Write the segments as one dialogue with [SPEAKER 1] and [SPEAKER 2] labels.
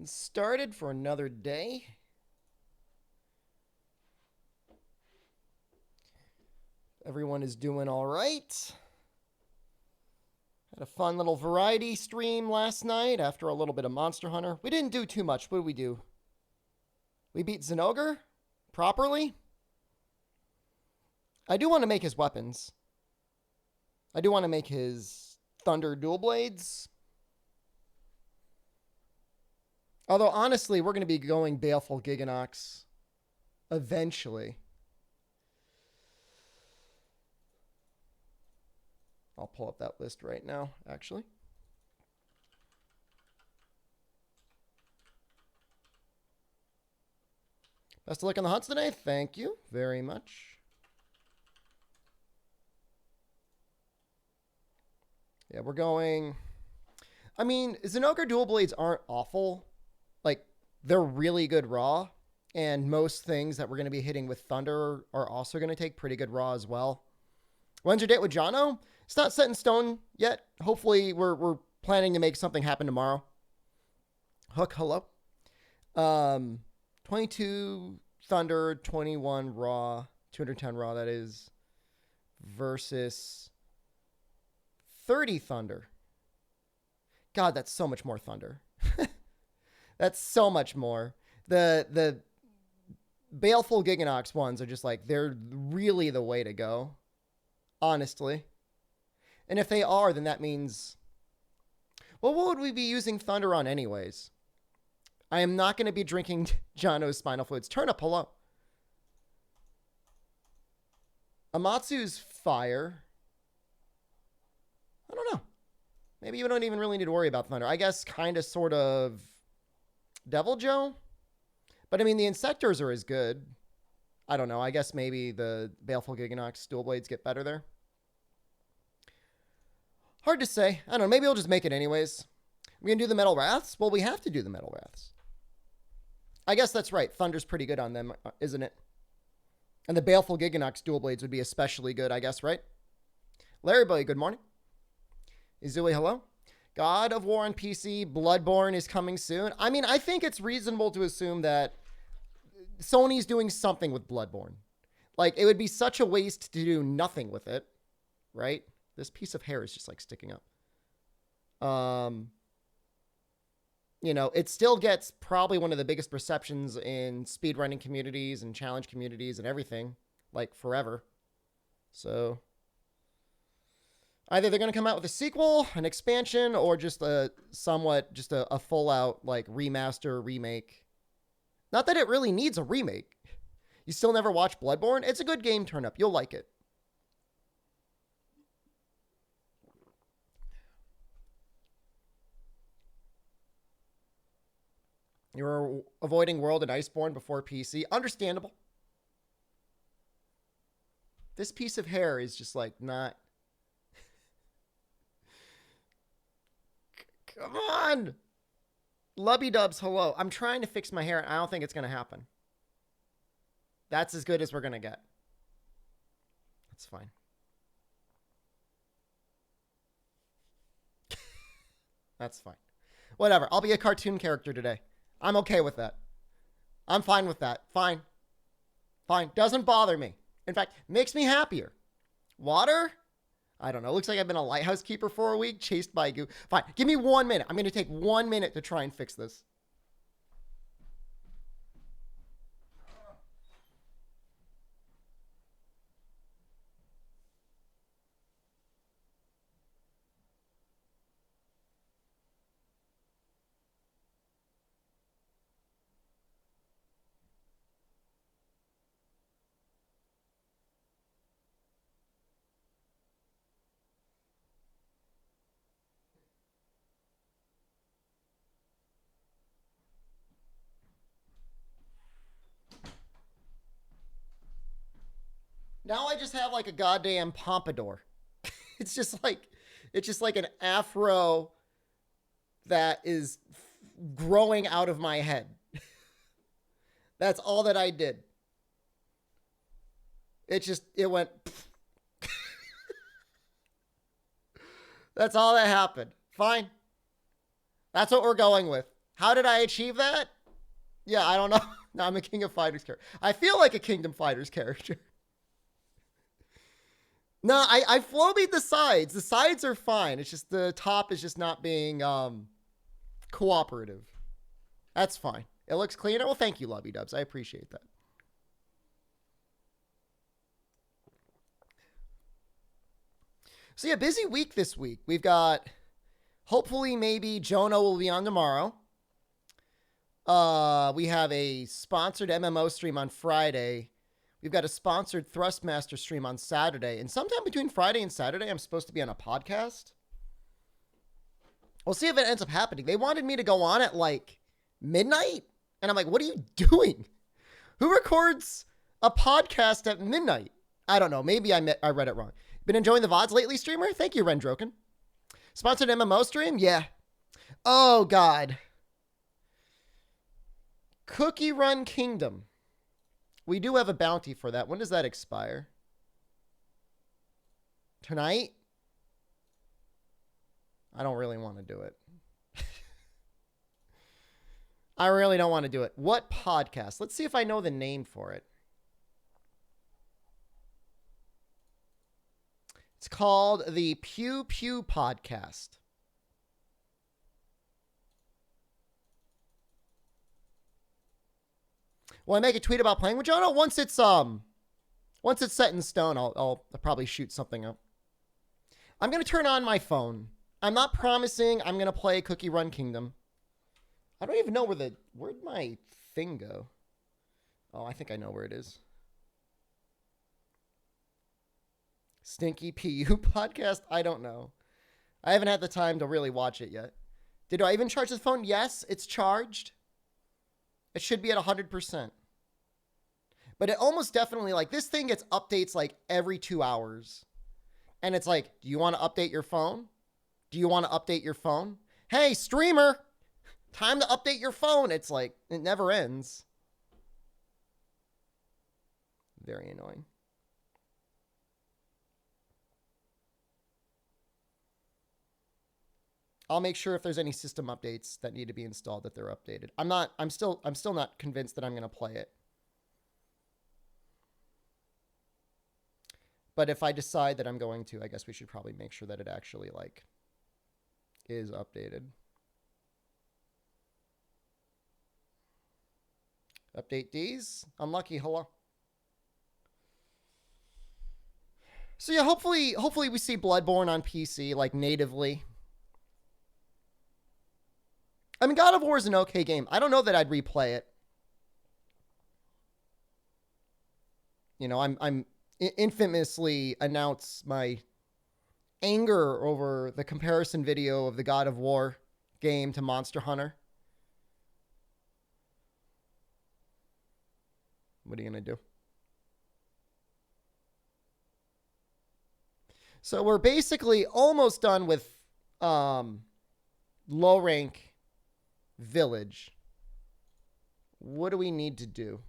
[SPEAKER 1] started for another day. Everyone is doing all right. Had a fun little variety stream last night after a little bit of Monster Hunter. We didn't do too much. What did we do? We beat Zinogre properly. I do want to make his weapons. I do want to make his Thunder Dual Blades. Although, honestly, we're going to be going Baleful Giganox eventually. I'll pull up that list right now, actually. Best of luck on the hunts today. Thank you very much. Yeah, we're going... I mean, Zinogre Dual Blades aren't awful. Like, they're really good raw. And most things that we're going to be hitting with Thunder are also going to take pretty good raw as well. When's your date with Jono? It's not set in stone yet. Hopefully, we're planning to make something happen tomorrow. Hook, hello. 22 Thunder, 21 raw, 210 raw, that is, versus 30 Thunder. God, that's so much more Thunder. That's so much more. The Baleful Giganox ones are just like, they're really the way to go. Honestly. And if they are, then that means... Well, what would we be using Thunder on anyways? I am not going to be drinking Jono's Spinal Fluids. Turnip, hello. Amatsu's Fire. I don't know. Maybe you don't even really need to worry about Thunder. I guess kind of, sort of Devil Joe. But I mean, the Insectors are as good. I don't know. I guess maybe the Baleful Giganox Dual Blades get better there. Hard to say. I don't know. Maybe we'll just make it anyways. We're going to do the Metal Wraths? Well, we have to do the Metal Wraths. I guess that's right. Thunder's pretty good on them, isn't it? And the Baleful Giganox Dual Blades would be especially good, I guess, right? Larry Boy, good morning. Izui, hello. God of War on PC, Bloodborne is coming soon. I mean, I think it's reasonable to assume that Sony's doing something with Bloodborne. Like, it would be such a waste to do nothing with it, right? This piece of hair is just, like, sticking up. You know, it still gets probably one of the biggest receptions in speedrunning communities and challenge communities and everything, like, forever. So... either they're going to come out with a sequel, an expansion, or just a full-out, like, remaster, remake. Not that it really needs a remake. You still never watched Bloodborne? It's a good game, Turnip. You'll like it. You were avoiding World and Iceborne before PC. Understandable. This piece of hair is just, like, not... Come on! Lubby Dubs, hello. I'm trying to fix my hair, and I don't think it's going to happen. That's as good as we're going to get. That's fine. That's fine. Whatever. I'll be a cartoon character today. I'm okay with that. I'm fine with that. Fine. Fine. Doesn't bother me. In fact, makes me happier. Water? I don't know. Looks like I've been a lighthouse keeper for a week, chased by goo. Fine. Give me 1 minute. I'm going to take 1 minute to try and fix this. Now I just have like a goddamn pompadour. It's just like an afro that is growing out of my head. That's all that I did. It went. That's all that happened. Fine. That's what we're going with. How did I achieve that? Yeah, I don't know. No, I'm a King of Fighters character. I feel like a Kingdom Fighters character. No, I flow beat the sides. The sides are fine. It's just the top is just not being cooperative. That's fine. It looks cleaner. Well, thank you, Lobby Dubs. I appreciate that. So yeah, busy week this week. We've got, hopefully maybe Jono will be on tomorrow. We have a sponsored MMO stream on Friday. We've got a sponsored Thrustmaster stream on Saturday. And sometime between Friday and Saturday, I'm supposed to be on a podcast. We'll see if it ends up happening. They wanted me to go on at like midnight. And I'm like, what are you doing? Who records a podcast at midnight? I don't know. Maybe I read it wrong. Been enjoying the VODs lately, streamer? Thank you, Rendroken. Sponsored MMO stream? Yeah. Oh, God. Cookie Run Kingdom. We do have a bounty for that. When does that expire? Tonight? I don't really want to do it. I really don't want to do it. What podcast? Let's see if I know the name for it. It's called the Pew Pew Podcast. Will I make a tweet about playing with Jono? Once it's set in stone, I'll probably shoot something up. I'm gonna turn on my phone. I'm not promising I'm gonna play Cookie Run Kingdom. I don't even know where'd my thing go? Oh, I think I know where it is. Stinky PU podcast? I don't know. I haven't had the time to really watch it yet. Did I even charge the phone? Yes, it's charged. It should be at 100%. But it almost definitely, like, this thing gets updates like every 2 hours. And it's like, do you want to update your phone? Do you want to update your phone? Hey, streamer, time to update your phone. It's like, it never ends. Very annoying. I'll make sure if there's any system updates that need to be installed that they're updated. I'm still not convinced that I'm going to play it. But if I decide that I'm going to, I guess we should probably make sure that it actually like is updated. Update D's. Unlucky. Hello. So yeah, hopefully we see Bloodborne on PC like natively. I mean, God of War is an okay game. I don't know that I'd replay it. You know, I'm infamously announce my anger over the comparison video of the God of War game to Monster Hunter. What are you going to do? So we're basically almost done with low rank village. What do we need to do?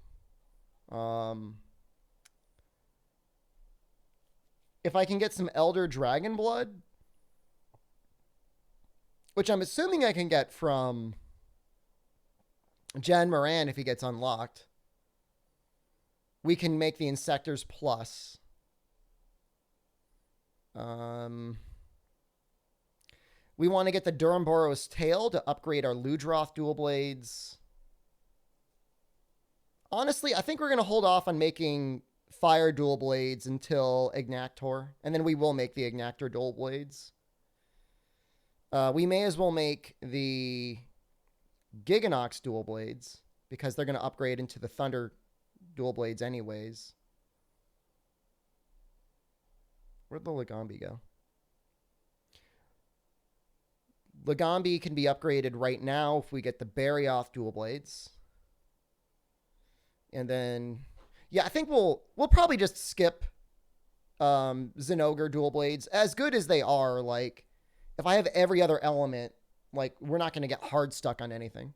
[SPEAKER 1] If I can get some Elder Dragon Blood, which I'm assuming I can get from Jan Moran if he gets unlocked, we can make the Insectors Plus. We want to get the Duramboros Tail to upgrade our Ludroth dual blades. Honestly, I think we're going to hold off on making fire dual blades until Ignactor, and then we will make the Ignactor dual blades. We may as well make the Giganox dual blades because they're going to upgrade into the Thunder dual blades anyways. Where'd the Legambi go? Legambi can be upgraded right now if we get the Barioth dual blades. And then, yeah, I think we'll probably just skip Zinogre dual blades. As good as they are, like, if I have every other element, like, we're not going to get hard stuck on anything.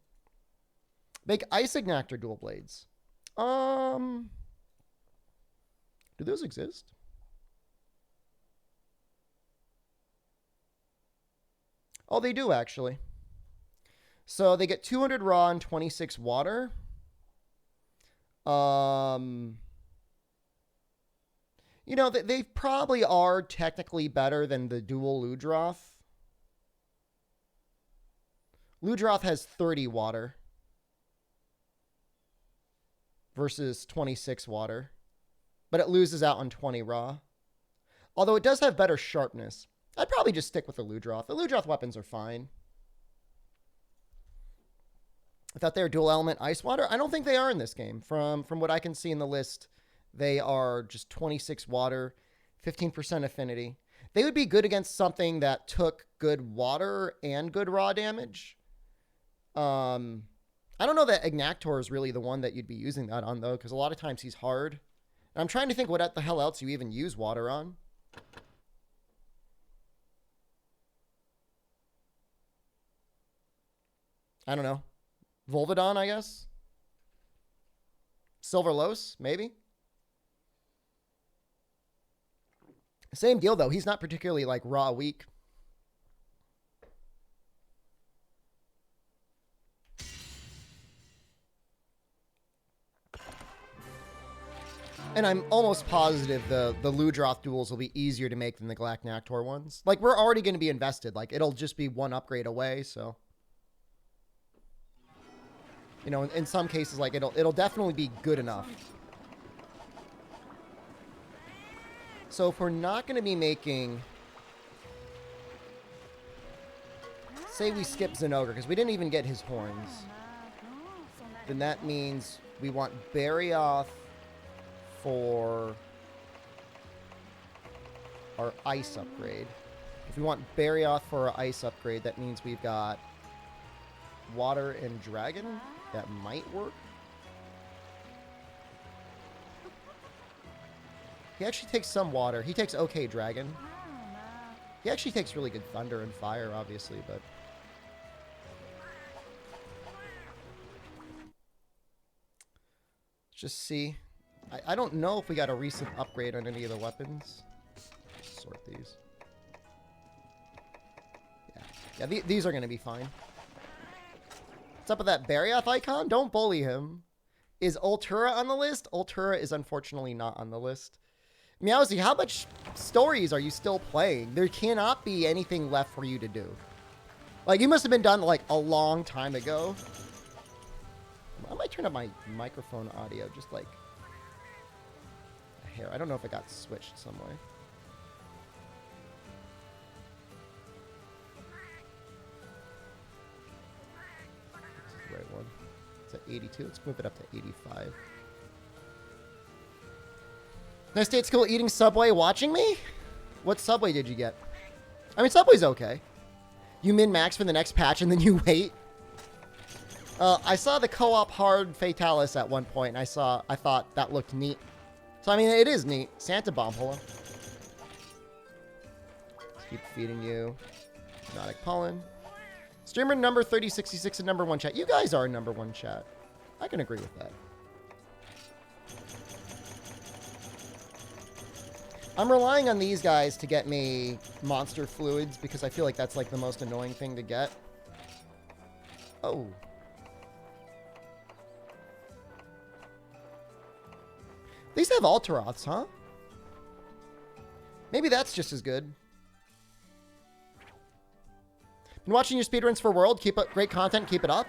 [SPEAKER 1] Make Ice Ignactor dual blades. Do those exist? Oh, they do, actually. So they get 200 raw and 26 water. You know, they probably are technically better than the dual Ludroth. Ludroth has 30 water versus 26 water, but it loses out on 20 raw. Although it does have better sharpness. I'd probably just stick with the Ludroth. The Ludroth weapons are fine. I thought they were dual element ice water. I don't think they are in this game. From what I can see in the list, they are just 26 water, 15% affinity. They would be good against something that took good water and good raw damage. I don't know that Ignactor is really the one that you'd be using that on, though, because a lot of times he's hard. And I'm trying to think what the hell else you even use water on. I don't know. Volvidon, I guess. Silverlos, maybe. Same deal, though. He's not particularly, like, raw weak. And I'm almost positive the Ludroth duels will be easier to make than the Galacnactor ones. Like, we're already going to be invested. Like, it'll just be one upgrade away, so... You know, in some cases, like, it'll definitely be good enough. So if we're not going to be making... Say we skip Zinogre, because we didn't even get his horns. Then that means we want Barioth for our ice upgrade. If we want Barioth for our ice upgrade, that means we've got water and dragon. That might work. He actually takes some water. He takes okay dragon. He actually takes really good thunder and fire, obviously, but... Let's just see. I don't know if we got a recent upgrade on any of the weapons. Sort these. Yeah, these are going to be fine. What's up with that Barioth icon? Don't bully him. Is Ultura on the list? Ultura is unfortunately not on the list. Meowsy, how much stories are you still playing? There cannot be anything left for you to do. Like, you must have been done, like, a long time ago. I might turn up my microphone audio, just, like, a hair. I don't know if it got switched some way. Right one. It's at 82. Let's move it up to 85. Nice day at school eating Subway watching me? What Subway did you get? I mean, Subway's okay. You min-max for the next patch and then you wait? I saw the co-op hard Fatalis at one point and I thought that looked neat. So, I mean, it is neat. Santa Bomb, hello. Let's keep feeding you. Hypnotic Pollen. Streamer number 3066 and number 1 chat. You guys are number 1 chat. I can agree with that. I'm relying on these guys to get me monster fluids because I feel like that's like the most annoying thing to get. Oh. These have Ultaroths, huh? Maybe that's just as good. Been watching your speedruns for World. Keep up great content. Keep it up.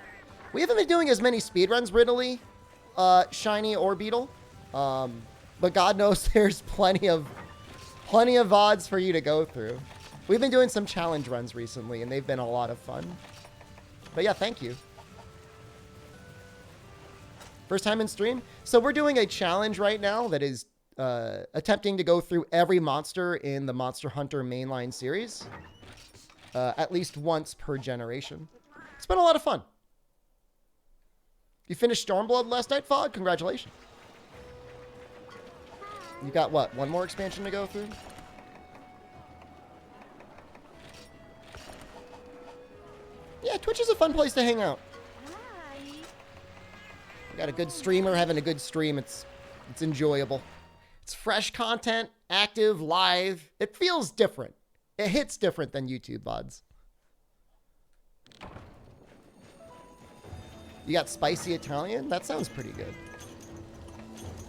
[SPEAKER 1] We haven't been doing as many speedruns, Ridley, Shiny, or Beetle. But God knows there's plenty of VODs for you to go through. We've been doing some challenge runs recently, and they've been a lot of fun. But yeah, thank you. First time in stream? So we're doing a challenge right now that is attempting to go through every monster in the Monster Hunter mainline series. At least once per generation. It's been a lot of fun. You finished Stormblood last night, Fog? Congratulations. You got what? One more expansion to go through? Yeah, Twitch is a fun place to hang out. You got a good streamer having a good stream. It's enjoyable. It's fresh content, active, live. It feels different. It hits different than YouTube VODs. You got spicy Italian? That sounds pretty good.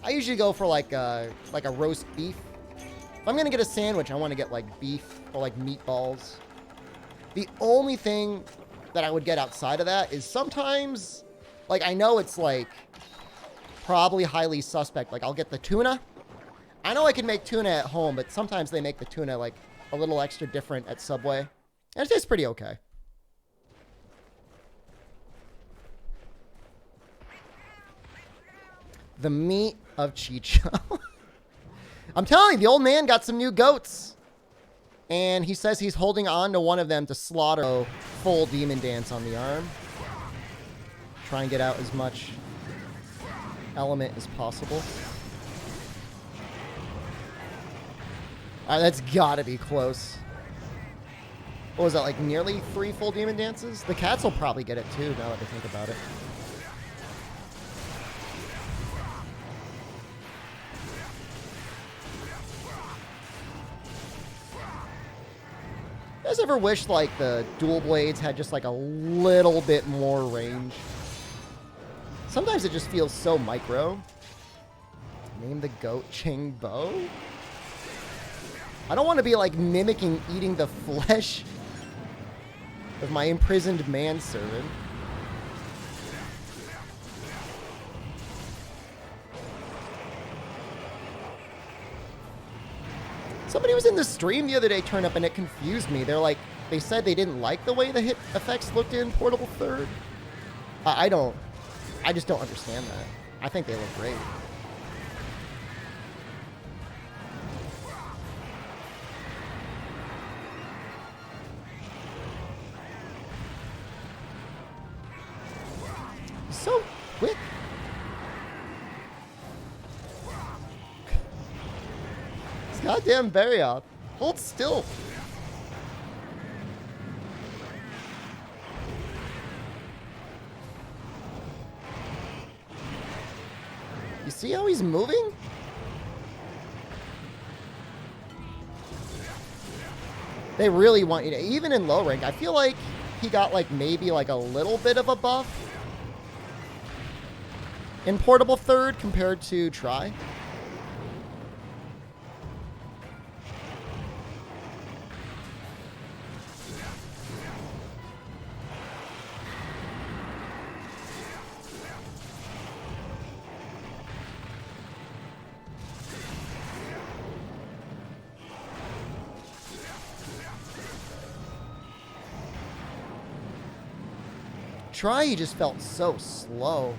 [SPEAKER 1] I usually go for like a roast beef. If I'm gonna get a sandwich, I want to get like beef or like meatballs. The only thing that I would get outside of that is sometimes, like, I know it's like probably highly suspect. Like, I'll get the tuna. I know I can make tuna at home, but sometimes they make the tuna like a little extra different at Subway. And it tastes pretty okay. The meat of Chicho. I'm telling you, the old man got some new goats. And he says he's holding on to one of them to slaughter a full demon dance on the arm. Try and get out as much element as possible. Alright, that's gotta be close. What was that, like nearly 3 full demon dances? The cats will probably get it too, now that I think about it. You guys ever wish like the dual blades had just like a little bit more range? Sometimes it just feels so micro. Name the goat Ching Bo? I don't want to be like mimicking eating the flesh of my imprisoned manservant. Somebody was in the stream the other day turned up and it confused me. They're like, they said they didn't like the way the hit effects looked in Portable Third. I just don't understand that. I think they look great. So quick. This goddamn Barriot. Hold still. You see how he's moving? They really want you to, even in low rank, I feel like he got like maybe like a little bit of a buff in Portable Third compared to Try. Try, he just felt so slow.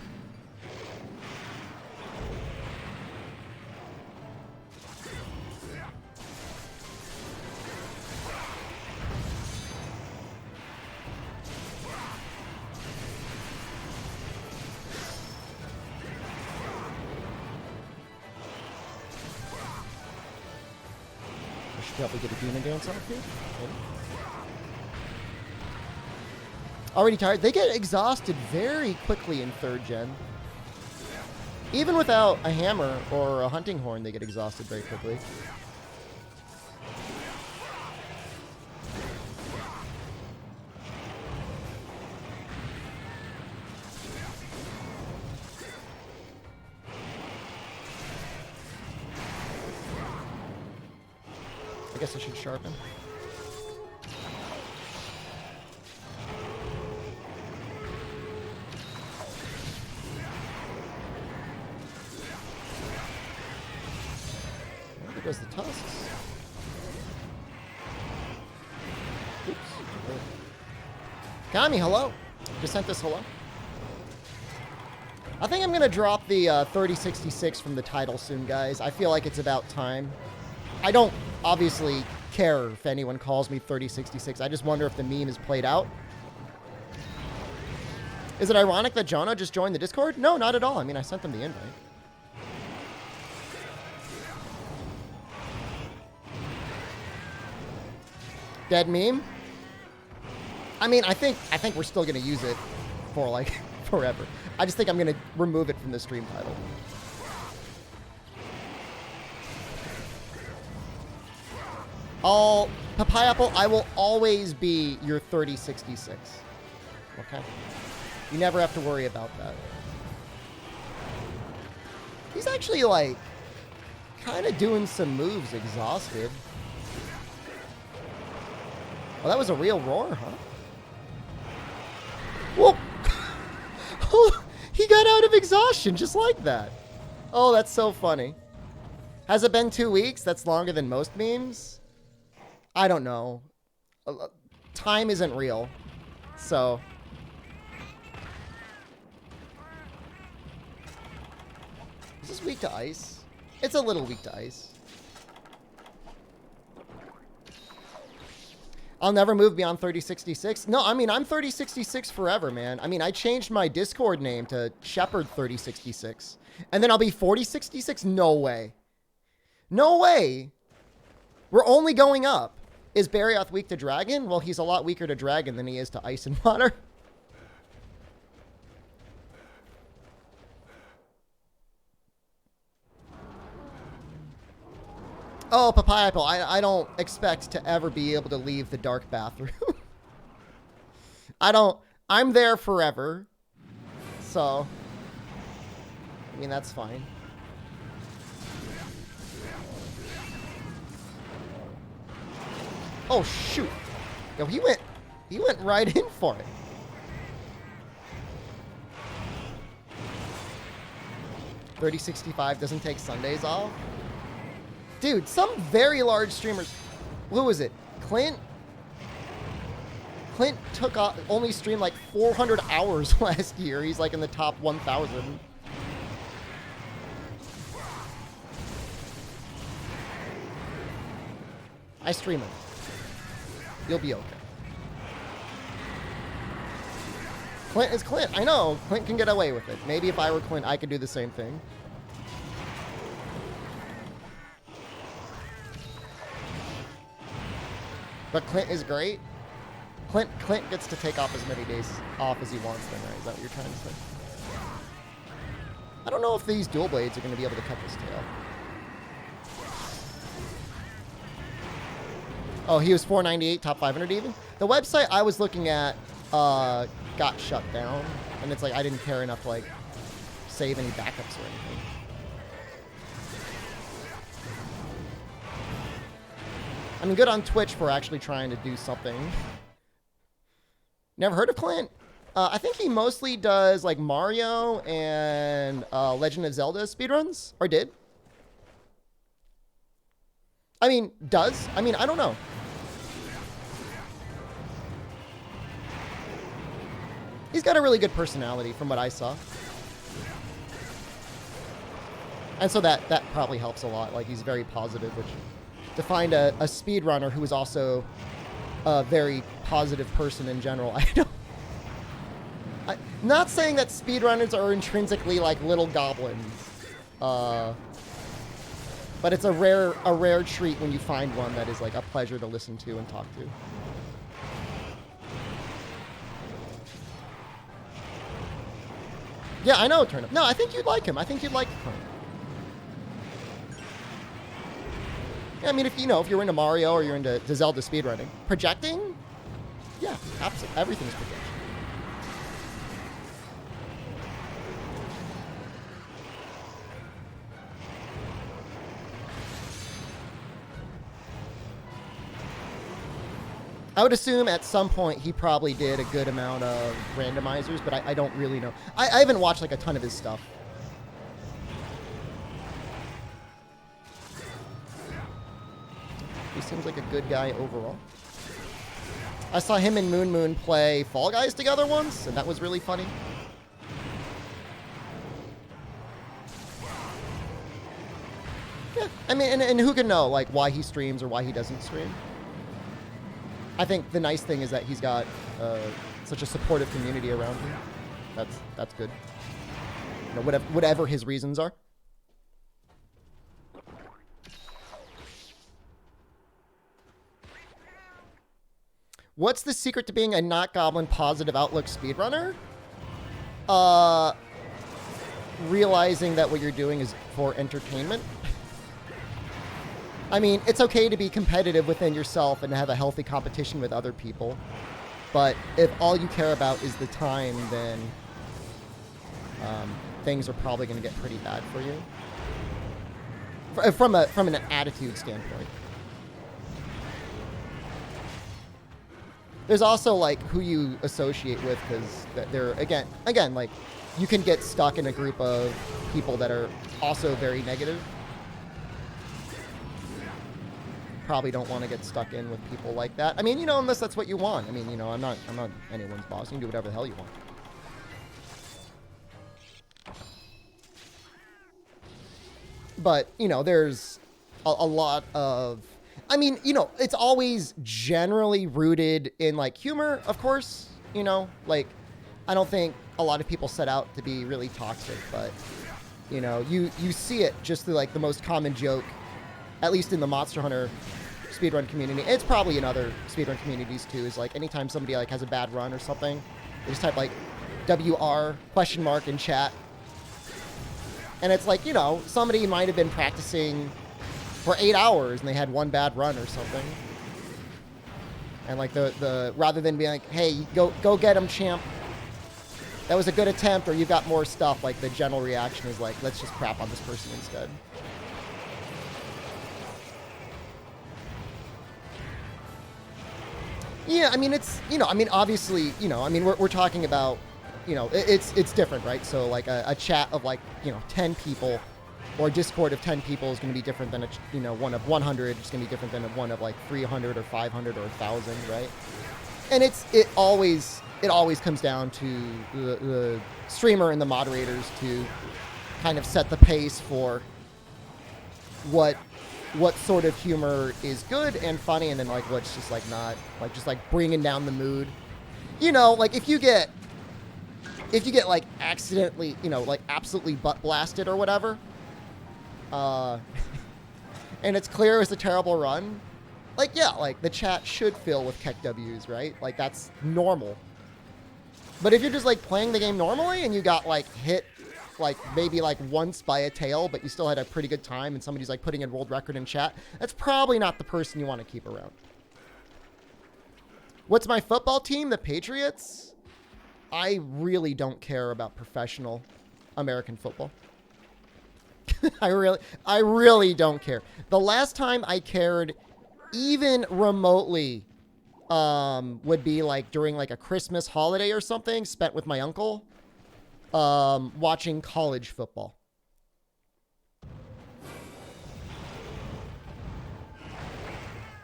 [SPEAKER 1] I should probably get a demon dance off here. Maybe. Already tired. They get exhausted very quickly in 3rd gen. Even without a hammer or a hunting horn, they get exhausted very quickly. I guess I should sharpen. There goes the tusks. Oops. Kami, hello. Just sent this hello. I think I'm going to drop the 3066 from the title soon, guys. I feel like it's about time. I don't obviously care if anyone calls me 3066. I just wonder if the meme is played out. Is it ironic that Jono just joined the Discord? No, not at all. I mean, I sent them the invite. Dead meme? I mean, I think we're still going to use it for, like, forever. I just think I'm going to remove it from the stream title. Papaya Apple, I will always be your 3066. Okay? You never have to worry about that. He's actually, like, kind of doing some moves exhausted. Oh, that was a real roar, huh? Whoa! Oh, he got out of exhaustion just like that. Oh, that's so funny. Has it been 2 weeks? That's longer than most memes? I don't know. Time isn't real. So... Is this weak to ice? It's a little weak to ice. I'll never move beyond 3066. No, I mean, I'm 3066 forever, man. I mean, I changed my Discord name to Shepard 3066. And then I'll be 4066? No way. No way. We're only going up. Is Barioth weak to dragon? Well, he's a lot weaker to dragon than he is to ice and water. Oh, Papaya Apple, I don't expect to ever be able to leave the dark bathroom. I'm there forever. So, I mean, that's fine. Oh, shoot. Yo, he went right in for it. $30.65 doesn't take Sundays off. Dude, some very large streamers. Who was it? Clint? Clint took off, only streamed like 400 hours last year. He's like in the top 1,000. I stream it. You'll be okay. Clint is Clint. I know. Clint can get away with it. Maybe if I were Clint, I could do the same thing. But Clint is great. Clint gets to take off as many days off as he wants then, right? Is that what you're trying to say? I don't know if these dual blades are going to be able to cut this tail. Oh, he was 498, top 500 even? The website I was looking at got shut down. And it's like I didn't care enough to like save any backups or anything. I mean, good on Twitch for actually trying to do something. Never heard of Clint? I think he mostly does like Mario and Legend of Zelda speedruns, or did. I mean, does? I mean, I don't know. He's got a really good personality from what I saw. And so that probably helps a lot. Like, he's very positive, which... To find a speedrunner who is also a very positive person in general, I'm not saying that speedrunners are intrinsically like little goblins, but it's a rare treat when you find one that is like a pleasure to listen to and talk to. Yeah, I know Turnip. No, I think you'd like him. I think you'd like him. Yeah, I mean, if you're into Mario or you're into Zelda speedrunning. Projecting? Yeah, absolutely. Everything's projection. I would assume at some point he probably did a good amount of randomizers, but I don't really know. I haven't watched like a ton of his stuff. He seems like a good guy overall. I saw him and Moon play Fall Guys together once, and that was really funny. Yeah, I mean, and who can know, like, why he streams or why he doesn't stream? I think the nice thing is that he's got such a supportive community around him. That's good. You know, whatever his reasons are. What's the secret to being a not goblin positive outlook speedrunner? Realizing that what you're doing is for entertainment. I mean, it's okay to be competitive within yourself and to have a healthy competition with other people. But if all you care about is the time, then things are probably going to get pretty bad for you. From an attitude standpoint. There's also like who you associate with, because they're again like you can get stuck in a group of people that are also very negative. Probably don't want to get stuck in with people like that. I mean, unless that's what you want. I mean, I'm not anyone's boss. You can do whatever the hell you want. But, there's a lot of, I mean, it's always generally rooted in like humor, of course, like I don't think a lot of people set out to be really toxic, but you see it just through like the most common joke, at least in the Monster Hunter speedrun community. It's probably in other speedrun communities too, is like anytime somebody like has a bad run or something, they just type like WR ? In chat. And it's like, somebody might have been practicing for 8 hours and they had one bad run or something. And like the rather than being like, hey, go get him, champ. That was a good attempt, or you've got more stuff, like the general reaction is like, let's just crap on this person instead. Yeah, I mean, it's, obviously, we're talking about, it's different, right? So like a chat of like, 10 people or a Discord of 10 people is going to be different than one of 100. It's going to be different than one of like 300 or 500 or 1,000, right? And it always comes down to the streamer and the moderators to kind of set the pace for what sort of humor is good and funny, and then like what's just like not, like just like bringing down the mood. Like if you get like accidentally, like absolutely butt blasted or whatever, and it's clear it was a terrible run, like, yeah, like the chat should fill with Keck W's, right? Like that's normal. But if you're just like playing the game normally and you got like hit like maybe like once by a tail, but you still had a pretty good time and somebody's like putting in world record in chat, that's probably not the person you want to keep around. What's my football team? The Patriots? I really don't care about professional American football. I really don't care. The last time I cared even remotely would be like during like a Christmas holiday or something spent with my uncle watching college football.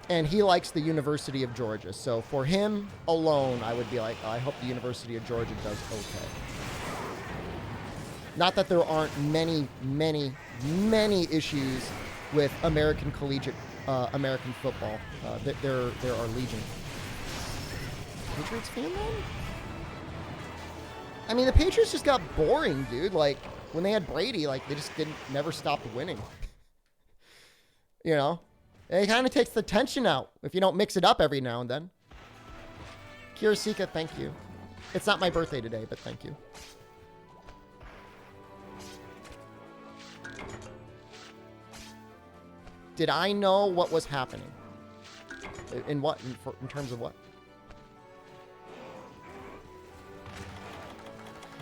[SPEAKER 1] And he likes the University of Georgia. So for him alone, I would be like, oh, I hope the University of Georgia does okay. Not that there aren't many issues with American collegiate American football. There are legion. Patriots fan, man? I mean, the Patriots just got boring, dude. Like, when they had Brady, like, they just never stopped winning. It kind of takes the tension out if you don't mix it up every now and then. Kirasika, thank you. It's not my birthday today, but thank you. Did I know what was happening? In what? In terms of what?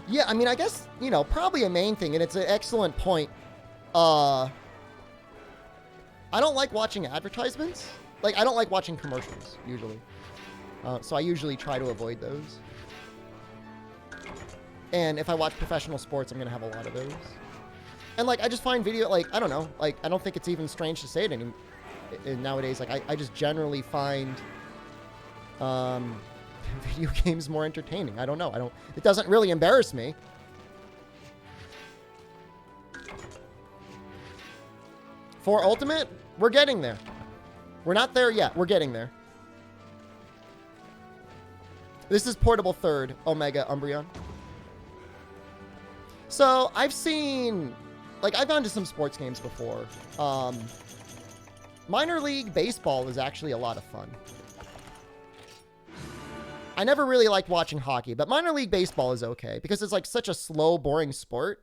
[SPEAKER 1] Yeah, I mean, I guess, probably a main thing, and it's an excellent point. I don't like watching advertisements. Like, I don't like watching commercials, usually. So I usually try to avoid those. And if I watch professional sports, I'm going to have a lot of those. And, like, I just find video, like, I don't know. Like, I don't think it's even strange to say it nowadays. Like, I just generally find video games more entertaining. I don't know. It doesn't really embarrass me. For Ultimate, we're getting there. We're not there yet. We're getting there. This is Portable Third, Omega Umbreon. So, I've seen... Like, I've gone to some sports games before. Minor League Baseball is actually a lot of fun. I never really liked watching hockey, but Minor League Baseball is okay because it's like such a slow, boring sport.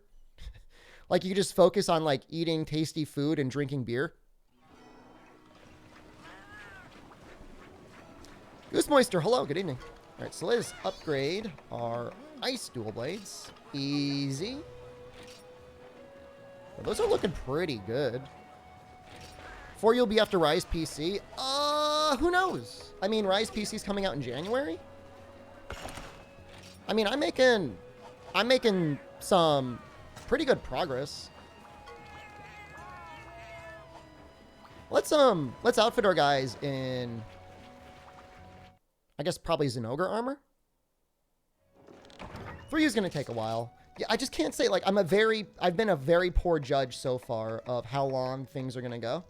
[SPEAKER 1] Like, you just focus on, like, eating tasty food and drinking beer. Goose Moister, hello, good evening. All right, so let's upgrade our Ice dual blades. Easy. Well, those are looking pretty good. 4 you'll be after Rise PC. Who knows? I mean, Rise PC is coming out in January. I mean, I'm making some pretty good progress. Let's outfit our guys in, I guess, probably Zinogre armor. 3 is going to take a while. Yeah, I just can't say, like, I've been a very poor judge so far of how long things are going to go.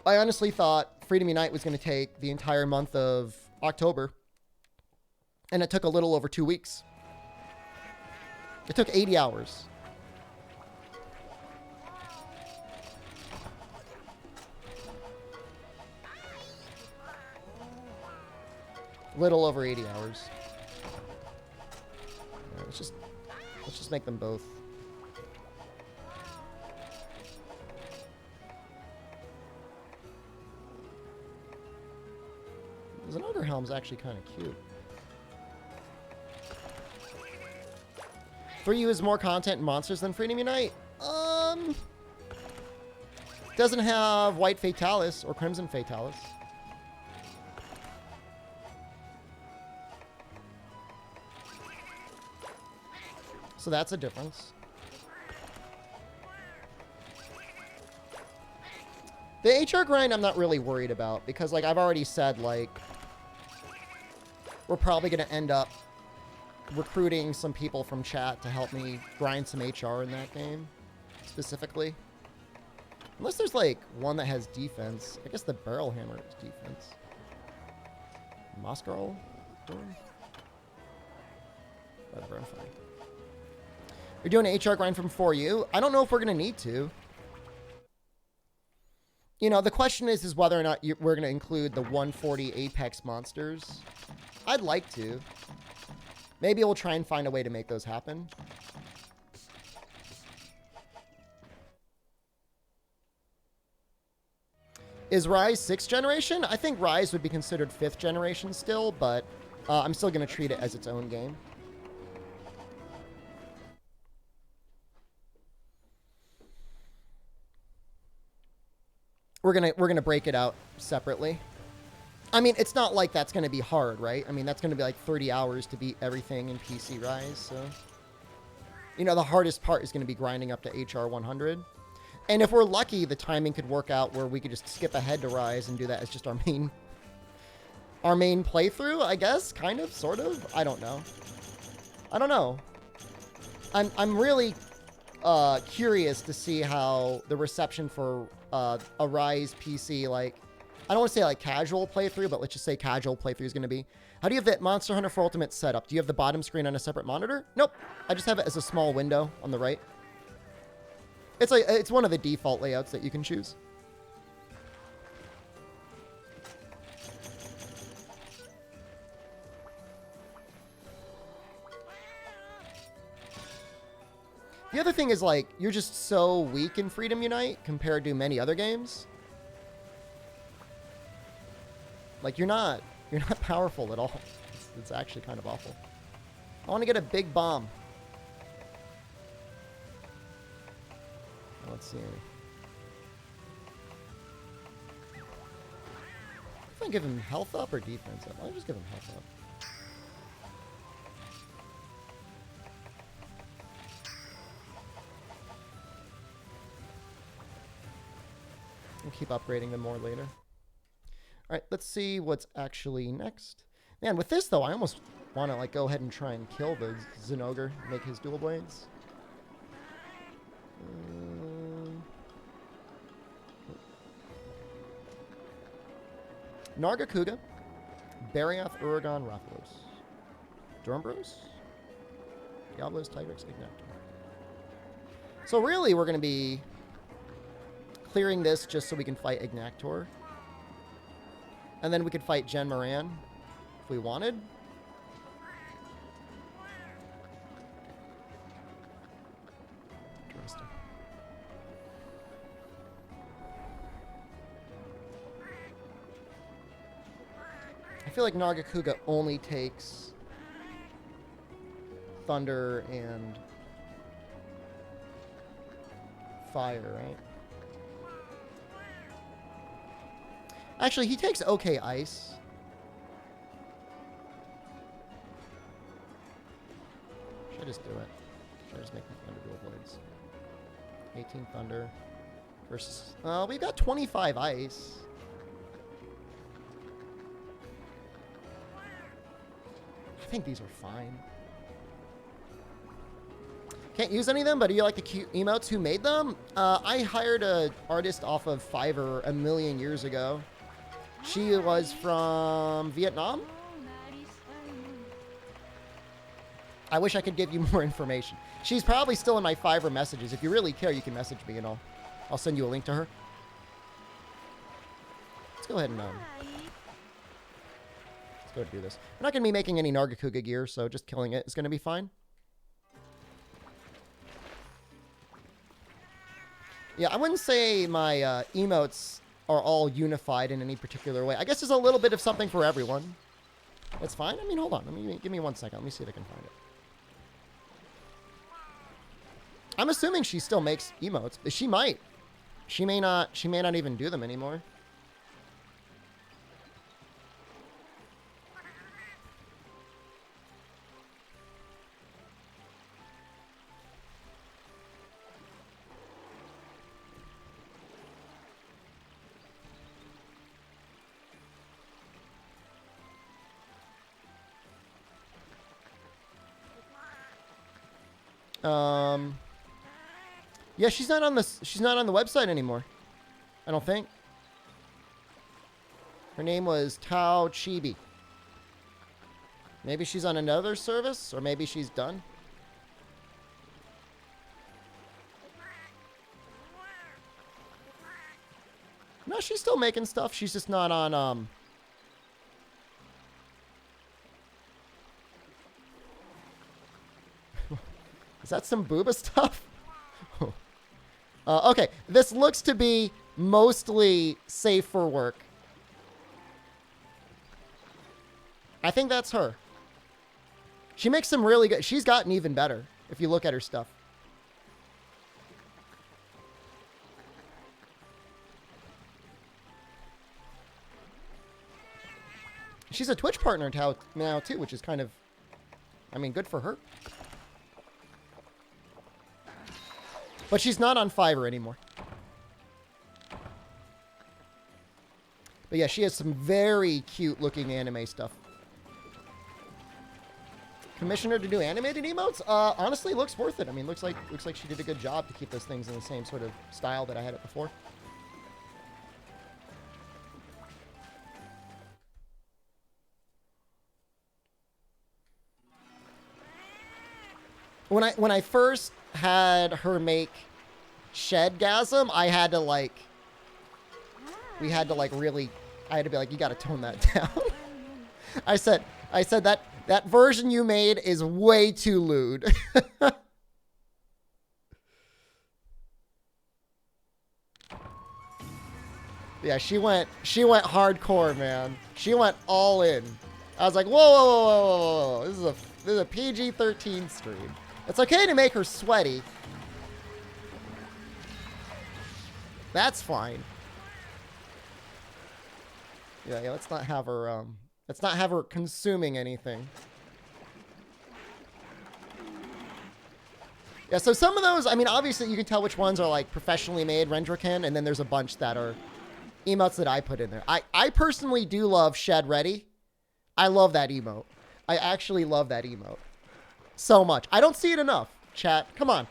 [SPEAKER 1] I honestly thought Freedom Unite was going to take the entire month of October. And it took a little over 2 weeks. It took 80 hours. Little over 80 hours. Right, let's just make them both. Zinogre helm's actually kind of cute. 3U is more content and monsters than Freedom Unite. Doesn't have White Fatalis or Crimson Fatalis. So that's a difference. The HR grind I'm not really worried about because, like, I've already said, like, we're probably going to end up recruiting some people from chat to help me grind some HR in that game, specifically. Unless there's, like, one that has defense. I guess the Barrel Hammer is defense. Moscarl? Whatever, I'm fine. You're doing an HR grind from 4U. I don't know if we're going to need to. You know, the question is whether or not we're going to include the 140 Apex monsters. I'd like to. Maybe we'll try and find a way to make those happen. Is Rise 6th generation? I think Rise would be considered 5th generation still, but I'm still going to treat it as its own game. We're gonna break it out separately. I mean, it's not like that's gonna be hard, right? I mean, that's gonna be like 30 hours to beat everything in PC Rise, so... You know, the hardest part is gonna be grinding up to HR 100. And if we're lucky, the timing could work out where we could just skip ahead to Rise and do that as just our main playthrough, I guess? Kind of, sort of? I don't know. I don't know. I'm really curious to see how the reception for a Rise PC, like, I don't want to say like casual playthrough, but let's just say casual playthrough is going to be. How do you have that Monster Hunter for Ultimate setup? Do you have the bottom screen on a separate monitor? Nope. I just have it as a small window on the right. It's like, it's one of the default layouts that you can choose. The other thing is, like, you're just so weak in Freedom Unite compared to many other games. Like, you're not powerful at all. It's actually kind of awful. I want to get a big bomb. Let's see. If I give him health up or defense up, I'll just give him health up. We'll keep upgrading them more later. All right, let's see what's actually next. Man, with this, though, I almost want to, like, go ahead and try and kill the Zinogre, make his dual blades. Nargacuga, Barioth, Uragon, Rathalos, Durambros, Diablos, Tigrex, Ignactor. So really, we're going to be clearing this just so we can fight Ignactor. And then we could fight Gen Moran if we wanted. Interesting. feel like Nargacuga only takes thunder and fire, right? Actually, he takes okay ice. Should I just do it? Should I just make my thunder dual blades? 18 thunder versus... we've got 25 ice. I think these are fine. Can't use any of them, but do you like the cute emotes? Who made them? I hired an artist off of Fiverr a million years ago. She was from Vietnam. I wish I could give you more information. She's probably still in my Fiverr messages. If you really care, you can message me and I'll send you a link to her. Let's go ahead and let's go do this. We're not going to be making any Nargacuga gear, so just killing it is going to be fine. Yeah, I wouldn't say my emotes are all unified in any particular way. I guess there's a little bit of something for everyone. That's fine. I mean, hold on. Give me 1 second. Let me see if I can find it. I'm assuming she still makes emotes. She might. She may not even do them anymore. Yeah, she's not on the website anymore. I don't think. Her name was Tao Chibi. Maybe she's on another service, or maybe she's done. No, she's still making stuff. She's just not on Is that some booba stuff? Okay, this looks to be mostly safe for work. I think that's her. She makes some really good... She's gotten even better if you look at her stuff. She's a Twitch partner now, too, which is kind of... I mean, good for her. But she's not on Fiverr anymore. But yeah, she has some very cute looking anime stuff. Commission her to do animated emotes? Honestly, looks worth it. I mean, looks like she did a good job to keep those things in the same sort of style that I had it before. When I first had her make Shedgasm, I had to like really, I had to be like, you got to tone that down. I said that version you made is way too lewd. Yeah, she went hardcore, man. She went all in. I was like, whoa, whoa, whoa, whoa, whoa. This is a PG-13 stream. It's okay to make her sweaty. That's fine. Yeah, let's not have her consuming anything. Yeah, so some of those, I mean, obviously you can tell which ones are like professionally made Rendraken, and then there's a bunch that are emotes that I put in there. I personally do love Shed Ready. I love that emote. I actually love that emote so much. I don't see it enough, chat. Come on.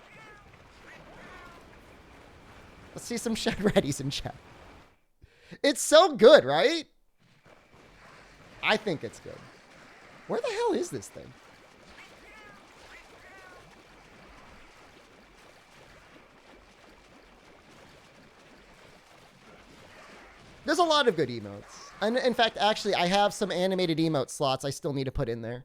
[SPEAKER 1] Let's see some Shed Readies in chat. It's so good, right? I think it's good. Where the hell is this thing? There's a lot of good emotes. And in fact, actually, I have some animated emote slots I still need to put in there.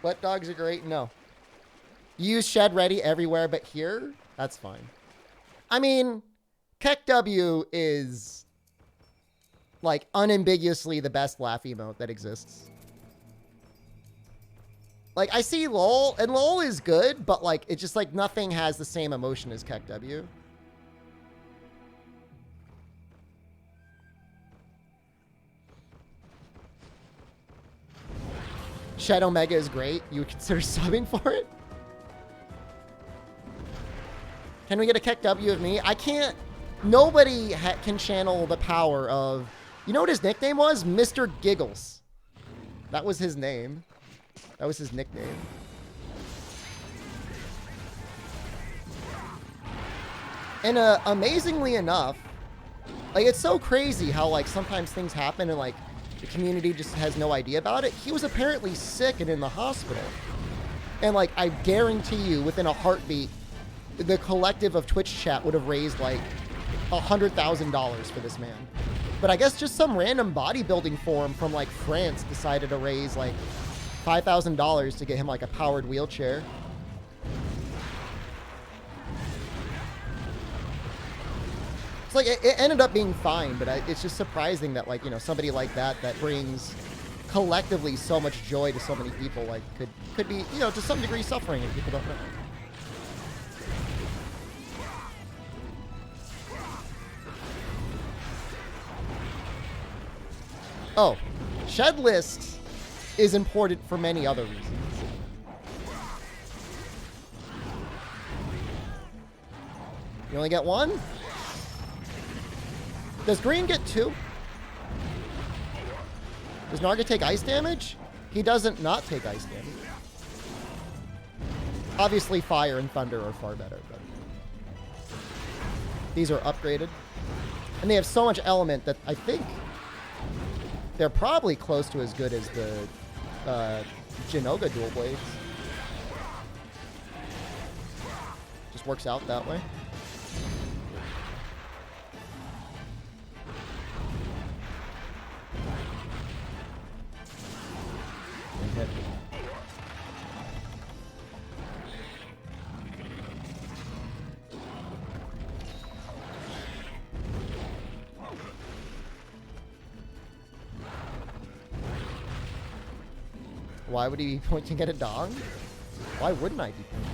[SPEAKER 1] Wet dogs are great? No. You use Shed Ready everywhere but here? That's fine. I mean, Keck W is like unambiguously the best laugh emote that exists. Like, I see LOL, and LOL is good, but like, it's just like nothing has the same emotion as Keck W. Shed Omega is great. You would consider subbing for it? Can we get a Keck W of me? I can't. Nobody can channel the power of... You know what his nickname was? Mr. Giggles. That was his name. That was his nickname. And amazingly enough, like, it's so crazy how, like, sometimes things happen and, like, the community just has no idea about it. He was apparently sick and in the hospital. And, like, I guarantee you, within a heartbeat, the collective of Twitch chat would have raised, like, $100,000 for this man. But I guess just some random bodybuilding forum from, like, France decided to raise, like, $5,000 to get him, like, a powered wheelchair. It's like, it ended up being fine, but it's just surprising that, like, you know, somebody like that brings collectively so much joy to so many people, like, could be, you know, to some degree suffering and people don't know. Oh, Shed List is important for many other reasons. You only get one? Does green get two? Does Narga take ice damage? He doesn't not take ice damage. Obviously, fire and thunder are far better, but these are upgraded. And they have so much element that I think they're probably close to as good as the Jinoga dual blades. Just works out that way. Hit. Why would he be pointing at a dong? Why wouldn't I be pointing?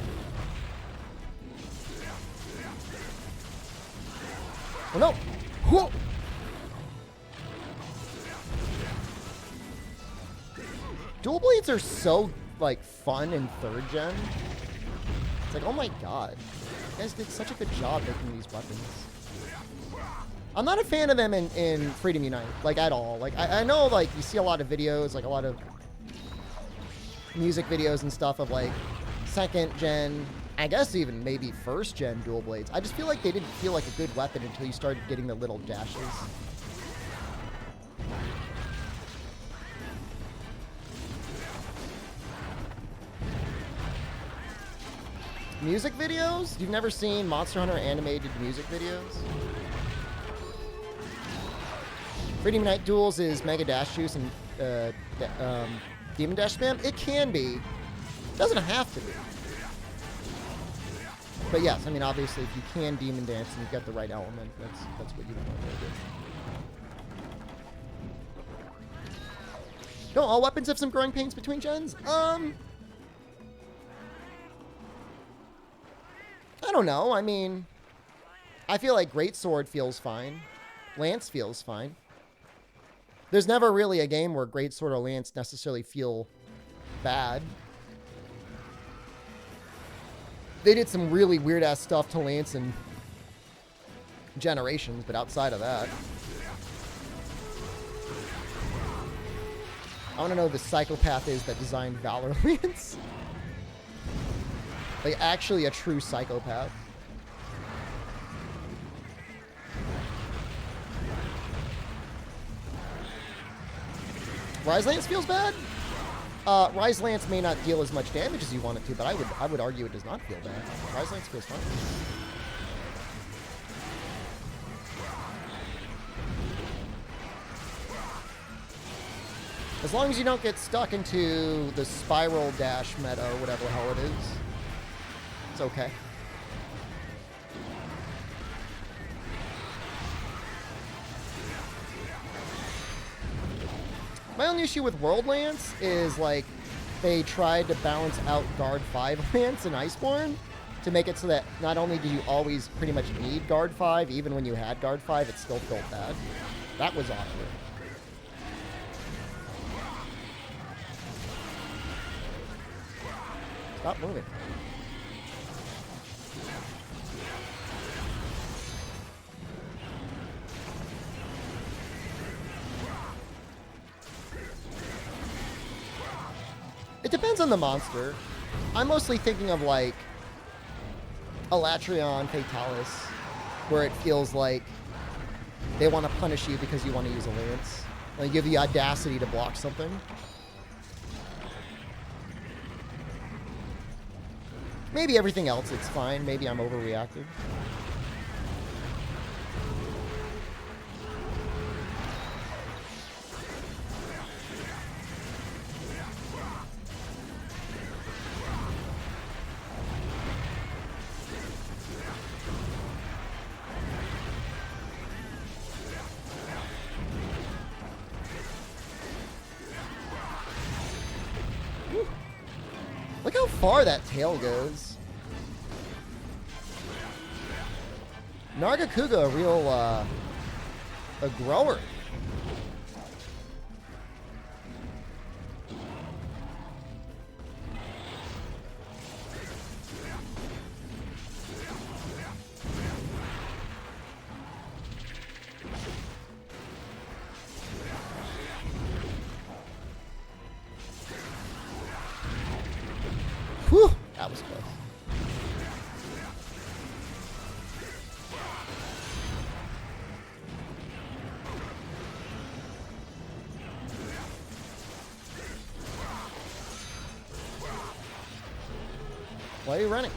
[SPEAKER 1] Oh no! Whoa! Dual blades are so, like, fun in 3rd gen. It's like, oh my god. You guys did such a good job making these weapons. I'm not a fan of them in Freedom Unite, like, at all. Like, I know, like, you see a lot of videos, like, a lot of music videos and stuff of, like, 2nd gen, I guess even maybe 1st gen dual blades. I just feel like they didn't feel like a good weapon until you started getting the little dashes. Music videos? You've never seen Monster Hunter animated music videos? Freedom Unite duels is Mega Dash Juice and Demon Dash spam? It can be. It doesn't have to be. But yes, I mean, obviously, if you can Demon Dance and you've got the right element, that's what you want to do. Don't all weapons have some growing pains between gens? I don't know. I mean, I feel like Greatsword feels fine. Lance feels fine. There's never really a game where Greatsword or Lance necessarily feel bad. They did some really weird-ass stuff to Lance in Generations, but outside of that... I want to know who the psychopath is that designed Valor Lance. Like, actually a true psychopath. Rise Lance feels bad? Rise Lance may not deal as much damage as you want it to, but I would argue it does not feel bad. Rise Lance feels fine. As long as you don't get stuck into the spiral dash meta or whatever the hell it is. It's okay. My only issue with World Lance is, like, they tried to balance out Guard 5 Lance and Iceborne to make it so that not only do you always pretty much need Guard 5, even when you had Guard 5, it still felt bad. That was awkward. Stop moving. It depends on the monster. I'm mostly thinking of, like, Elatrion Fatalis, where it feels like they want to punish you because you want to use a lance. They give you the audacity to block something. Maybe everything else, it's fine. Maybe I'm overreacting. Look how far that tail goes. Nargacuga, a real, a grower. Whew, that was close. Why are you running?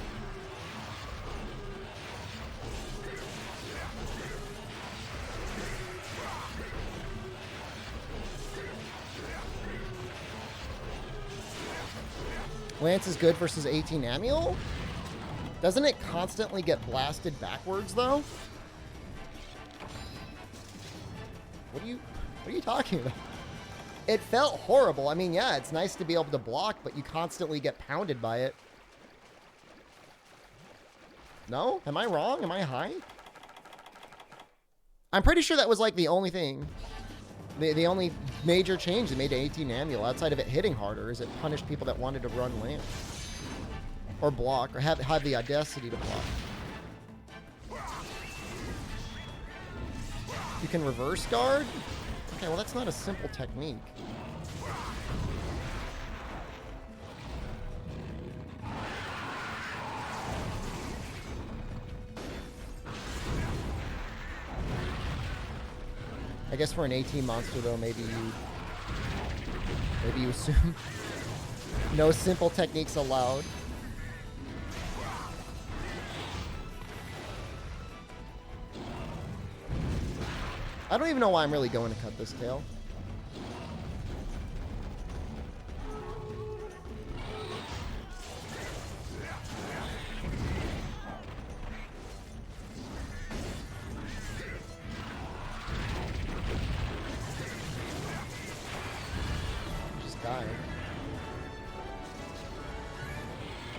[SPEAKER 1] Lance is good versus 18 Amiel? Doesn't it constantly get blasted backwards, though? What are you talking about? It felt horrible. I mean, yeah, it's nice to be able to block, but you constantly get pounded by it. No? Am I wrong? Am I high? I'm pretty sure that was, like, the only thing. The only major change they made to 18 Amiel, outside of it hitting harder, is it punished people that wanted to run Lance. Or block, or have the audacity to block. You can reverse guard? Okay, well that's not a simple technique. I guess for an 18 monster though, maybe you assume no simple techniques allowed. I don't even know why I'm really going to cut this tail. Just dying.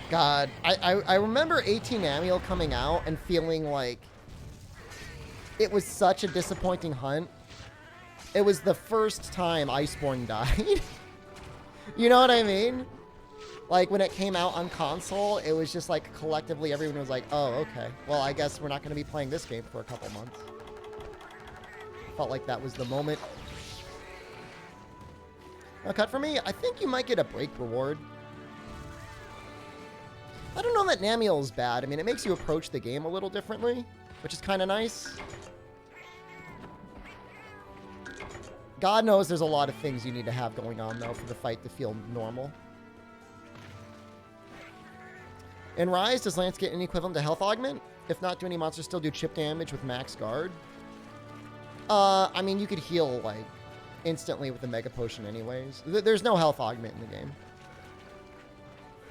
[SPEAKER 1] God, I remember 18 Amiel coming out and feeling like it was such a disappointing hunt. It was the first time Iceborne died. You know what I mean? Like, when it came out on console, it was just like, collectively, everyone was like, oh, okay. Well, I guess we're not going to be playing this game for a couple months. Felt like that was the moment. A cut for me? I think you might get a break reward. I don't know that Namiel is bad. I mean, it makes you approach the game a little differently, which is kind of nice. God knows there's a lot of things you need to have going on, though, for the fight to feel normal. In Rise, does Lance get any equivalent to health augment? If not, do any monsters still do chip damage with max guard? I mean, you could heal, like, instantly with the Mega Potion anyways. There's no health augment in the game.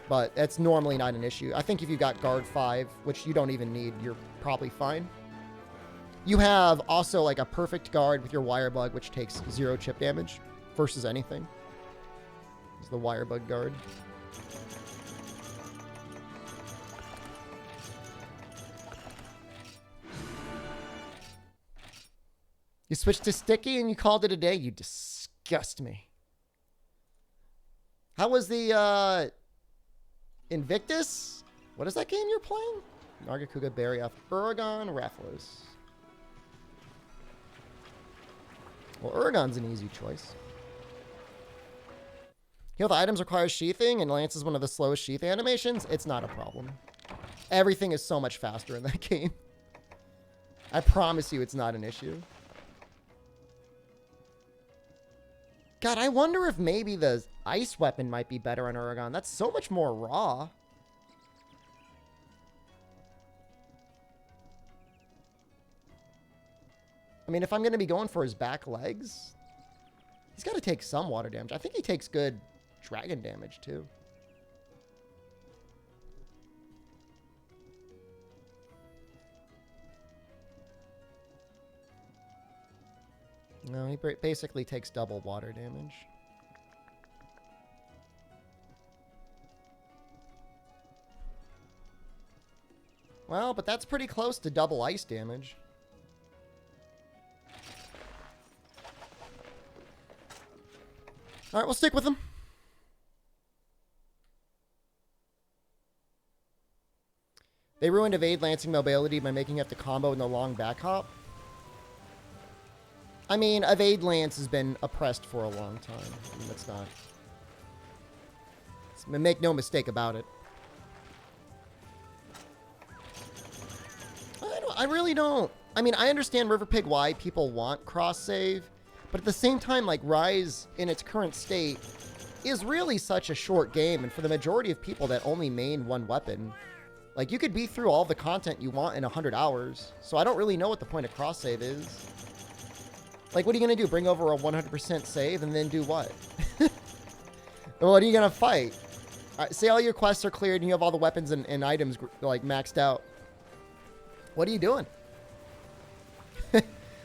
[SPEAKER 1] but it's normally not an issue. I think if you got guard 5, which you don't even need, you're probably fine. You have also like a perfect guard with your wire bug, which takes 0 chip damage versus anything. It's the wire bug guard. You switched to sticky and you called it a day? You disgust me. How was the Invictus? What is that game you're playing? Nargacuga, Berry, Uragon, Rathalos. Well, Uragon's an easy choice. Heal the items requires sheathing, and Lance is one of the slowest sheath animations. It's not a problem. Everything is so much faster in that game. I promise you it's not an issue. God, I wonder if maybe the ice weapon might be better on Uragon. That's so much more raw. I mean, if I'm going to be going for his back legs, he's got to take some water damage. I think he takes good dragon damage, too. No, he basically takes double water damage. Well, but that's pretty close to double ice damage. All right, we'll stick with him. They ruined evade lancing mobility by making you have to combo in the long back hop. I mean, evade lance has been oppressed for a long time. I mean, that's not... Make no mistake about it. I really don't. I mean, I understand River Pig why people want cross save, but at the same time, like, Rise in its current state is really such a short game, and for the majority of people that only main one weapon, like, you could be through all the content you want in 100 hours, so I don't really know what the point of cross save is. Like, what are you going to do? Bring over a 100% save and then do what? What are you going to fight? Say all your quests are cleared and you have all the weapons and items, like, maxed out. What are you doing?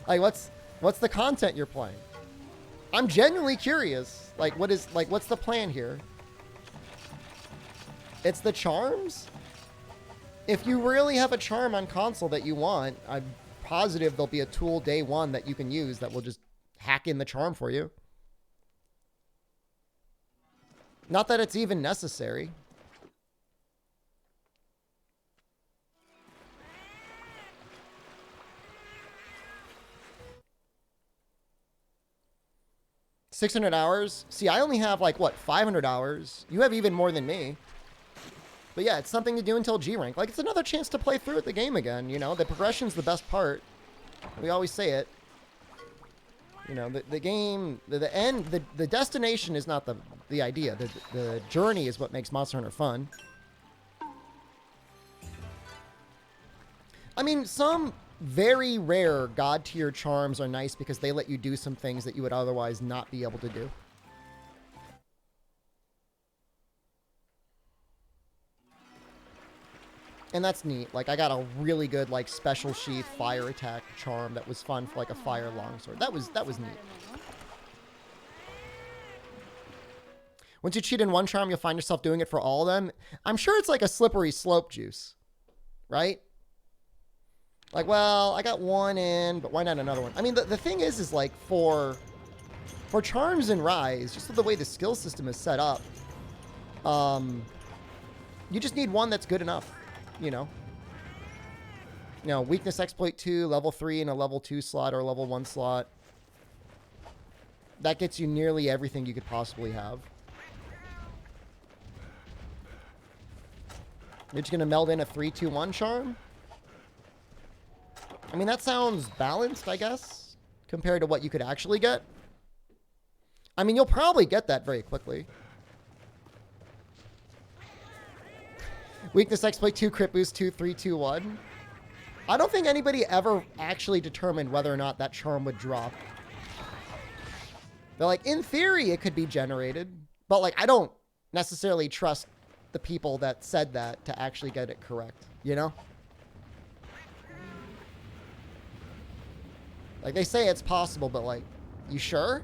[SPEAKER 1] Like, what's the content you're playing? I'm genuinely curious. Like, what's the plan here? It's the charms? If you really have a charm on console that you want, I'm positive there'll be a tool day one that you can use that will just hack in the charm for you. Not that it's even necessary. $600 hours. See, I only have like, what, 500 hours. You have even more than me. But yeah, it's something to do until G rank. Like, it's another chance to play through the game again, you know? The progression's the best part. We always say it. You know, the game, the end, the destination is not the idea. The journey is what makes Monster Hunter fun. I mean, some very rare god tier charms are nice because they let you do some things that you would otherwise not be able to do. And that's neat. Like, I got a really good, like, special sheath fire attack charm that was fun for, like, a fire longsword. That was neat. Once you cheat in one charm, you'll find yourself doing it for all of them. I'm sure it's like a slippery slope juice, right? Like, well, I got one in, but why not another one? I mean, the thing is like, for charms in Rise, just the way the skill system is set up, you just need one that's good enough. You know, weakness exploit 2, level 3 in a level 2 slot or a level 1 slot. That gets you nearly everything you could possibly have. You're just going to meld in a 3-2-1 charm? I mean, that sounds balanced, I guess, compared to what you could actually get. I mean, you'll probably get that very quickly. Weakness exploit 2, crit boost 2, 3-2-1. I don't think anybody ever actually determined whether or not that charm would drop. They're like, in theory, it could be generated. But, like, I don't necessarily trust the people that said that to actually get it correct, you know? Like, they say it's possible, but, like, you sure?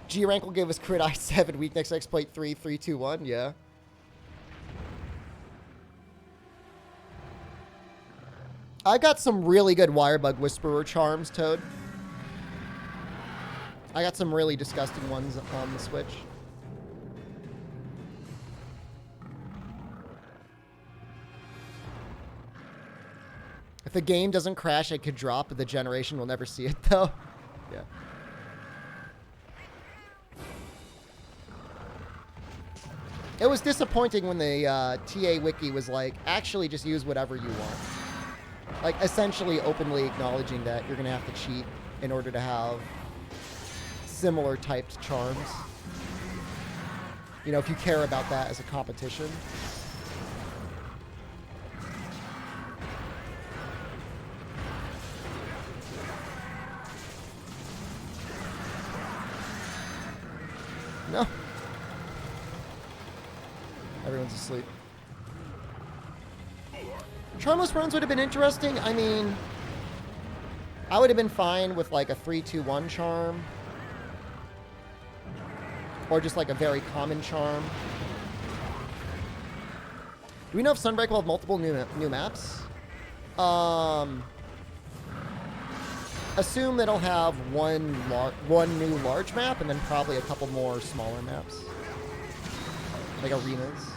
[SPEAKER 1] G rank will give us crit I7, weak next exploit 3, 3, 2, 1, yeah. I got some really good Wirebug Whisperer charms, Toad. I got some really disgusting ones on the Switch. If the game doesn't crash, it could drop, but the generation will never see it, though. Yeah. It was disappointing when the TA wiki was like, actually just use whatever you want. Like, essentially openly acknowledging that you're going to have to cheat in order to have similar typed charms. You know, if you care about that as a competition. No. Everyone's asleep. Charmless runs would have been interesting. I mean, I would have been fine with like a 3-2-1 charm. Or just like a very common charm. Do we know if Sunbreak will have multiple new maps? Assume that it'll have one new large map and then probably a couple more smaller maps. Like arenas.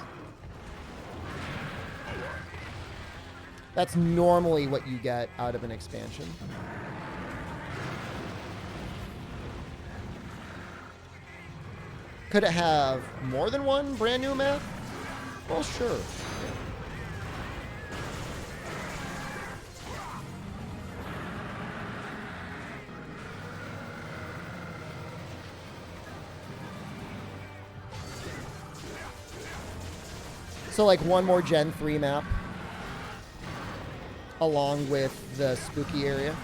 [SPEAKER 1] That's normally what you get out of an expansion. Could it have more than one brand new map? Well, sure. So like one more Gen 3 map along with the spooky area.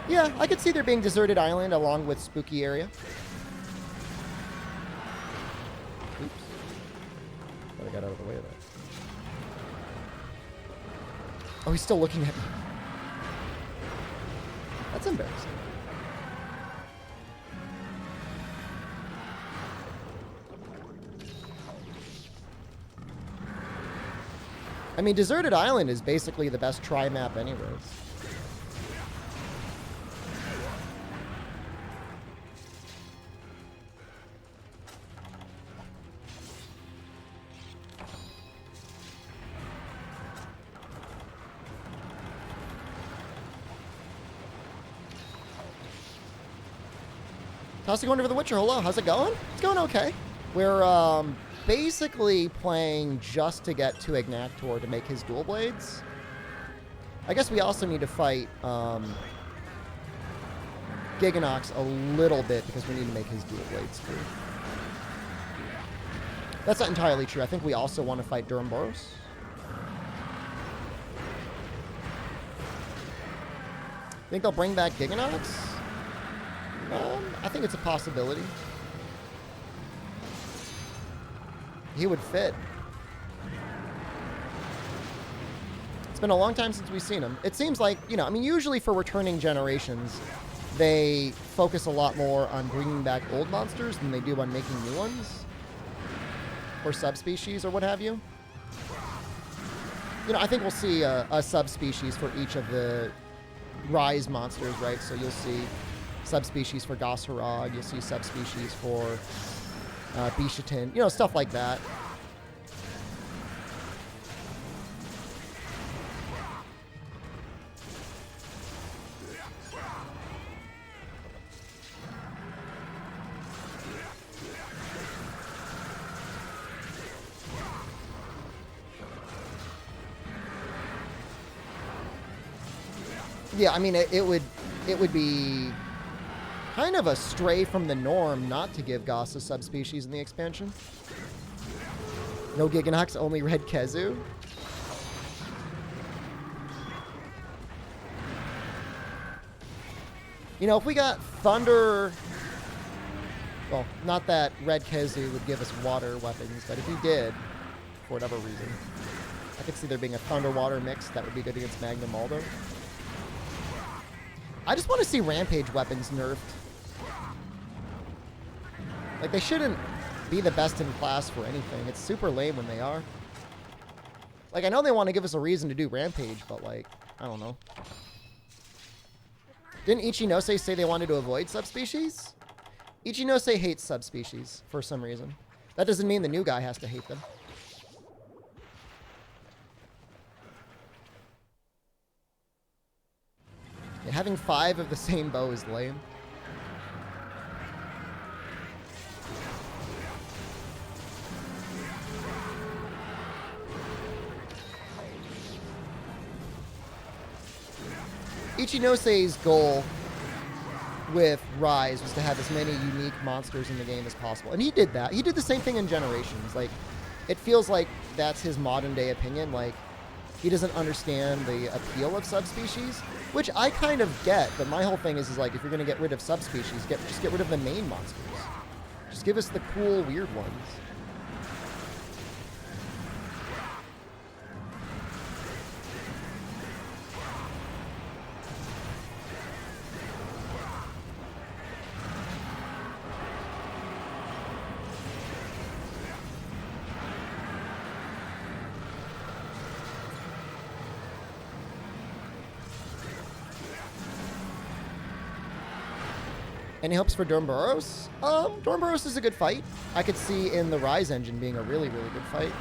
[SPEAKER 1] Yeah, I could see there being Deserted Island along with spooky area. Oops. Thought I got out of the way of that. Oh, he's still looking at me. That's embarrassing. I mean, Deserted Island is basically the best tri-map anyways. How's it going over the Witcher? Hello, how's it going? It's going okay. We're, basically playing just to get to Ignactor to make his dual blades. I guess we also need to fight Giganox a little bit because we need to make his dual blades too. That's not entirely true. I think we also want to fight Duramboros. Think they'll bring back Giganox? I think it's a possibility. He would fit. It's been a long time since we've seen him. It seems like, you know, I mean, usually for returning generations, they focus a lot more on bringing back old monsters than they do on making new ones. Or subspecies or what have you. You know, I think we'll see a subspecies for each of the Rise monsters, right? So you'll see subspecies for Gosharog, you'll see subspecies for Bishatin, you know, stuff like that. Yeah, I mean, it would be kind of a stray from the norm not to give Goss a subspecies in the expansion. No Giganox, only Red Kezu. You know, if we got Thunder... Well, not that Red Kezu would give us water weapons, but if he did, for whatever reason, I could see there being a Thunder-Water mix that would be good against Magnum Aldo. I just want to see Rampage weapons nerfed. Like, they shouldn't be the best in class for anything. It's super lame when they are. Like, I know they want to give us a reason to do Rampage, but, like, I don't know. Didn't Ichinose say they wanted to avoid subspecies? Ichinose hates subspecies for some reason. That doesn't mean the new guy has to hate them. Yeah, having 5 of the same bow is lame. Ichinose's goal with Rise was to have as many unique monsters in the game as possible. And he did that. He did the same thing in Generations. Like, it feels like that's his modern day opinion. Like, he doesn't understand the appeal of subspecies, which I kind of get. But my whole thing is like, if you're going to get rid of subspecies, just get rid of the main monsters. Just give us the cool, weird ones. Any hopes for Dornboros? Dornboros is a good fight. I could see in the Rise engine being a really, really good fight.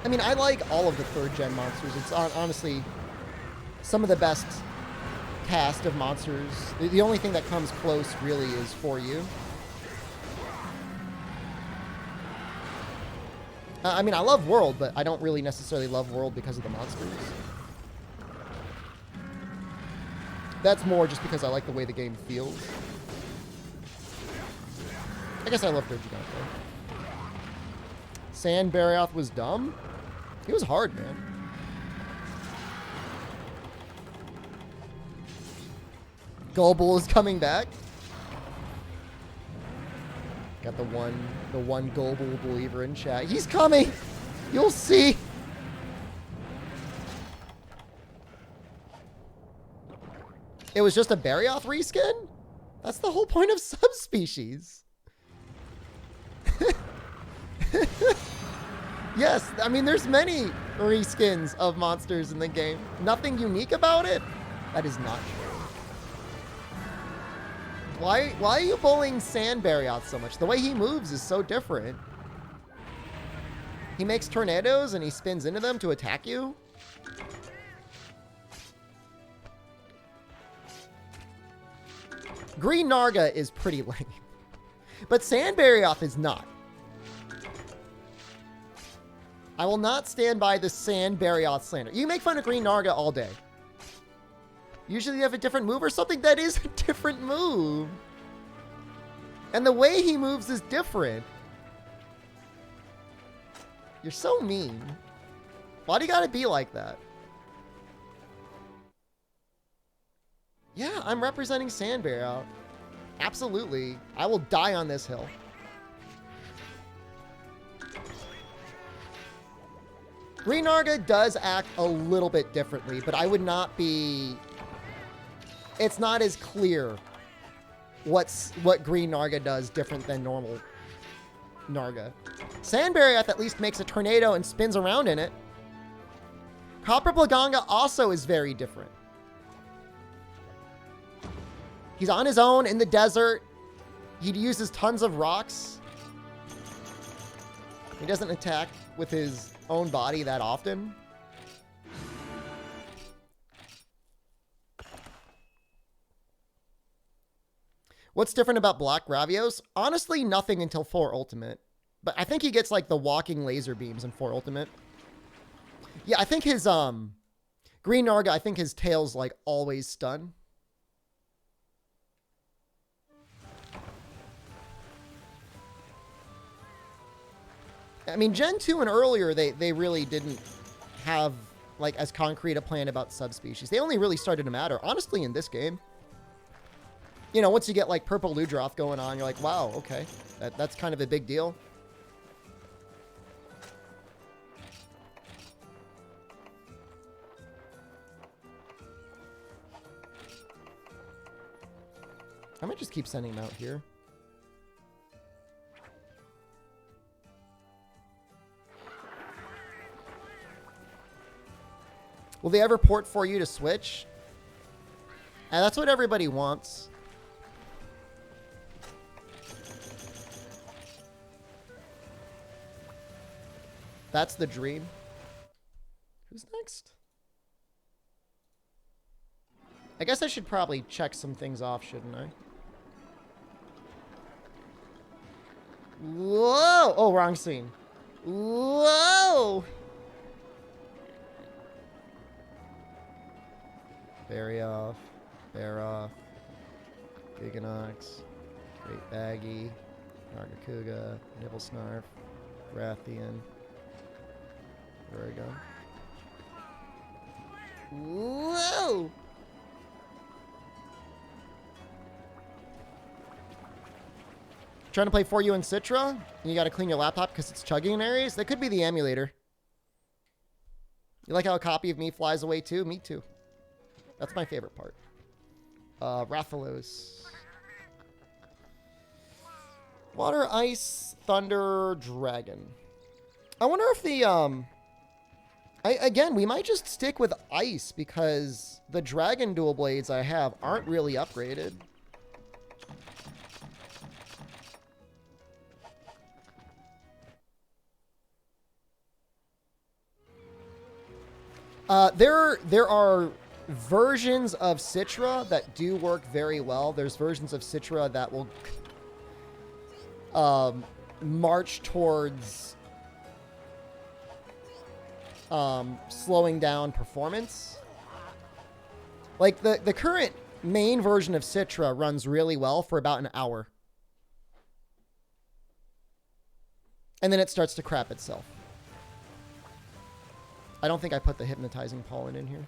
[SPEAKER 1] I mean, I like all of the 3rd gen monsters. It's honestly some of the best cast of monsters. The only thing that comes close really is For You. I mean, I love World, but I don't really necessarily love World because of the monsters. That's more just because I like the way the game feels. I guess I love Giganox though. Sand Barioth was dumb? He was hard, man. Gulbull is coming back. Got the one Gulbull believer in chat. He's coming! You'll see! It was just a Barioth reskin? That's the whole point of subspecies. Yes, I mean, there's many reskins of monsters in the game. Nothing unique about it? That is not true. Why are you bullying Sand Barioth so much? The way he moves is so different. He makes tornadoes and he spins into them to attack you? Green Narga is pretty lame. But Sand Barioth is not. I will not stand by the Sand Barioth slander. You make fun of Green Narga all day. Usually you have a different move or something. That is a different move. And the way he moves is different. You're so mean. Why do you gotta be like that? Yeah, I'm representing Sand Barioth. Absolutely. I will die on this hill. Green Narga does act a little bit differently, but I would not be... It's not as clear what Green Narga does different than normal Narga. Sand Barioth at least makes a tornado and spins around in it. Copper Blaganga also is very different. He's on his own in the desert. He uses tons of rocks. He doesn't attack with his own body that often. What's different about Black Gravios? Honestly, nothing until 4 Ultimate. But I think he gets like the walking laser beams in 4 Ultimate. Yeah, I think his Green Narga, I think his tail's like always stun. I mean, Gen 2 and earlier, they really didn't have, like, as concrete a plan about subspecies. They only really started to matter, honestly, in this game. You know, once you get, like, Purple Ludroth going on, you're like, wow, okay. That's kind of a big deal. I might just keep sending them out here. Will they ever port for you to Switch? And that's what everybody wants. That's the dream. Who's next? I guess I should probably check some things off, shouldn't I? Whoa! Oh, wrong scene. Whoa! Berry off. Bear off. Giganox. Great Baggy. Nargacuga. Nibble Snarf. Rathian. There we go. Whoa! Trying to play For You in Citra, and you got to clean your laptop because it's chugging in areas? That could be the emulator. You like how a copy of me flies away too? Me too. That's my favorite part. Rathalos. Water, Ice, Thunder, Dragon. I wonder if the, again, we might just stick with Ice because the Dragon dual blades I have aren't really upgraded. There are versions of Citra that do work very well. There's versions of Citra that will march towards slowing down performance. Like the current main version of Citra runs really well for about an hour. And then it starts to crap itself. I don't think I put the hypnotizing pollen in here.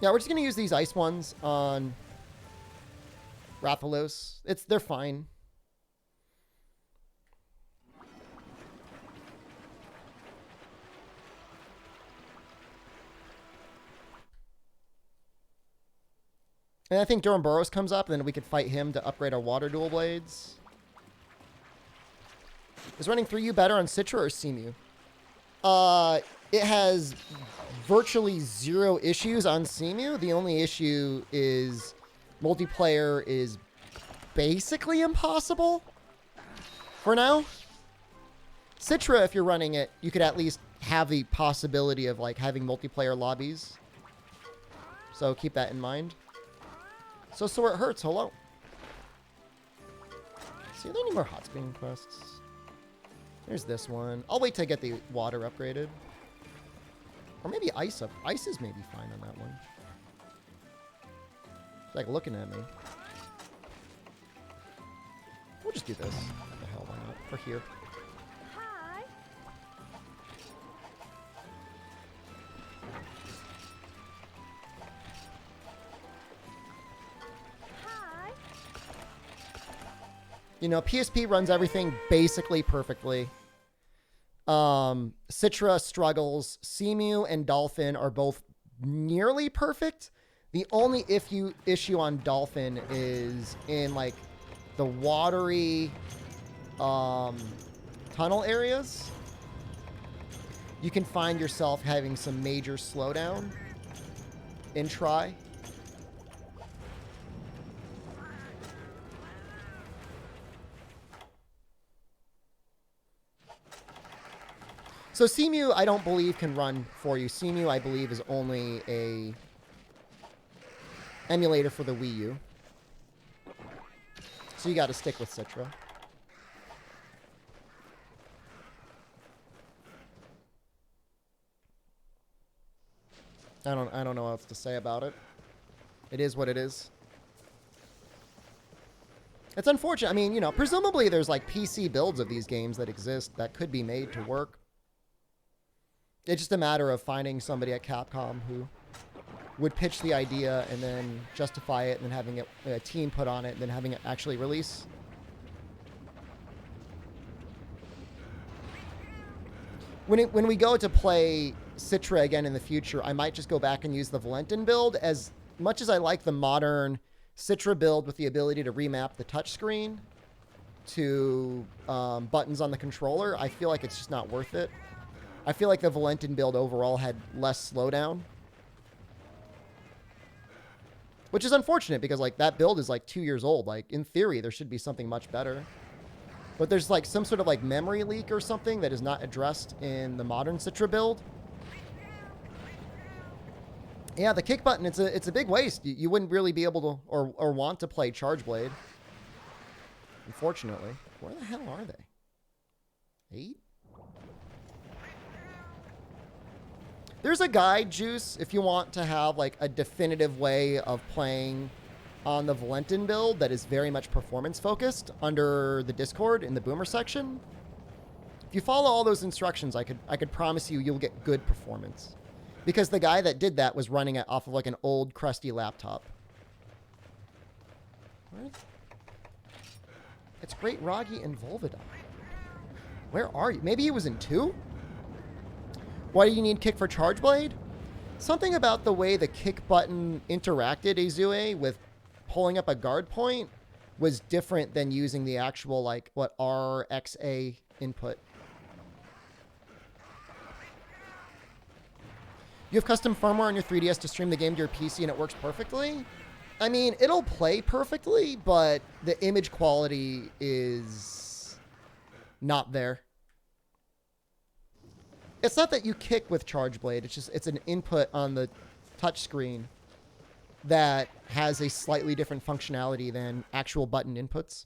[SPEAKER 1] Yeah, we're just gonna use these ice ones on Rathalos. They're fine. And I think Duramboros comes up, and then we could fight him to upgrade our water dual blades. Is running 3U better on Citra or Seamew? It has virtually zero issues on Seamew. The only issue is multiplayer is basically impossible for now. Citra, if you're running it, you could at least have the possibility of like having multiplayer lobbies. So keep that in mind. So It Hurts, hello. See, are there any more hot spring quests? There's this one. I'll wait till I get the water upgraded. Or maybe ice up. Ice is maybe fine on that one. It's like looking at me. We'll just do this. What the hell, why not? We're here.
[SPEAKER 2] Hi. Hi.
[SPEAKER 1] You know, PSP runs everything basically perfectly. Citra struggles. Seamew and Dolphin are both nearly perfect. The only issue on Dolphin is in like the watery tunnel areas. You can find yourself having some major slowdown in try. So Seamew, I don't believe can run for you. Seamew, I believe, is only a emulator for the Wii U. So you got to stick with Citra. I don't know what else to say about it. It is what it is. It's unfortunate. I mean, you know, presumably there's like PC builds of these games that exist that could be made to work. It's just a matter of finding somebody at Capcom who would pitch the idea and then justify it and then having a team put on it and then having it actually release. When we go to play Citra again in the future, I might just go back and use the Valentin build. As much as I like the modern Citra build with the ability to remap the touchscreen to buttons on the controller, I feel like it's just not worth it. I feel like the Valentin build overall had less slowdown. Which is unfortunate because like that build is like 2 years old. Like in theory, there should be something much better. But there's like some sort of like memory leak or something that is not addressed in the modern Citra build. Yeah, the kick button, it's a big waste. You wouldn't really be able to or want to play Charge Blade. Unfortunately. Where the hell are they? 8? There's a guide, Juice, if you want to have like a definitive way of playing on the Valentin build that is very much performance focused under the Discord in the Boomer section. If you follow all those instructions, I could promise you'll get good performance. Because the guy that did that was running it off of like an old crusty laptop. Where? It's Great Roggy and Volvidon. Where are you? Maybe he was in 2? Why do you need kick for Charge Blade? Something about the way the kick button interacted, Izue, with pulling up a guard point was different than using the actual, like, what, RXA input. You have custom firmware on your 3DS to stream the game to your PC and it works perfectly? I mean, it'll play perfectly, but the image quality is not there. It's not that you kick with Charge Blade. It's just, it's an input on the touchscreen that has a slightly different functionality than actual button inputs.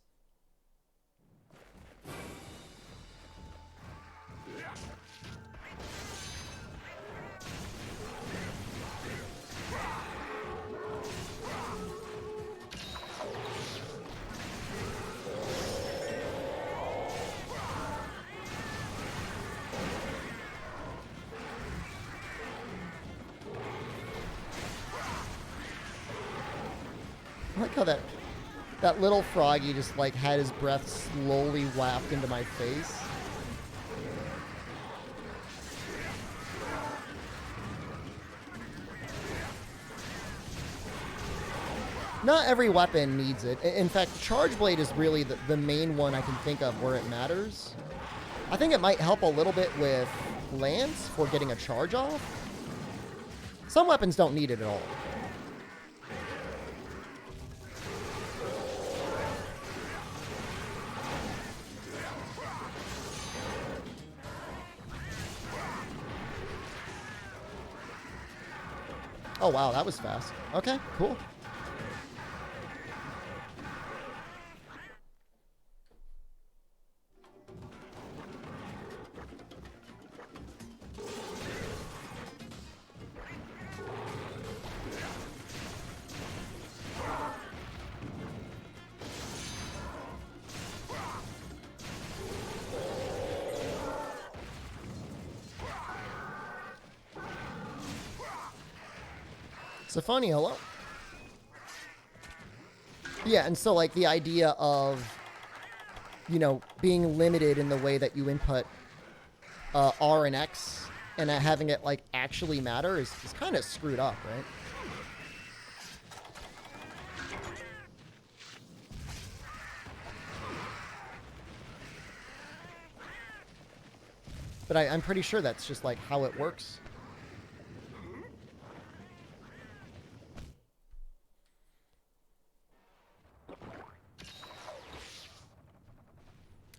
[SPEAKER 1] I like how that little froggy just like had his breath slowly wafted into my face. Not every weapon needs it. In fact, Charge Blade is really the main one I can think of where it matters. I think it might help a little bit with Lance for getting a charge off. Some weapons don't need it at all. Oh, wow, that was fast. Okay, cool. Safoni, hello. Yeah, and so like the idea of, you know, being limited in the way that you input R and X and having it like actually matter is kind of screwed up, right? But I'm pretty sure that's just like how it works.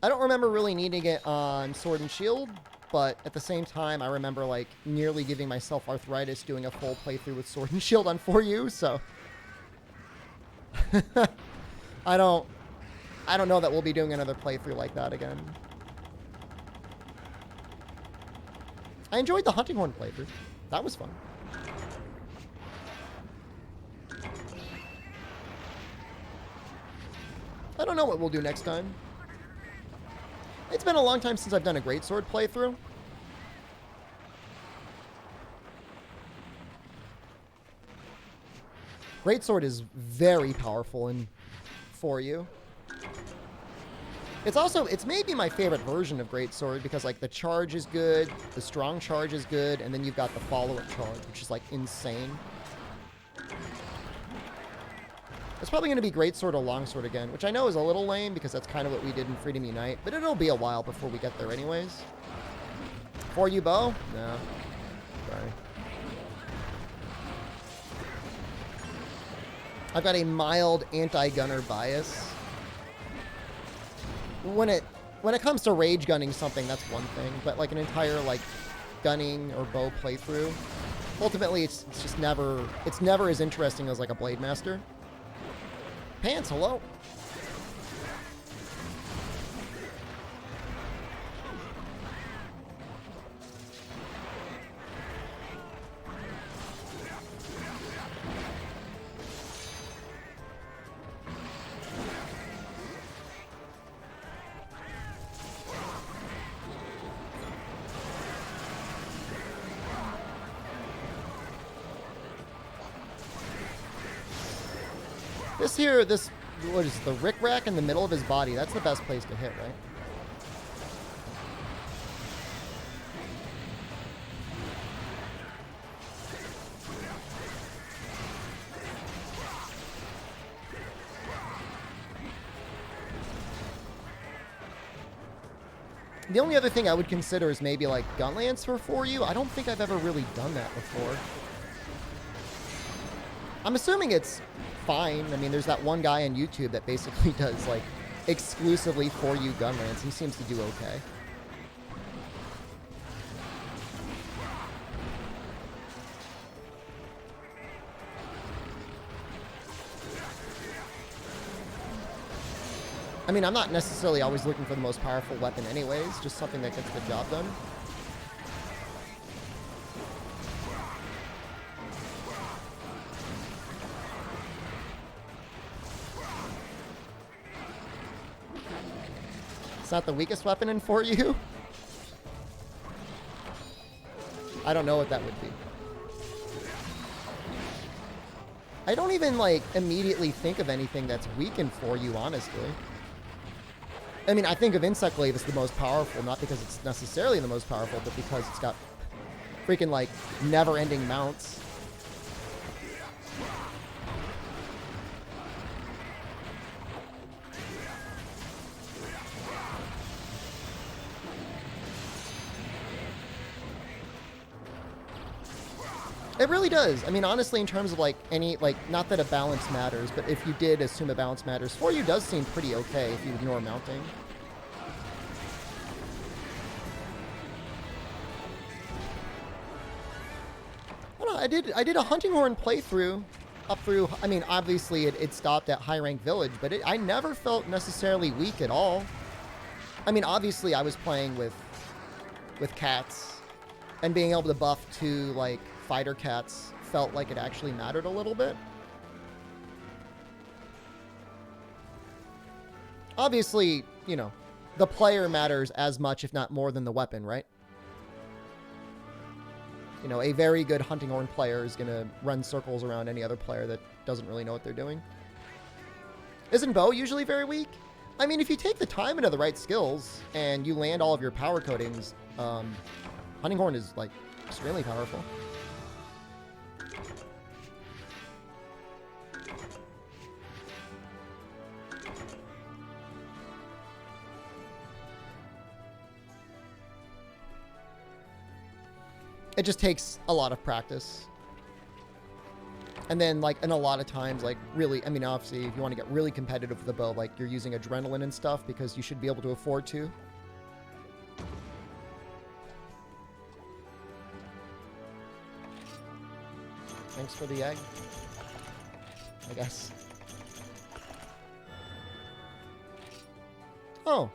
[SPEAKER 1] I don't remember really needing it on Sword and Shield, but at the same time, I remember like nearly giving myself arthritis doing a full playthrough with Sword and Shield on 4U, so I don't know that we'll be doing another playthrough like that again. I enjoyed the Hunting Horn playthrough. That was fun. I don't know what we'll do next time. It's been a long time since I've done a greatsword playthrough. Greatsword is very powerful in for you. It's also, it's maybe my favorite version of Greatsword because, like, the charge is good, the strong charge is good, and then you've got the follow-up charge, which is, like, insane. It's probably going to be Greatsword or Longsword again, which I know is a little lame because that's kind of what we did in Freedom Unite, but it'll be a while before we get there anyways. For you, Bo? No. Sorry. I've got a mild anti-gunner bias. When it comes to rage gunning something, that's one thing, but like an entire like gunning or bow playthrough, ultimately it's just never as interesting as like a Blade Master. Pants, hello. This, what is it, the Rick Rack in the middle of his body? That's the best place to hit, right? The only other thing I would consider is maybe like Gun Lance for you. I don't think I've ever really done that before. I'm assuming it's fine. I mean, there's that one guy on YouTube that basically does like exclusively for you Gun Lance. He seems to do okay. I mean, I'm not necessarily always looking for the most powerful weapon anyways, just something that gets the job done. It's not the weakest weapon in for you? I don't know what that would be. I don't even, like, immediately think of anything that's weak in for you, honestly. I mean, I think of Insect Glaive as the most powerful, not because it's necessarily the most powerful, but because it's got freaking, like, never-ending mounts. It really does. I mean, honestly, in terms of, like, any, like, not that a balance matters, but if you did assume a balance matters, for you does seem pretty okay if you ignore mounting. I don't know, I did a Hunting Horn playthrough up through, I mean, obviously it stopped at High Rank Village, but I never felt necessarily weak at all. I mean, obviously I was playing with cats, and being able to buff to, like, fighter cats felt like it actually mattered a little bit. Obviously, you know, the player matters as much, if not more, than the weapon, right? You know, a very good Hunting Horn player is going to run circles around any other player that doesn't really know what they're doing. Isn't bow usually very weak? I mean, if you take the time into the right skills and you land all of your power coatings, Hunting Horn is, like, extremely powerful. It just takes a lot of practice. And then, like, and a lot of times, like, really, I mean, obviously, if you want to get really competitive with the bow, like, you're using adrenaline and stuff because you should be able to afford to. Thanks for the egg, I guess. Oh.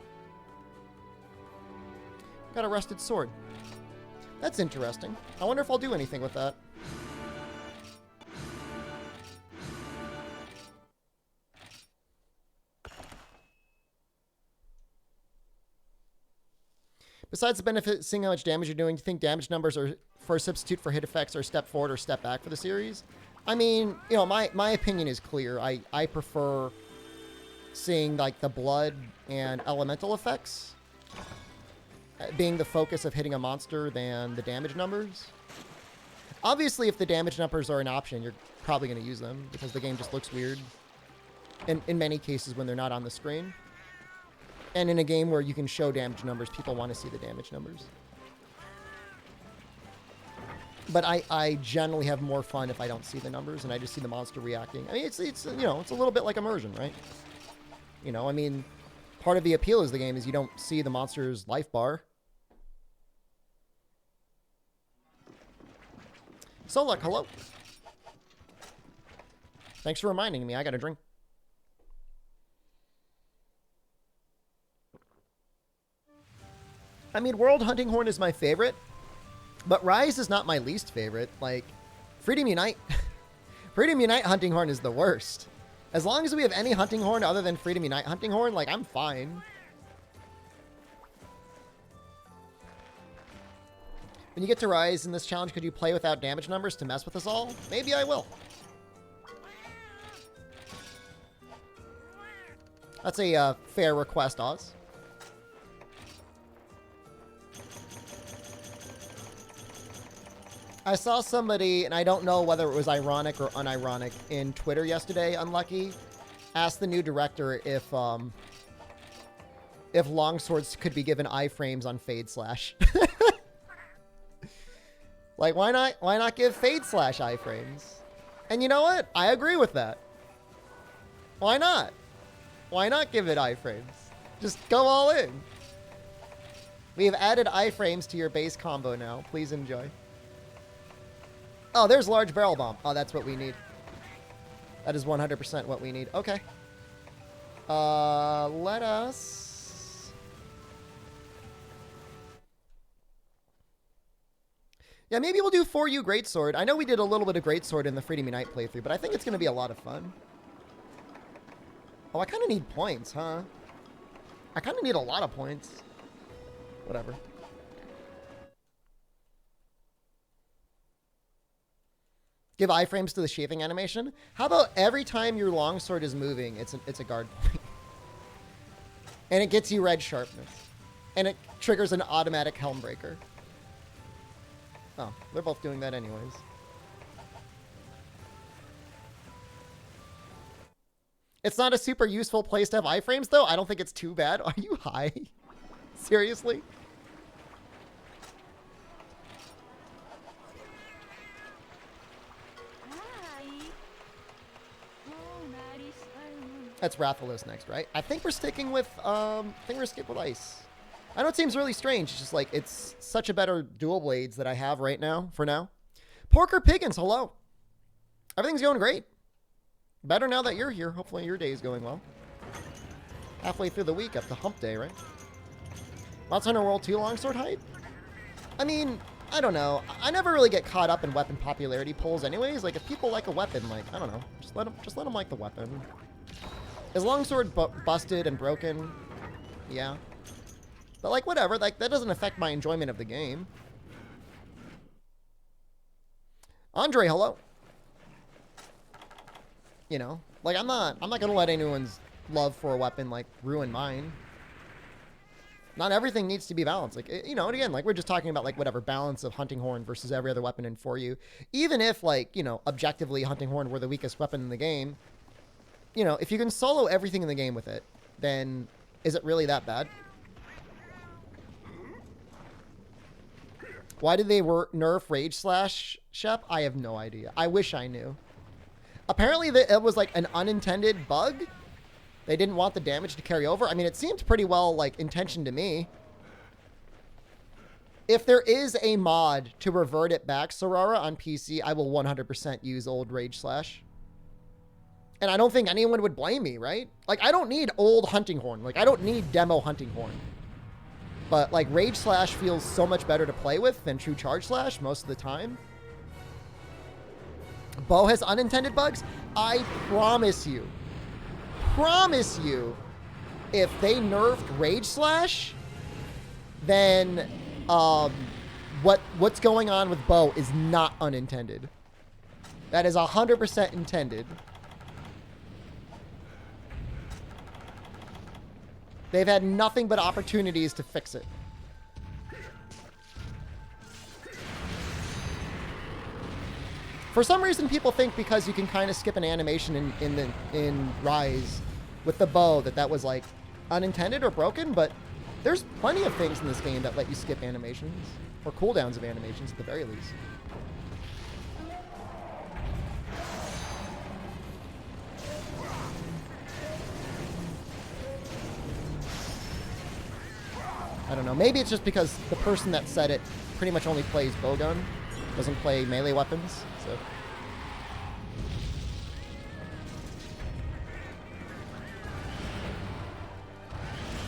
[SPEAKER 1] Got a rusted sword. That's interesting. I wonder if I'll do anything with that. Besides the benefit seeing how much damage you're doing, do you think damage numbers are for a substitute for hit effects or step forward or step back for the series? I mean, you know, my opinion is clear. I prefer seeing like the blood and elemental effects being the focus of hitting a monster than the damage numbers. Obviously, if the damage numbers are an option, you're probably going to use them because the game just looks weird in many cases when they're not on the screen. And in a game where you can show damage numbers, people want to see the damage numbers. But I generally have more fun if I don't see the numbers and I just see the monster reacting. I mean, it's you know, it's a little bit like immersion, right? You know, I mean, part of the appeal of the game is you don't see the monster's life bar. Solak, hello. Thanks for reminding me. I got a drink. I mean, World Hunting Horn is my favorite, but Rise is not my least favorite. Like, Freedom Unite, Freedom Unite Hunting Horn is the worst. As long as we have any Hunting Horn other than Freedom Unite Hunting Horn, like, I'm fine. When you get to Rise in this challenge, could you play without damage numbers to mess with us all? Maybe I will. That's a fair request, Oz. I saw somebody, and I don't know whether it was ironic or unironic, in Twitter yesterday, Unlucky, asked the new director if longswords could be given iframes on Fade Slash. Like, why not give Fade Slash iframes? And you know what? I agree with that. Why not? Why not give it iframes? Just go all in. We have added iframes to your base combo now. Please enjoy. Oh, there's large barrel bomb. Oh, that's what we need. That is 100% what we need. Okay. Let us... Yeah, maybe we'll do 4U Greatsword. I know we did a little bit of Greatsword in the Freedom Unite playthrough, but I think it's going to be a lot of fun. Oh, I kind of need points, huh? I kind of need a lot of points. Whatever. Give iframes to the shaving animation. How about every time your longsword is moving, it's a guard point. And it gets you red sharpness. And it triggers an automatic helm breaker. Oh, they're both doing that anyways. It's not a super useful place to have iframes, though. I don't think it's too bad. Are you high? Seriously? That's Rathalos next, right? I think we're sticking with, with Ice. I know it seems really strange. It's just like, it's such a better dual blades that I have right now, for now. Porker Piggins, hello. Everything's going great. Better now that you're here. Hopefully your day is going well. Halfway through the week up to hump day, right? Monster Hunter World 2 longsword hype? I mean, I don't know. I never really get caught up in weapon popularity polls anyways. Like, if people like a weapon, like, I don't know. Just let them like the weapon. Is longsword busted and broken? Yeah. But, like, whatever. Like, that doesn't affect my enjoyment of the game. Andre, hello. You know, like, I'm not gonna let anyone's love for a weapon, like, ruin mine. Not everything needs to be balanced. Like, you know, and again, like, we're just talking about, like, whatever balance of Hunting Horn versus every other weapon in 4U. Even if, like, you know, objectively Hunting Horn were the weakest weapon in the game, you know, if you can solo everything in the game with it, then is it really that bad? Why did they nerf Rage Slash, Shep? I have no idea. I wish I knew. Apparently, it was like an unintended bug. They didn't want the damage to carry over. I mean, it seemed pretty well, like, intentioned to me. If there is a mod to revert it back, Sorara, on PC, I will 100% use old Rage Slash. And I don't think anyone would blame me, right? Like, I don't need old Hunting Horn. Like, I don't need demo Hunting Horn. But, like, Rage Slash feels so much better to play with than True Charge Slash most of the time. Bow has unintended bugs? I promise you, if they nerfed Rage Slash, then what's going on with Bo is not unintended. That is 100% intended. They've had nothing but opportunities to fix it. For some reason, people think because you can kind of skip an animation in Rise with the bow that was like unintended or broken, but there's plenty of things in this game that let you skip animations or cooldowns of animations at the very least. I don't know. Maybe it's just because the person that said it pretty much only plays bowgun, doesn't play melee weapons. So.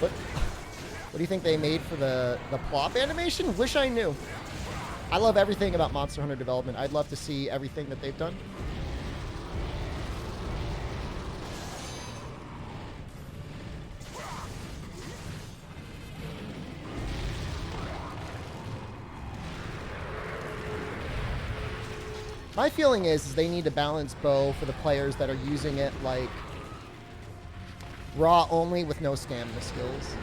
[SPEAKER 1] What do you think they made for the plop animation? Wish I knew. I love everything about Monster Hunter development. I'd love to see everything that they've done. My feeling is they need to balance bow for the players that are using it like raw only with no stamina skills.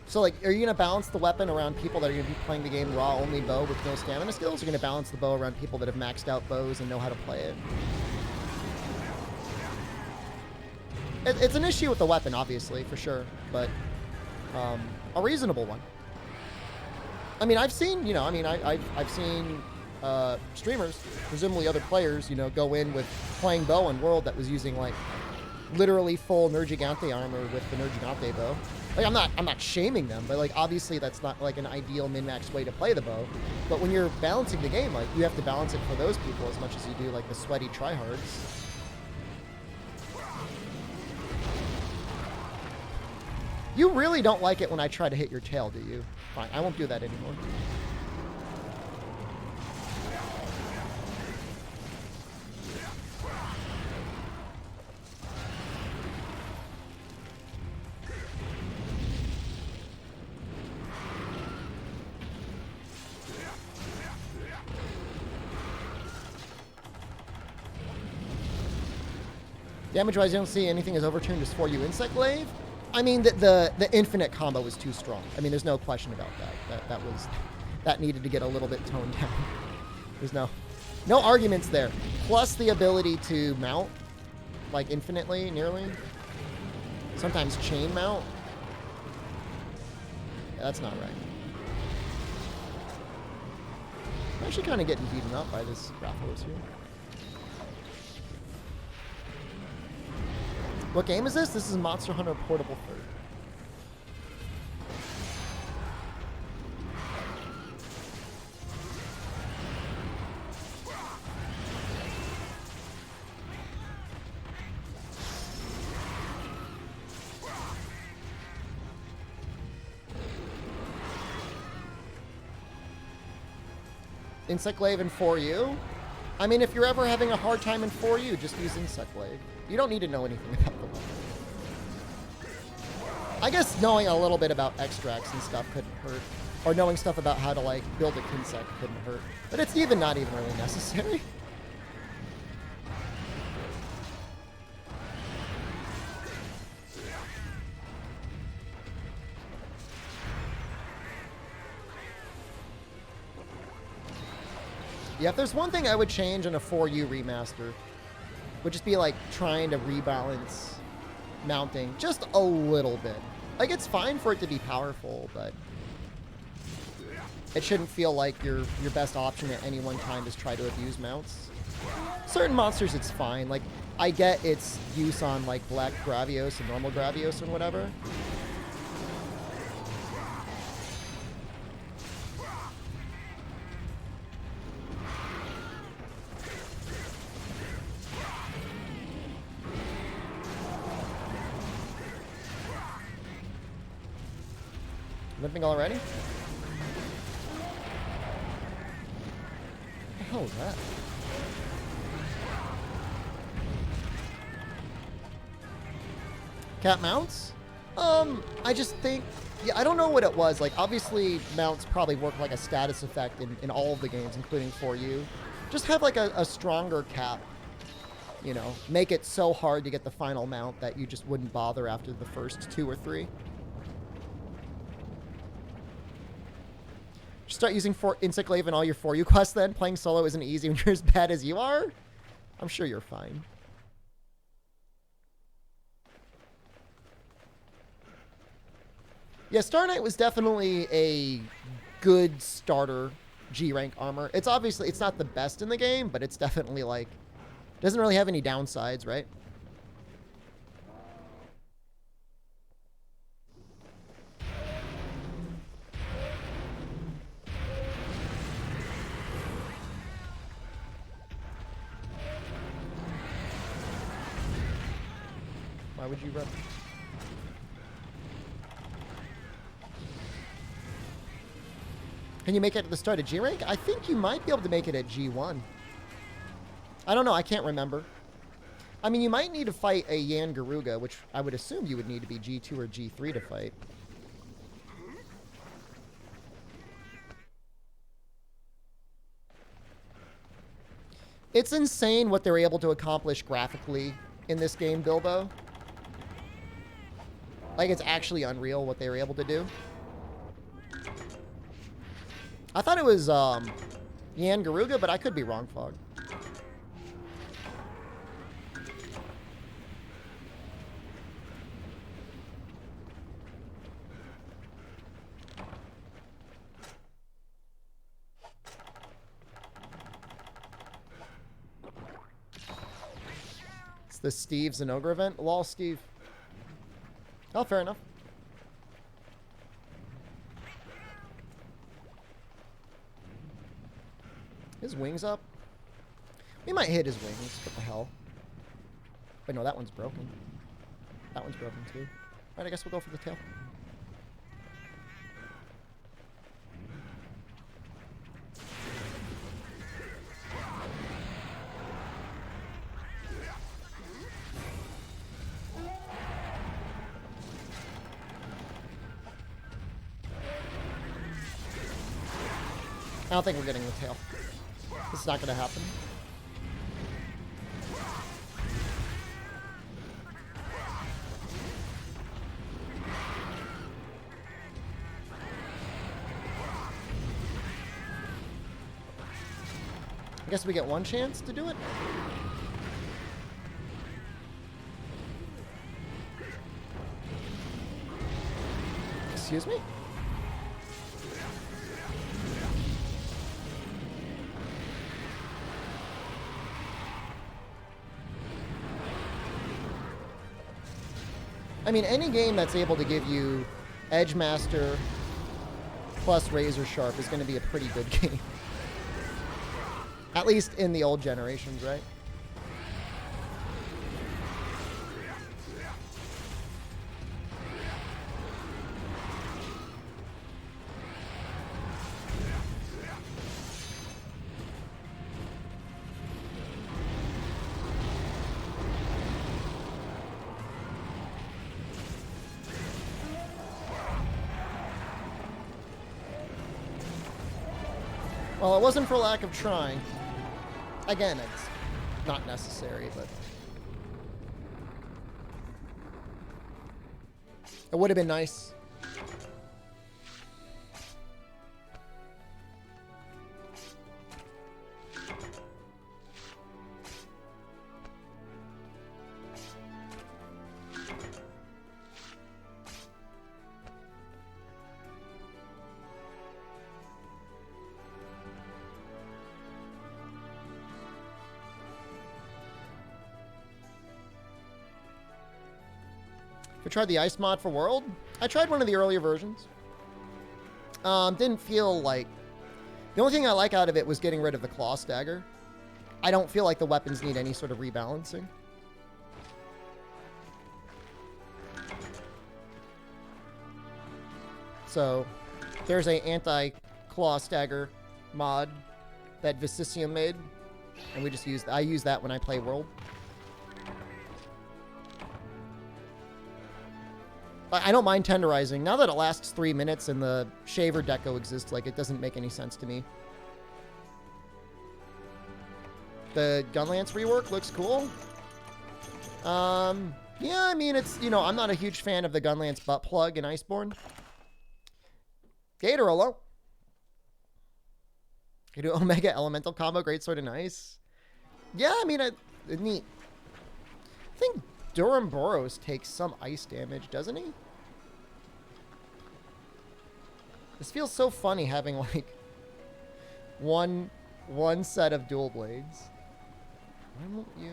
[SPEAKER 1] So like, are you going to balance the weapon around people that are going to be playing the game raw only bow with no stamina skills? Or are you going to balance the bow around people that have maxed out bows and know how to play it? It's an issue with the weapon, obviously, for sure, but a reasonable one. I mean, I've seen, I've seen streamers, presumably other players, go in with playing bow in World that was using like literally full Nergigante armor with the Nergigante bow. Like I'm not shaming them, but like obviously that's not like an ideal min-max way to play the bow. But when you're balancing the game, like you have to balance it for those people as much as you do like the sweaty tryhards. You really don't like it when I try to hit your tail, do you? Fine, I won't do that anymore. Damage-wise, you don't see anything as overturned as for you Insect Glaive. I mean, the infinite combo was too strong. I mean, there's no question about that. That needed to get a little bit toned down. There's no arguments there. Plus the ability to mount, like infinitely, nearly. Sometimes chain mount. Yeah, that's not right. I'm actually kind of getting beaten up by this Rathalos here. What game is this? This is Monster Hunter Portable 3rd. Insect Glaive in 4U? I mean, if you're ever having a hard time in 4U, just use Insect Glaive. You don't need to know anything about the weapon. I guess knowing a little bit about extracts and stuff couldn't hurt. Or knowing stuff about how to, like, build a Kinsect couldn't hurt. But it's not even really necessary. Yeah, if there's one thing I would change in a 4U remaster, would just be like trying to rebalance mounting just a little bit. Like it's fine for it to be powerful, but it shouldn't feel like your best option at any one time is try to abuse mounts. Certain monsters it's fine. Like I get its use on like Black Gravios and normal Gravios and whatever. Limping already? What the hell was that? Cat mounts? I just think Yeah, I don't know what it was. Like, obviously, mounts probably work like a status effect in all of the games, including 4U. Just have, like, a stronger cap. You know, make it so hard to get the final mount that you just wouldn't bother after the first 2 or 3. Just start using Insect in all your 4U quests then. Playing solo isn't easy when you're as bad as you are. I'm sure you're fine. Yeah, Star Knight was definitely a good starter G rank armor. It's obviously, it's not the best in the game, but it's definitely like, doesn't really have any downsides, right? Why would you run? Can you make it at the start of G rank? I think you might be able to make it at G1. I don't know. I can't remember. I mean, you might need to fight a Yan Garuga, which I would assume you would need to be G2 or G3 to fight. It's insane what they're able to accomplish graphically in this game, Bilbo. Like, it's actually unreal what they were able to do. I thought it was Yan Garuga, but I could be wrong, Fog. It's the Steve Zenogre event. Lol, Steve. Oh, fair enough. His wings up? We might hit his wings. What the hell? Wait, no, that one's broken. That one's broken too. Alright, I guess we'll go for the tail. I don't think we're getting the tail. This is not going to happen. I guess we get one chance to do it. Excuse me? I mean, any game that's able to give you Edge Master plus Razor Sharp is going to be a pretty good game. At least in the old generations, right? Well, it wasn't for lack of trying. Again, it's not necessary, but it would have been nice. I tried the ice mod for World. I tried one of the earlier versions. Didn't feel like... The only thing I like out of it was getting rid of the claw stagger. I don't feel like the weapons need any sort of rebalancing. So, there's a anti-claw stagger mod that Vicisium made. And we just used... I use that when I play World. I don't mind tenderizing. Now that it lasts 3 minutes and the shaver deco exists, like, it doesn't make any sense to me. The Gunlance rework looks cool. Yeah, I mean, it's, you know, I'm not a huge fan of the Gunlance butt plug in Iceborne. Gator, hello. You do Omega Elemental combo, great sword and ice. Yeah, I mean, neat. I think Durham Boros takes some ice damage, doesn't he? This feels so funny having, like, one set of dual blades. Why won't you?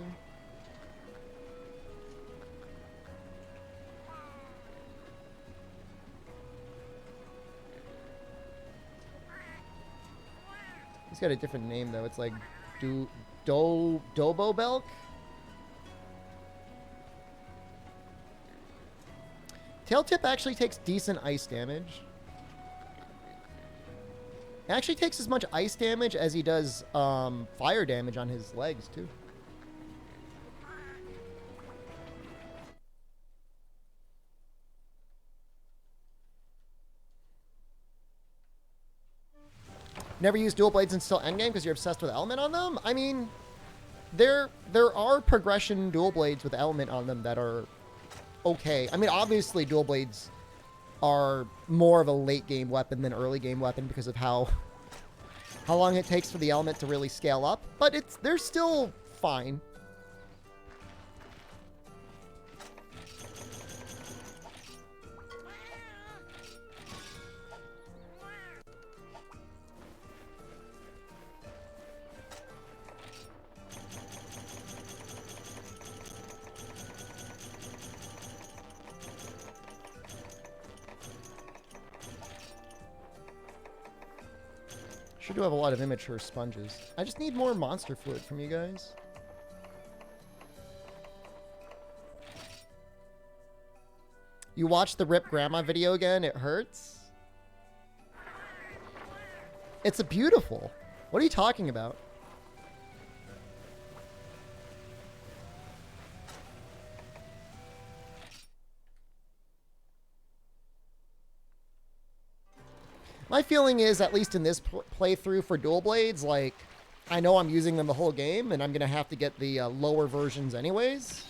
[SPEAKER 1] He's got a different name, though. It's like Dobo Belk? Tail Tip actually takes decent ice damage. He actually takes as much ice damage as he does fire damage on his legs, too. Never use dual blades until endgame because you're obsessed with element on them? I mean, there are progression dual blades with element on them that are okay. I mean, obviously dual blades are more of a late game weapon than early game weapon because of how long it takes for the element to really scale up, but they're still fine. Sure do have a lot of immature sponges. I just need more monster fluid from you guys. You watched the Rip Grandma video again? It hurts? It's a beautiful. What are you talking about? My feeling is, at least in this playthrough for dual blades, like, I know I'm using them the whole game, and I'm going to have to get the lower versions anyways.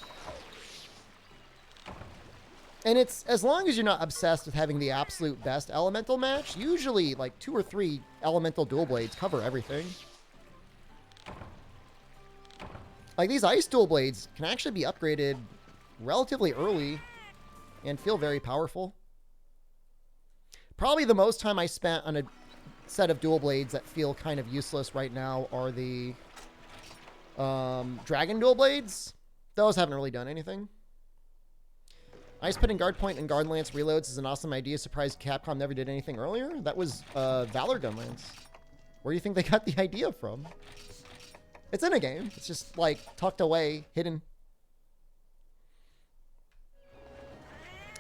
[SPEAKER 1] And it's, as long as you're not obsessed with having the absolute best elemental match, usually, like, 2 or 3 elemental dual blades cover everything. Like, these ice dual blades can actually be upgraded relatively early and feel very powerful. Probably the most time I spent on a set of dual blades that feel kind of useless right now are the dragon dual blades. Those haven't really done anything. Ice Pit and Guard Point and Guard Lance reloads is an awesome idea. Surprised Capcom never did anything earlier. That was Valor Gun Lance. Where do you think they got the idea from? It's in a game. It's just like tucked away, hidden.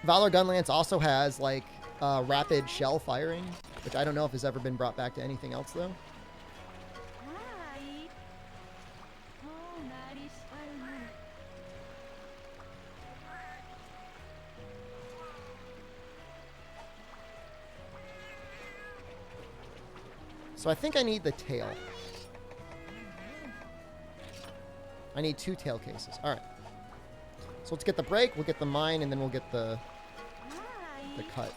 [SPEAKER 1] Valor Gun Lance also has like rapid shell firing, which I don't know if has ever been brought back to anything else though. So I think I need the tail. I need 2 tail cases. All right. So let's get the break, we'll get the mine, and then we'll get the cut.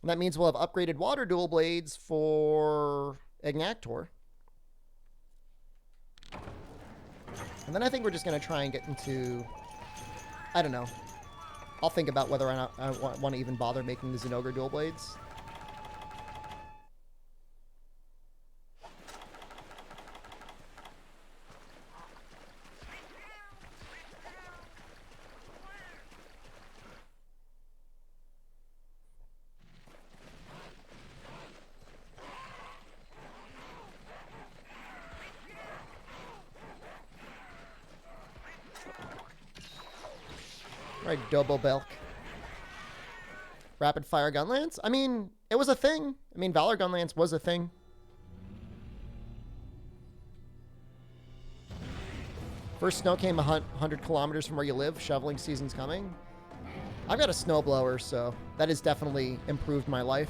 [SPEAKER 1] And that means we'll have upgraded water dual blades for Ignactor. And then I think we're just going to try and get into... I don't know. I'll think about whether or not I want to even bother making the Zinogre dual blades. Right, Dobo Belk. Rapid Fire Gun Lance? I mean, it was a thing. I mean, Valor Gun Lance was a thing. First snow came 100 kilometers from where you live. Shoveling season's coming. I've got a snowblower, so that has definitely improved my life.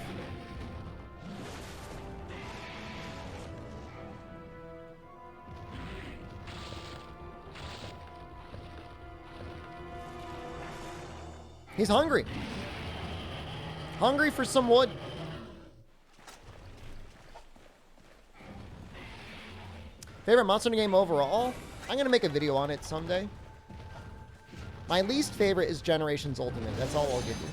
[SPEAKER 1] He's hungry. Hungry for some wood. Favorite Monster Hunter game overall? I'm going to make a video on it someday. My least favorite is Generations Ultimate. That's all I'll give you.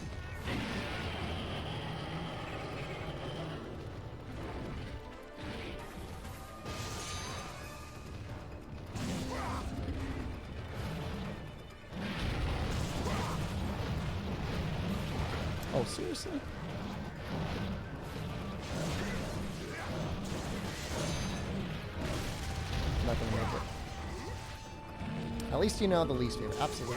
[SPEAKER 1] Oh, seriously? I'm not gonna make it. At least you know the least favorite. Absolutely.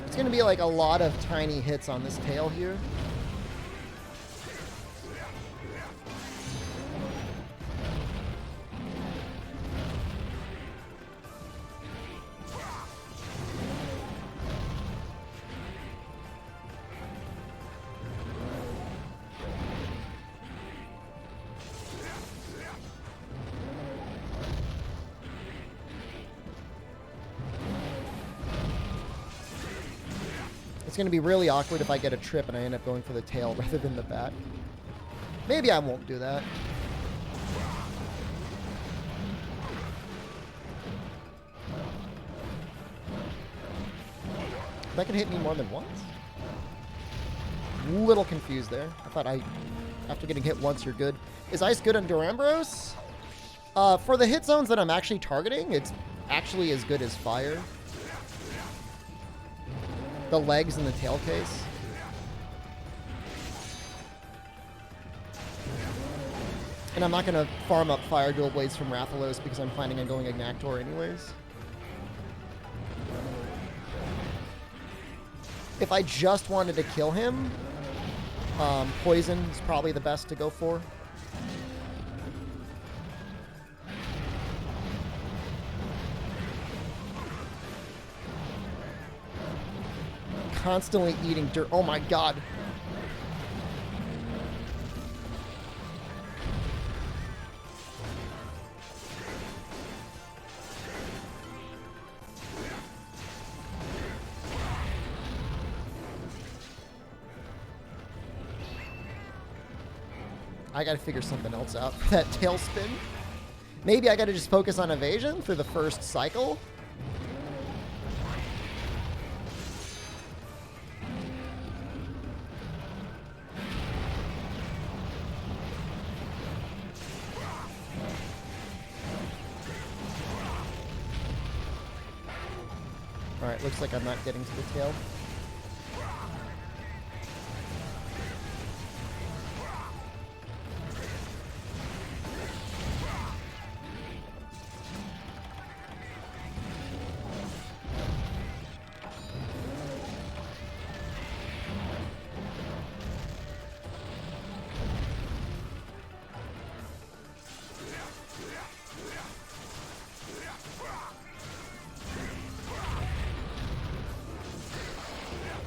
[SPEAKER 1] It's going to be like a lot of tiny hits on this tail here. It's going to be really awkward if I get a trip and I end up going for the tail rather than the back. Maybe I won't do that. That can hit me more than once? Little confused there. I thought after getting hit once, you're good. Is ice good on Durambros? For the hit zones that I'm actually targeting, it's actually as good as fire. The legs and the tail case. And I'm not going to farm up Fire Dual Blades from Rathalos because I'm planning on going Ignactor anyways. If I just wanted to kill him, Poison is probably the best to go for. Constantly eating dirt. Oh my god. I gotta figure something else out for that tailspin. Maybe I gotta just focus on evasion for the first cycle. Alright, looks like I'm not getting to the tail.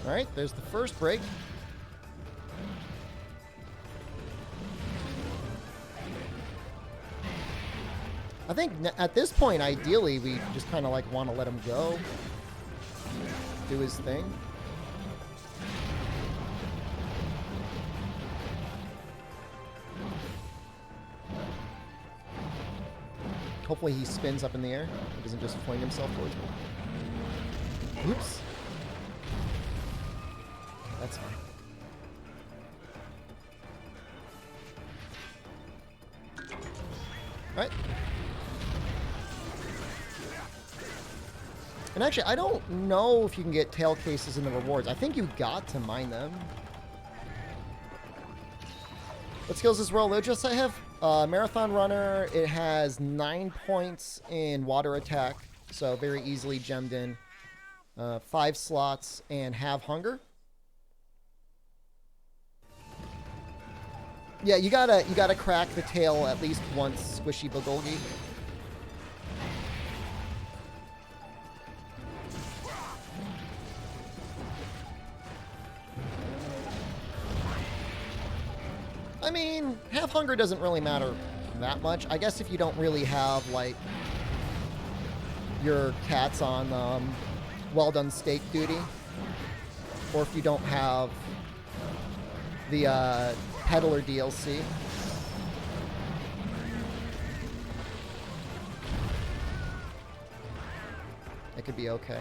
[SPEAKER 1] Alright, there's the first break. I think at this point, ideally, we just kind of like want to let him go. Do his thing. Hopefully he spins up in the air. He doesn't just fling himself towards me. Oops. That's fine. Alright. And actually, I don't know if you can get tail cases in the rewards. I think you got to mine them. What skills does Royal Logos I have? Marathon Runner, it has 9 points in water attack, so very easily gemmed in. 5 slots and have hunger. Yeah, you gotta crack the tail at least once, Squishy Bulgogi. I mean, have hunger doesn't really matter that much. I guess if you don't really have, like, your cats on well done steak duty, or if you don't have the peddler DLC. It could be okay.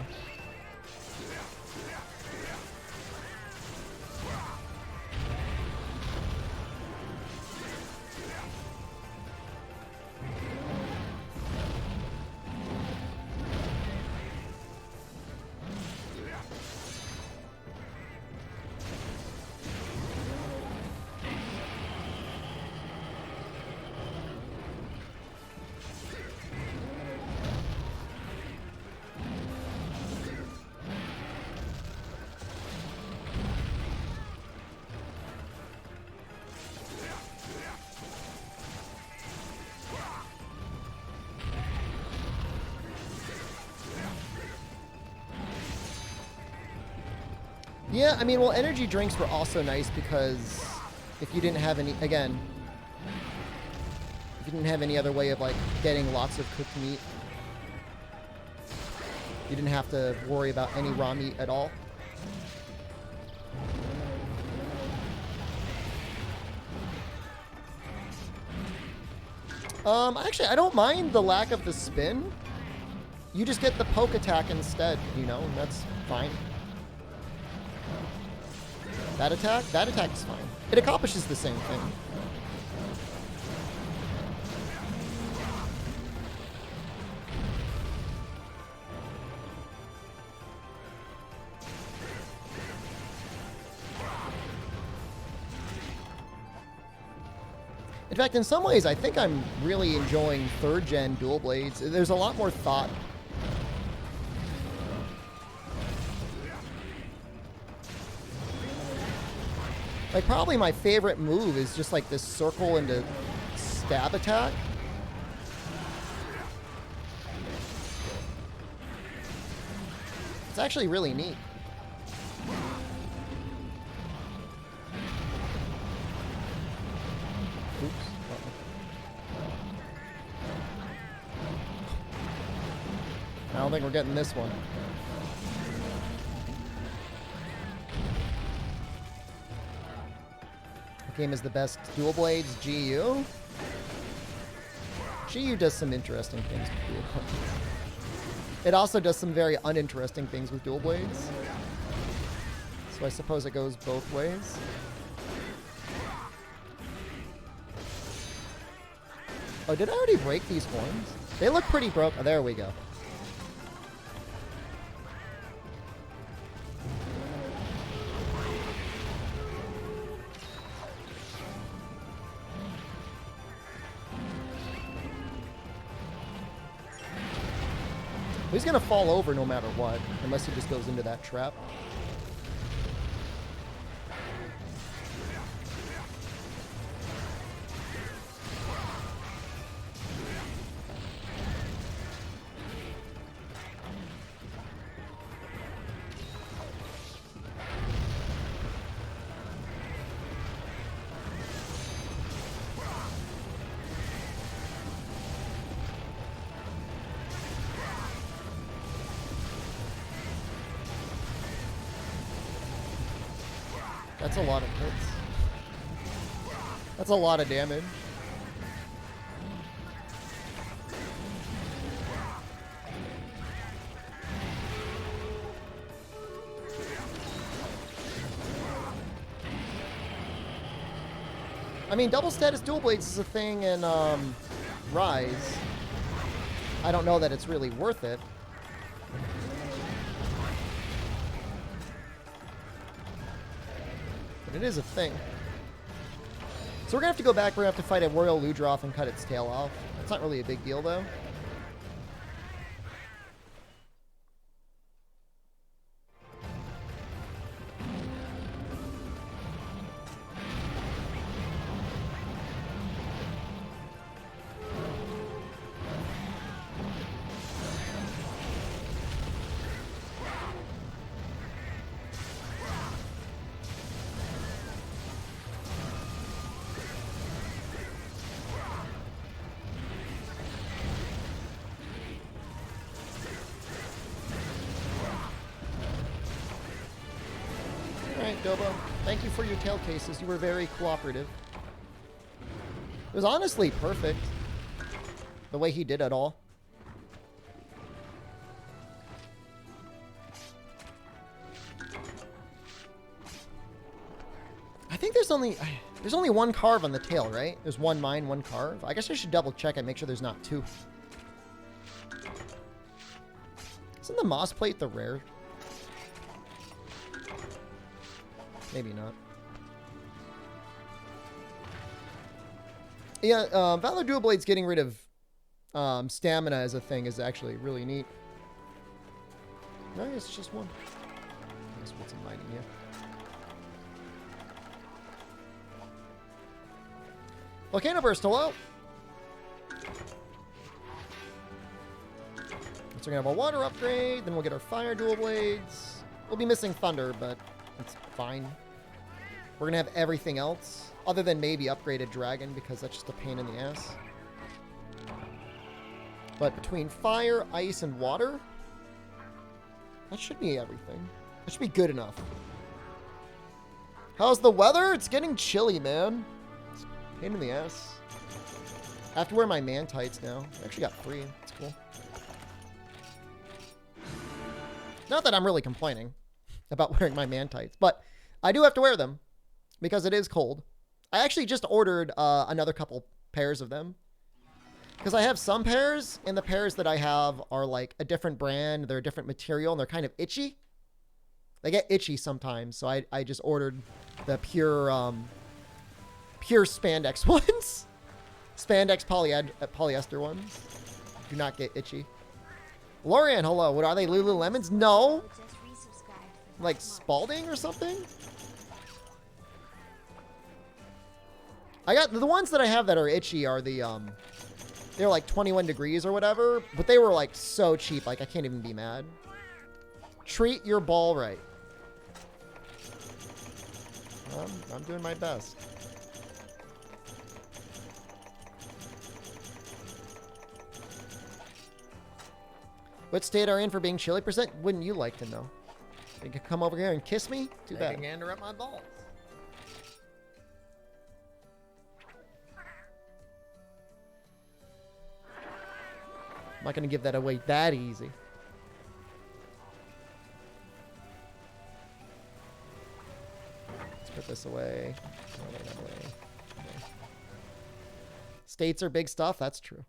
[SPEAKER 1] Yeah, I mean, well, energy drinks were also nice because if you didn't have any, again, if you didn't have any other way of, like, getting lots of cooked meat, you didn't have to worry about any raw meat at all. Actually, I don't mind the lack of the spin. You just get the poke attack instead, you know, and that's fine. That attack is fine. It accomplishes the same thing. In fact, in some ways, I think I'm really enjoying 3rd gen dual blades. There's a lot more thought. Like, probably my favorite move is just like this circle into stab attack. It's actually really neat. Oops. I don't think we're getting this one. Game is the best dual blades. GU. GU does some interesting things with dual blades. It also does some very uninteresting things with dual blades. So I suppose it goes both ways. Oh, did I already break these horns? They look pretty broke. Oh, there we go. He's gonna fall over no matter what, unless he just goes into that trap. That's a lot of hits. That's a lot of damage. I mean, double status dual blades is a thing in rise, I don't know that it's really worth it. But it is a thing. So we're going to have to go back. We're going to have to fight a Royal Ludroth and cut its tail off. It's not really a big deal, though. Dobo, thank you for your tail cases. You were very cooperative. It was honestly perfect, the way he did it all. I think there's only one carve on the tail, right? There's one mine, one carve. I guess I should double check and make sure there's not two. Isn't the moss plate the rare? Maybe not. Yeah, Valor Dual Blade's getting rid of stamina as a thing is actually really neat. No, it's just one. I guess what's inviting you? Volcano Burst, hello! So we're gonna have a water upgrade, then we'll get our fire dual blades. We'll be missing thunder, but it's fine. We're gonna have everything else, other than maybe upgraded dragon, because that's just a pain in the ass. But between fire, ice, and water, that should be everything. That should be good enough. How's the weather? It's getting chilly, man. It's a pain in the ass. I have to wear my man tights now. I actually got free. It's cool. Not that I'm really complaining about wearing my man tights, but I do have to wear them because it is cold. I actually just ordered another couple pairs of them because I have some pairs, and the pairs that I have are like a different brand. They're a different material, and they're kind of itchy. They get itchy sometimes, so I just ordered the pure spandex ones. Spandex polyester ones. Do not get itchy. Lorian, hello. What are they, Lululemons? No. Like Spalding or something? I got the ones that I have that are itchy are the they're like 21 degrees or whatever, but they were like so cheap, like I can't even be mad. Treat your ball right. I'm doing my best. What state are in for being chilly percent? Wouldn't you like to know? You could come over here and kiss me? Too bad.
[SPEAKER 3] Taking gander up my balls.
[SPEAKER 1] I'm not going to give that away that easy. Let's put this away. Put that away. Okay. States are big stuff. That's true.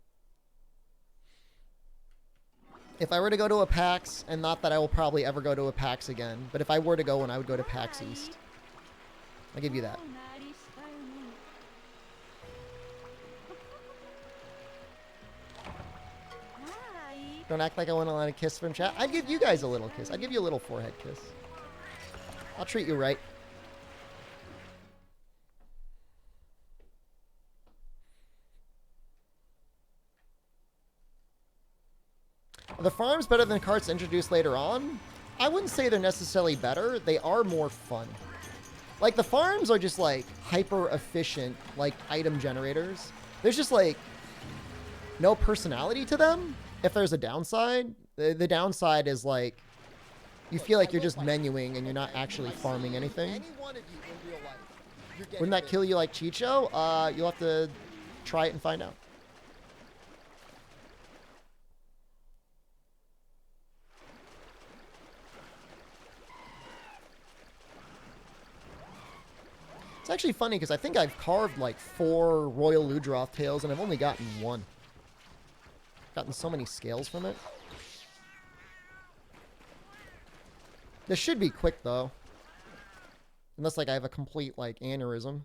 [SPEAKER 1] If I were to go to a PAX, and not that I will probably ever go to a PAX again, but if I were to go one, I would go to PAX East. I'll give you that. Don't act like I want to let a kiss from chat. I'd give you guys a little kiss. I'd give you a little forehead kiss. I'll treat you right. Are the farms better than carts introduced later on? I wouldn't say they're necessarily better. They are more fun. Like, the farms are just, like, hyper-efficient, like, item generators. There's just, like, no personality to them. If there's a downside, the downside is, like, you feel like you're just menuing and you're not actually farming anything. Wouldn't that kill you like Chicho? You'll have to try it and find out. It's actually funny because I think I've carved like 4 Royal Ludroth tails and I've only gotten 1. Gotten so many scales from it. This should be quick, though. Unless, like, I have a complete, like, aneurysm.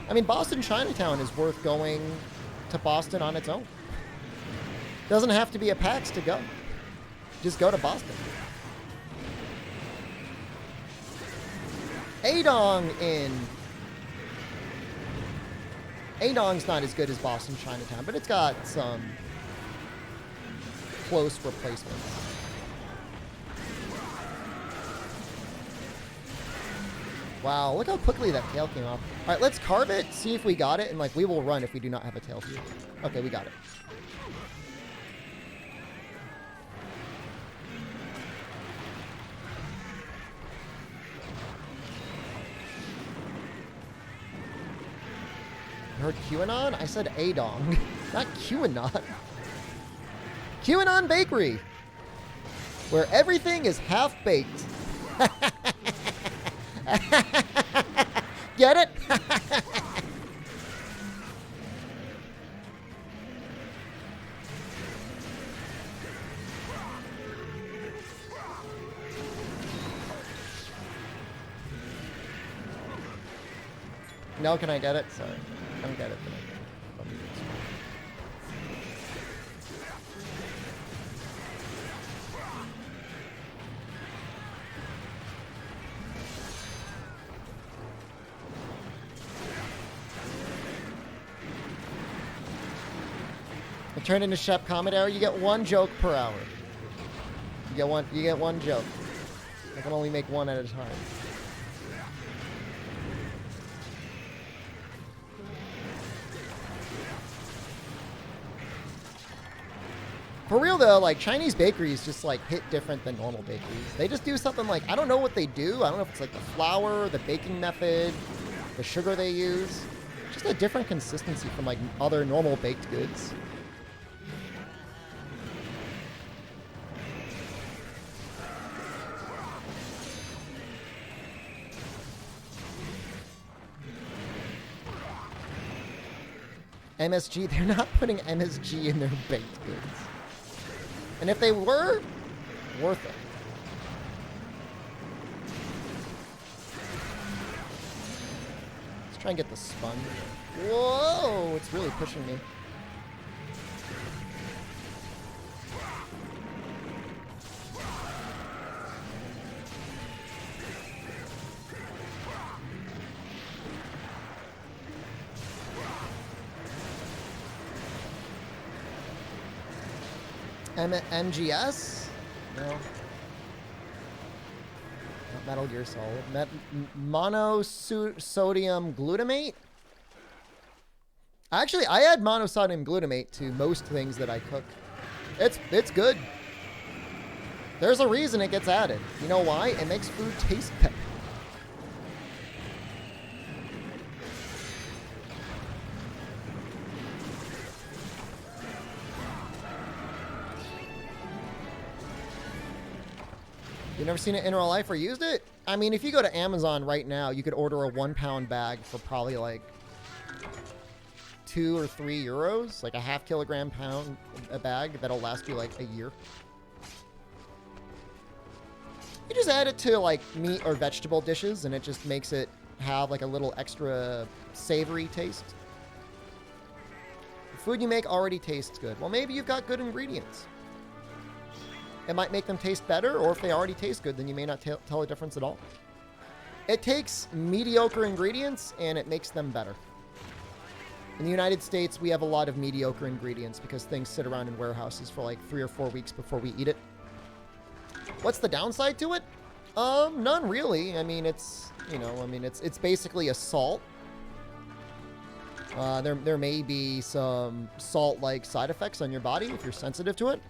[SPEAKER 1] I mean, Boston Chinatown is worth going to Boston on its own. Doesn't have to be a PAX to go. Just go to Boston. Adong in. Adong's not as good as Boston Chinatown, but it's got some close replacements. Wow, look how quickly that tail came off. All right, let's carve it, see if we got it, and like we will run if we do not have a tail view. Okay, we got it. You heard QAnon? I said Adong, not QAnon. QAnon Bakery, where everything is half-baked. Get it? No, can I get it? Sorry. I don't get it. Turn into Shep Commentary, you get 1 joke per hour. You get one joke. I can only make one at a time. For real though, like Chinese bakeries just like hit different than normal bakeries. They just do something like, I don't know what they do. I don't know if it's like the flour, the baking method, the sugar they use. Just a different consistency from like other normal baked goods. MSG, they're not putting MSG in their baked goods. And if they were, worth it. Let's try and get the sponge. Whoa, it's really pushing me. MGS? No. Not Metal Gear Solid. Monosodium glutamate? Actually, I add monosodium glutamate to most things that I cook. It's good. There's a reason it gets added. You know why? It makes food taste better. You never seen it in real life or used it? I mean, if you go to Amazon right now, you could order a 1-pound bag for probably like 2 or 3 euros, like a half kilogram pound a bag that'll last you like a year. You just add it to like meat or vegetable dishes and it just makes it have like a little extra savory taste. The food you make already tastes good. Well, maybe you've got good ingredients. It might make them taste better, or if they already taste good, then you may not tell a difference at all. It takes mediocre ingredients, and it makes them better. In the United States, we have a lot of mediocre ingredients because things sit around in warehouses for like 3 or 4 weeks before we eat it. What's the downside to it? None really. I mean, it's, you know, I mean, it's basically a salt. There may be some salt-like side effects on your body if you're sensitive to it.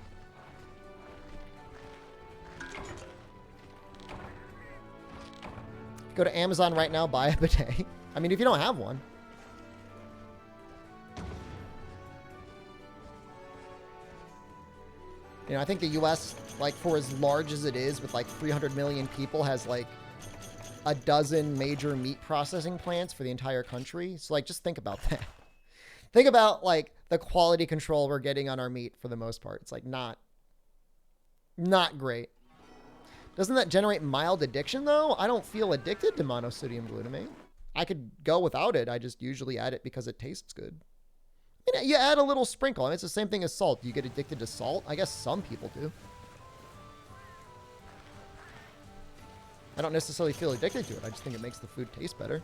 [SPEAKER 1] Go Go to Amazon right now, buy a bidet. I mean, if you don't have one. You know, I think the U.S., like, for as large as it is, with like 300 million people, has like a dozen major meat processing plants for the entire country. So, like, just think about that. Think about, like, the quality control we're getting on our meat for the most part. It's, like, not great. Doesn't that generate mild addiction, though? I don't feel addicted to monosodium glutamate. I could go without it. I just usually add it because it tastes good. I mean, you add a little sprinkle. I mean, it's the same thing as salt. Do you get addicted to salt? I guess some people do. I don't necessarily feel addicted to it. I just think it makes the food taste better.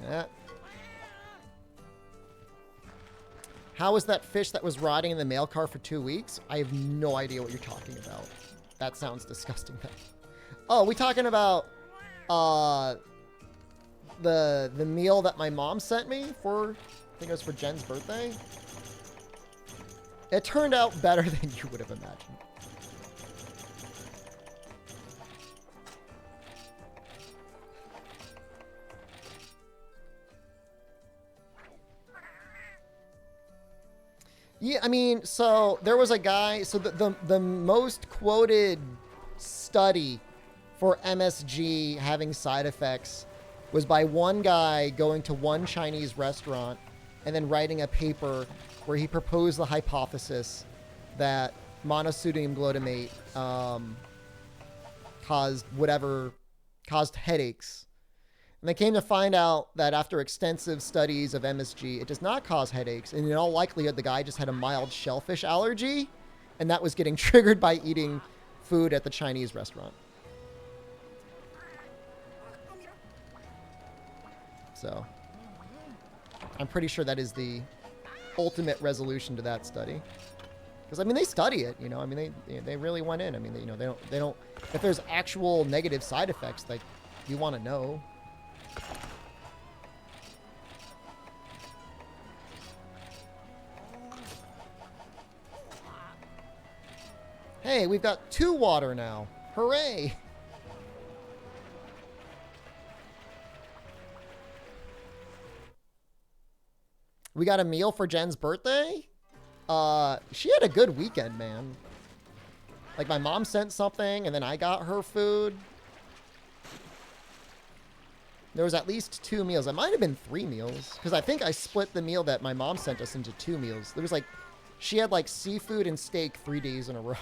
[SPEAKER 1] Yeah. How was that fish that was rotting in the mail car for 2 weeks? I have no idea what you're talking about. That sounds disgusting. Oh, we talking about the meal that my mom sent me for, I think it was for Jen's birthday. It turned out better than you would have imagined. Yeah, I mean, so there was a guy, so the most quoted study for MSG having side effects was by one guy going to one Chinese restaurant and then writing a paper where he proposed the hypothesis that monosodium glutamate caused headaches. And they came to find out that after extensive studies of MSG, it does not cause headaches. And in all likelihood, the guy just had a mild shellfish allergy, and that was getting triggered by eating food at the Chinese restaurant. So I'm pretty sure that is the ultimate resolution to that study. Because, I mean, they study it, you know. I mean, they really went in. I mean, you know, they don't, if there's actual negative side effects, like, you want to know. Hey, we've got 2 water now. Hooray! We got a meal for Jen's birthday? She had a good weekend, man. Like, my mom sent something, and then I got her food. There was at least 2 meals. It might have been 3 meals, because I think I split the meal that my mom sent us into 2 meals. There was, like, she had, like, seafood and steak 3 days in a row.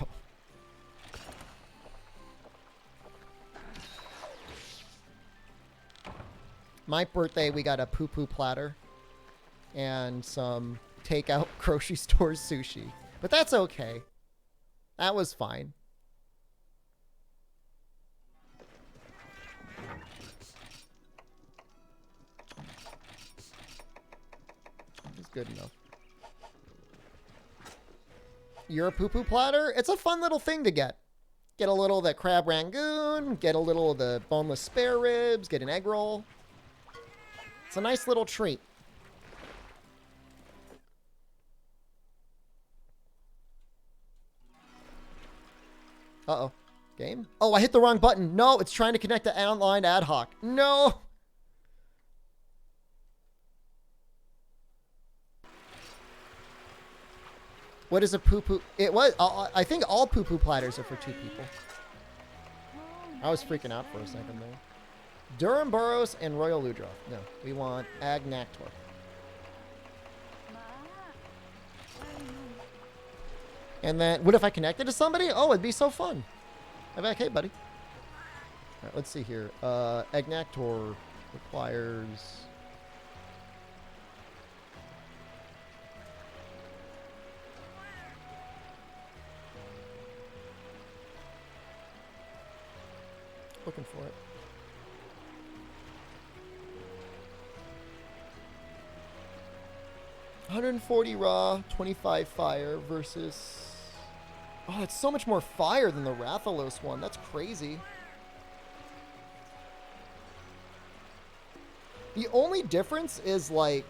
[SPEAKER 1] My birthday, we got a poo-poo platter and some takeout grocery store sushi. But that's okay. That was fine. It's good enough. You're a poo-poo platter? It's a fun little thing to get. Get a little of the crab rangoon, get a little of the boneless spare ribs, get an egg roll. It's a nice little treat. Uh-oh. Game? Oh, I hit the wrong button. No, it's trying to connect to online ad hoc. No! What is a poo-poo? It was, I think all poo-poo platters are for 2 people. I was freaking out for a second there. Durham Burroughs and Royal Ludrow. No, we want Agnactor. And then, what if I connected to somebody? Oh, it'd be so fun. I'd be like, hey, buddy. All right, let's see here. Agnactor requires... Looking for it. $140 raw, 25 fire versus... Oh, it's so much more fire than the Rathalos one. That's crazy. The only difference is, like,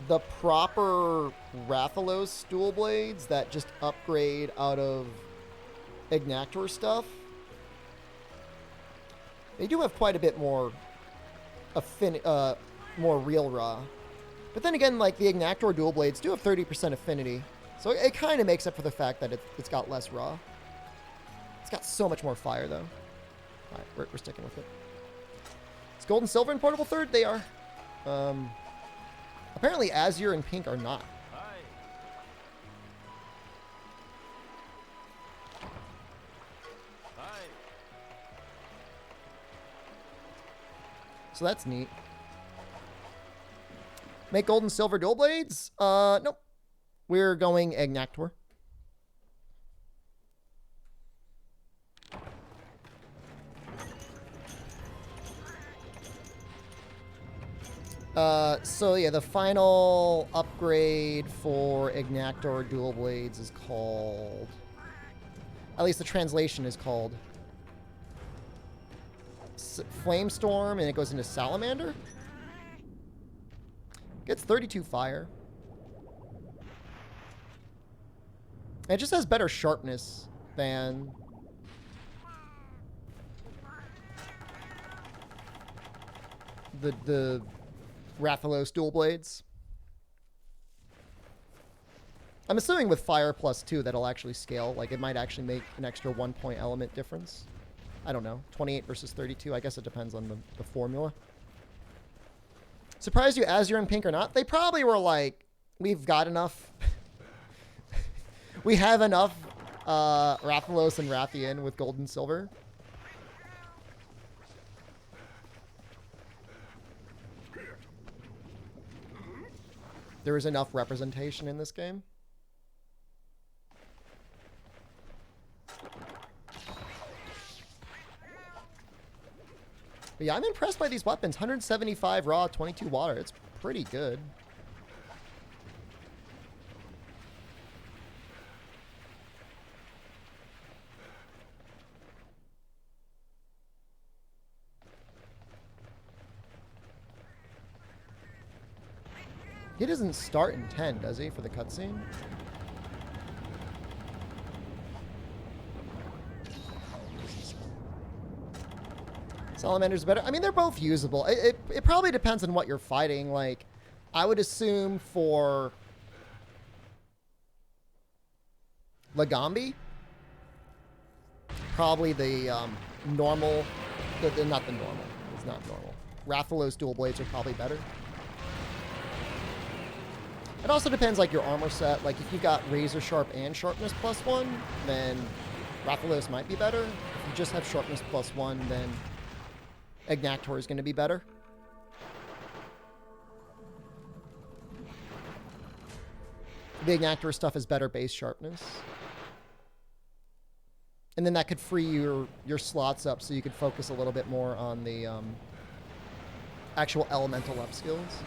[SPEAKER 1] the proper Rathalos dual blades that just upgrade out of Ignactor stuff, they do have quite a bit more more real raw. But then again, like the Ignactor dual blades do have 30% affinity, so it kind of makes up for the fact that it's got less raw. It's got so much more fire though. All right, we're sticking with it. Is gold and silver in portable third? They are. Apparently Azure and pink are not. So that's neat. Make gold and silver dual blades? Nope. We're going Ignactor. So yeah, the final upgrade for Ignactor dual blades is called, at least the translation is called Flamestorm, and it goes into Salamander. Gets 32 fire. And it just has better sharpness than the Rathalos dual blades. I'm assuming with fire plus 2 that'll actually scale. Like it might actually make an extra 1 point element difference. I don't know. 28 versus 32. I guess it depends on the formula. Surprised you Azure and pink or not? They probably were like, we've got enough. We have enough Rathalos and Rathian with gold and silver. There is enough representation in this game. But yeah, I'm impressed by these weapons. 175 raw, 22 water. It's pretty good. He doesn't start in 10, does he, for the cutscene? Salamander's better. I mean, they're both usable. It probably depends on what you're fighting. Like, I would assume for Lagambi, probably the normal, not the normal. It's not normal. Rathalos dual blades are probably better. It also depends, like, your armor set. Like, if you've got Razor Sharp and Sharpness +1, then Rathalos might be better. If you just have Sharpness +1, then Ignactor is going to be better. The Ignactor stuff is better base sharpness. And then that could free your slots up so you could focus a little bit more on the actual elemental up skills.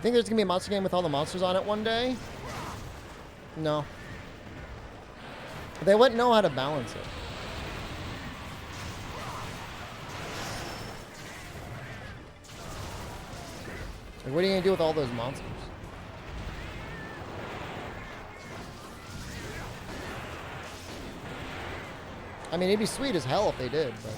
[SPEAKER 1] Think there's gonna be a monster game with all the monsters on it one day? No. They wouldn't know how to balance it. Like, what are you gonna do with all those monsters? I mean, it'd be sweet as hell if they did, but...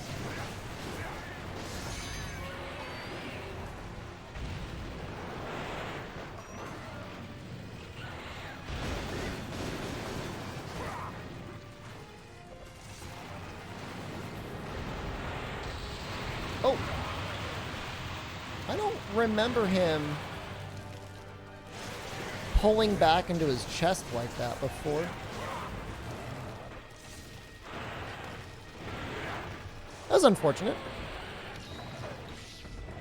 [SPEAKER 1] Oh, I don't remember him pulling back into his chest like that before. That was unfortunate.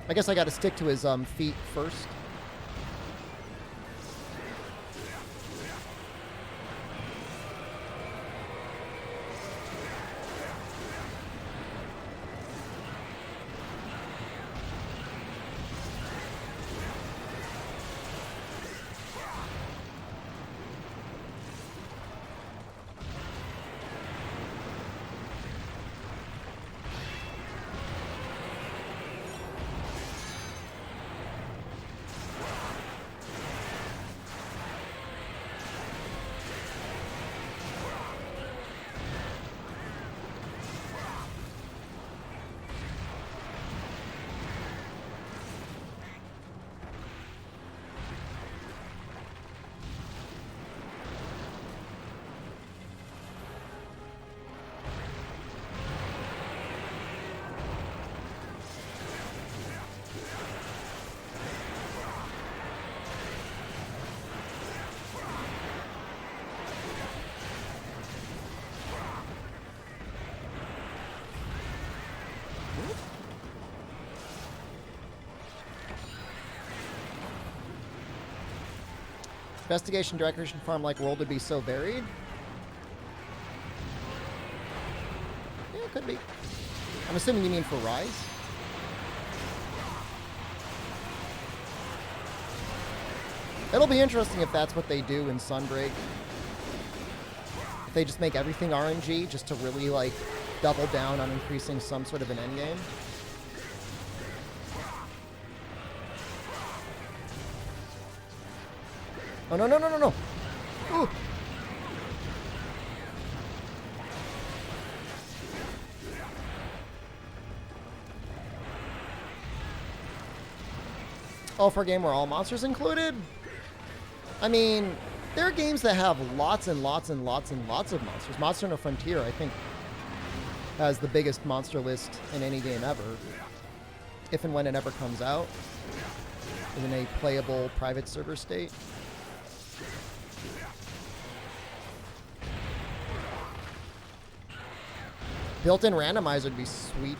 [SPEAKER 1] I guess I got to stick to his feet first. Investigation Decoration Farm-like world would be so varied. Yeah, it could be. I'm assuming you mean for Rise. It'll be interesting if that's what they do in Sunbreak. If they just make everything RNG just to really, like, double down on increasing some sort of an endgame. Oh, no, no, no, no, no. Ooh. Oh, for a game where all monsters included? I mean, there are games that have lots and lots and lots and lots of monsters. Monster Hunter Frontier, I think, has the biggest monster list in any game ever. If and when it ever comes out in a playable private server state. Built-in randomizer would be sweet.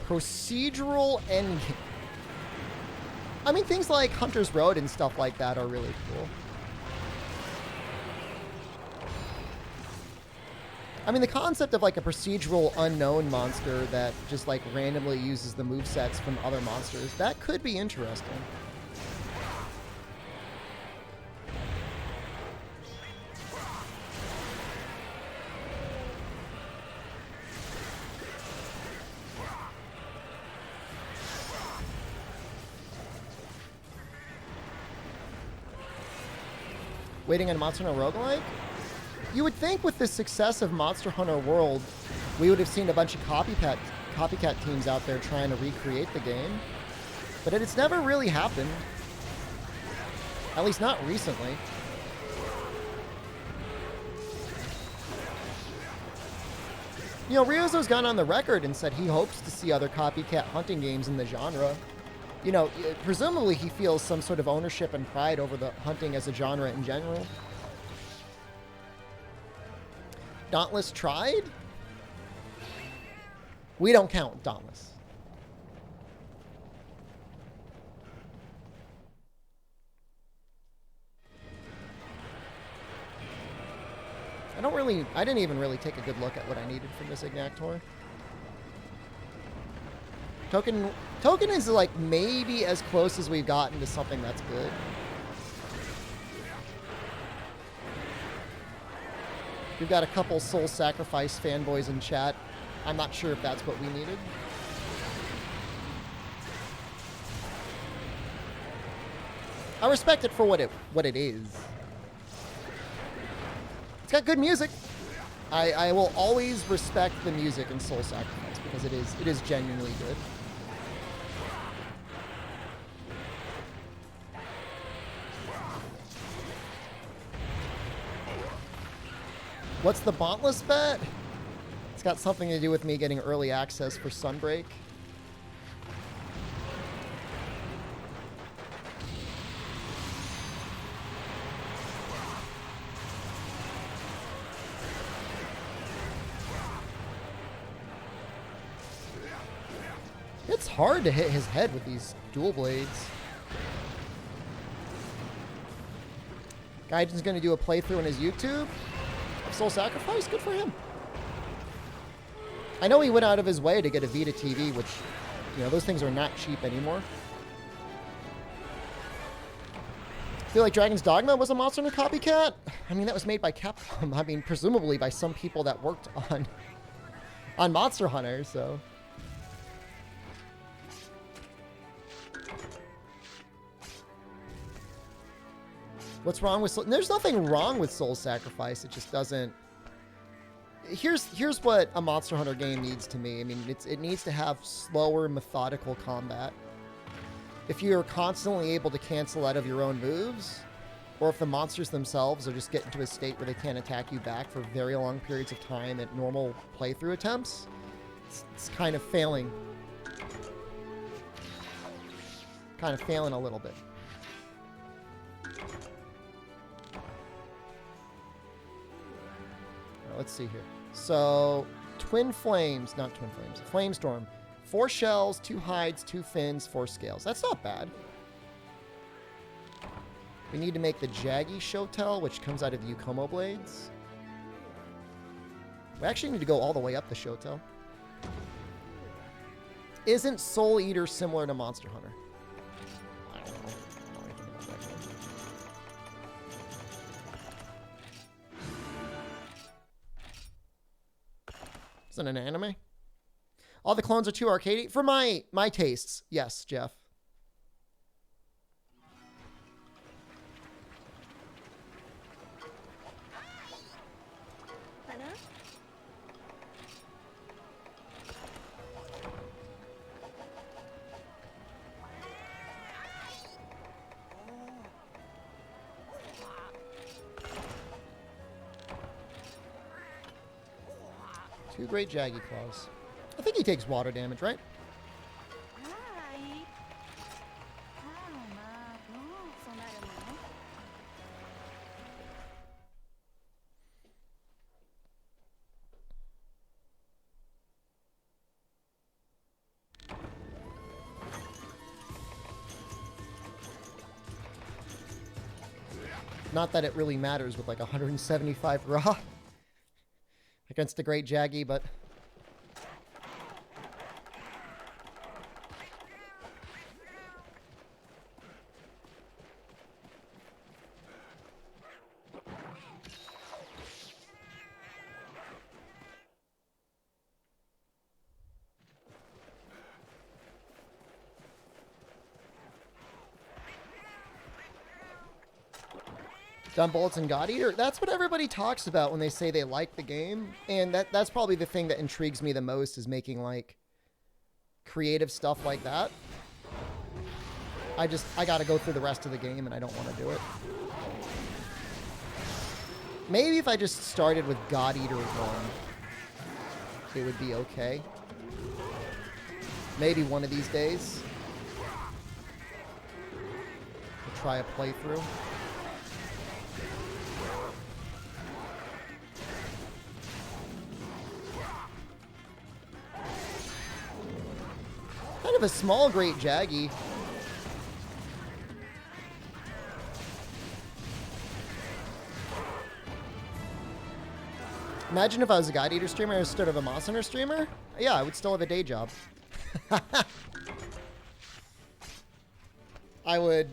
[SPEAKER 1] Procedural endgame. I mean, things like Hunter's Road and stuff like that are really cool. I mean, the concept of like a procedural unknown monster that just like randomly uses the movesets from other monsters, that could be interesting. Waiting on Monster Hunter roguelike? You would think with the success of Monster Hunter World, we would have seen a bunch of copycat teams out there trying to recreate the game. But it's never really happened. At least not recently. You know, Ryozo's gone on the record and said he hopes to see other copycat hunting games in the genre. You know, presumably he feels some sort of ownership and pride over the hunting as a genre in general. Dauntless tried? We don't count Dauntless. I didn't even really take a good look at what I needed from this Ignactor. Token is like maybe as close as we've gotten to something that's good. We've got a couple Soul Sacrifice fanboys in chat. I'm not sure if that's what we needed. I respect it for what it is. It's got good music. I will always respect the music in Soul Sacrifice because it is genuinely good. What's the Dauntless bet? It's got something to do with me getting early access for Sunbreak. It's hard to hit his head with these dual blades. Gaijin's going to do a playthrough on his YouTube. Soul Sacrifice, good for him. I know he went out of his way to get a Vita TV, which, you know, those things are not cheap anymore. I feel like Dragon's Dogma was a Monster Hunter copycat. I mean, that was made by Capcom. I mean, presumably by some people that worked on Monster Hunter, so... What's wrong with Soul? There's nothing wrong with Soul Sacrifice. It just doesn't... Here's what a Monster Hunter game needs to me. I mean, it needs to have slower, methodical combat. If you're constantly able to cancel out of your own moves, or if the monsters themselves are just get into a state where they can't attack you back for very long periods of time at normal playthrough attempts, it's kind of failing. Kind of failing a little bit. Let's see here. So, Twin Flames, not Twin Flames, Flamestorm. 4 shells, 2 hides, 2 fins, 4 scales. That's not bad. We need to make the Jaggy Shotel, which comes out of the Yukomo blades. We actually need to go all the way up the Shotel. Isn't Soul Eater similar to Monster Hunter? I don't know. Is it an anime? All the clones are too arcadey? For my tastes, yes, Jeff.
[SPEAKER 2] Hello?
[SPEAKER 1] Two great Jaggy Claws. I think he takes water damage, right?
[SPEAKER 2] Hi. Ah, ma, no, そうなるの?
[SPEAKER 1] Not that it really matters with like 175 raw against the great Jaggy, but... Gun Bullets and God Eater, that's what everybody talks about when they say they like the game. And that's probably the thing that intrigues me the most, is making like creative stuff like that. I gotta go through the rest of the game and I don't want to do it. Maybe if I just started with God Eater 1, it would be okay. Maybe one of these days. We'll try a playthrough. Kind of a small great Jaggy. Imagine if I was a God Eater streamer instead of a Monster Hunter streamer. Yeah, I would still have a day job. I would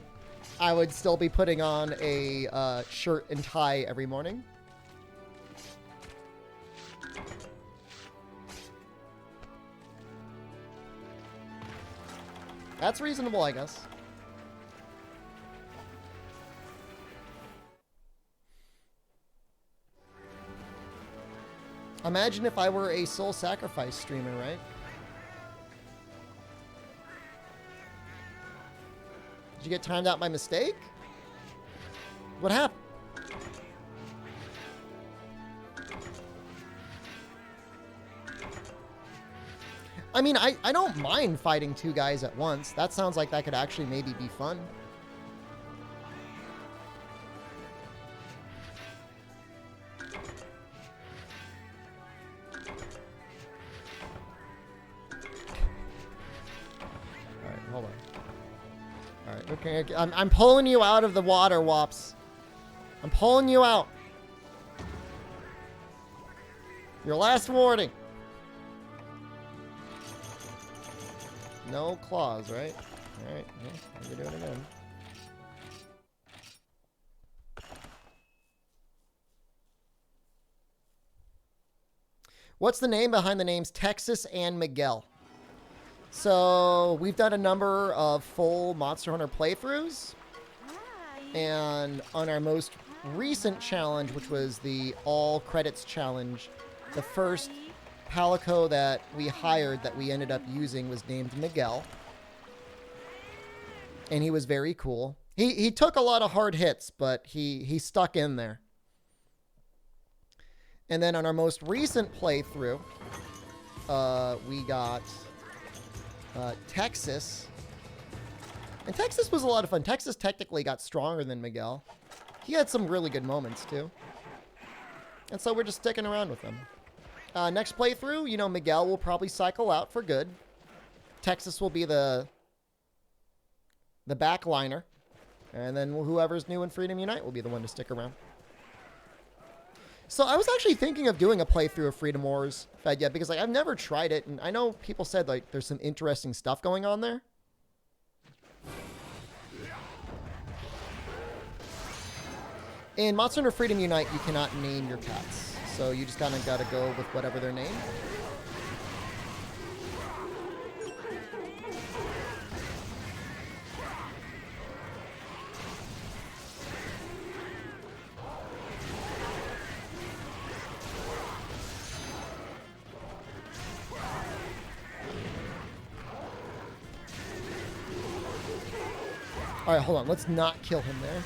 [SPEAKER 1] still be putting on a shirt and tie every morning. That's reasonable, I guess. Imagine if I were a Soul Sacrifice streamer, right? Did you get timed out by mistake? What happened? I mean, I don't mind fighting 2 guys at once. That sounds like that could actually maybe be fun. Alright, hold on. Alright, okay. I'm pulling you out of the water, Wops. I'm pulling you out. Your last warning. No claws, right? Alright, yeah, we're doing it again. What's the name behind the names Texas and Miguel? So, we've done a number of full Monster Hunter playthroughs. And on our most recent challenge, which was the all credits challenge, the first Palico that we hired that we ended up using was named Miguel. And he was very cool. He took a lot of hard hits, but he stuck in there. And then on our most recent playthrough, we got Texas. And Texas was a lot of fun. Texas technically got stronger than Miguel. He had some really good moments, too. And so we're just sticking around with him. Next playthrough, you know, Miguel will probably cycle out for good. Texas will be the backliner. And then whoever's new in Freedom Unite will be the one to stick around. So I was actually thinking of doing a playthrough of Freedom Wars Fed yet, because like I've never tried it, and I know people said like there's some interesting stuff going on there. In Monster Hunter Freedom Unite, you cannot name your cats, so you just kind of got to go with whatever they're named. All right, hold on. Let's not kill him there.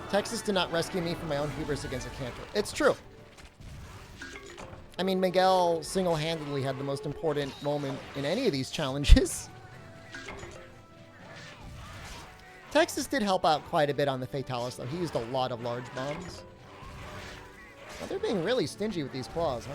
[SPEAKER 1] Texas did not rescue me from my own hubris against a cantor. It's true. I mean, Miguel single-handedly had the most important moment in any of these challenges. Texas did help out quite a bit on the Fatalis, though. He used a lot of large bombs. Well, they're being really stingy with these claws, huh?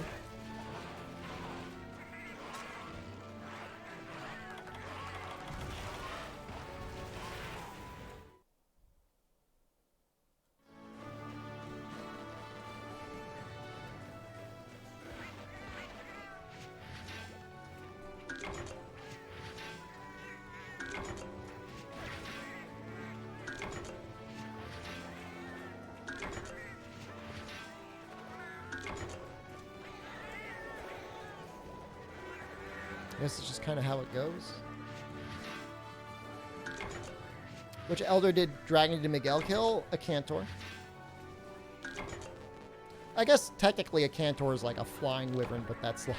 [SPEAKER 1] I guess it's just kind of how it goes. Which Elder did Dragon to Miguel kill? A Cantor. I guess technically a Cantor is like a flying wyvern, but that's like...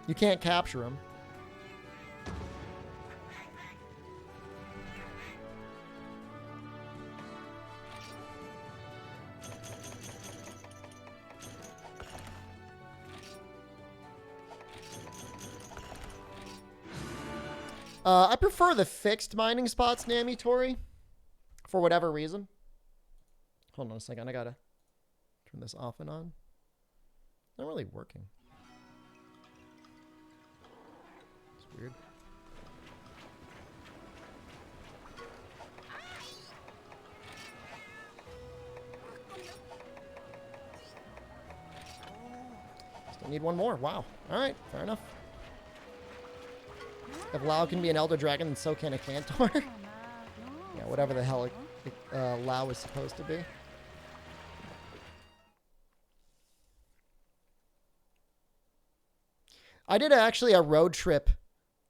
[SPEAKER 1] You can't capture him. I prefer the fixed mining spots, Nami Tori, for whatever reason. Hold on a second, I gotta turn this off and on. Not really working. It's weird. Still need one more. Wow. All right, fair enough. If Lao can be an Elder Dragon, then so can a Cantor. Yeah, whatever the hell Lao is supposed to be. I did actually a road trip,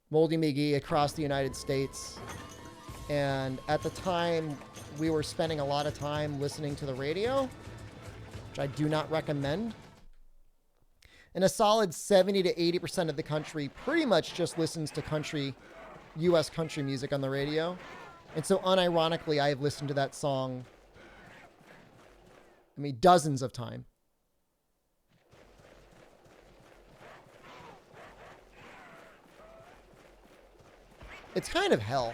[SPEAKER 1] Moldy McGee, across the United States. And at the time, we were spending a lot of time listening to the radio, which I do not recommend. And a solid 70 to 80% of the country pretty much just listens to country, U.S. country music on the radio. And so unironically, I have listened to that song, I mean, dozens of times. It's kind of hell.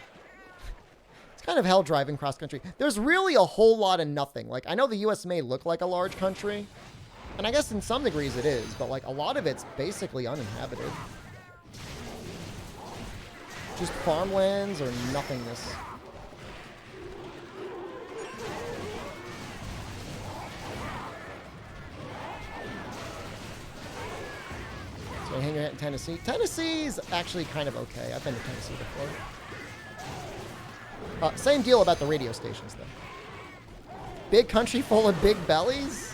[SPEAKER 1] It's kind of hell driving cross country. There's really a whole lot of nothing. Like, I know the U.S. may look like a large country, and I guess in some degrees it is, but like a lot of it's basically uninhabited. Just farmlands or nothingness. So hang your hat in Tennessee. Tennessee's actually kind of okay. I've been to Tennessee before. Same deal about the radio stations, though. Big country full of big bellies?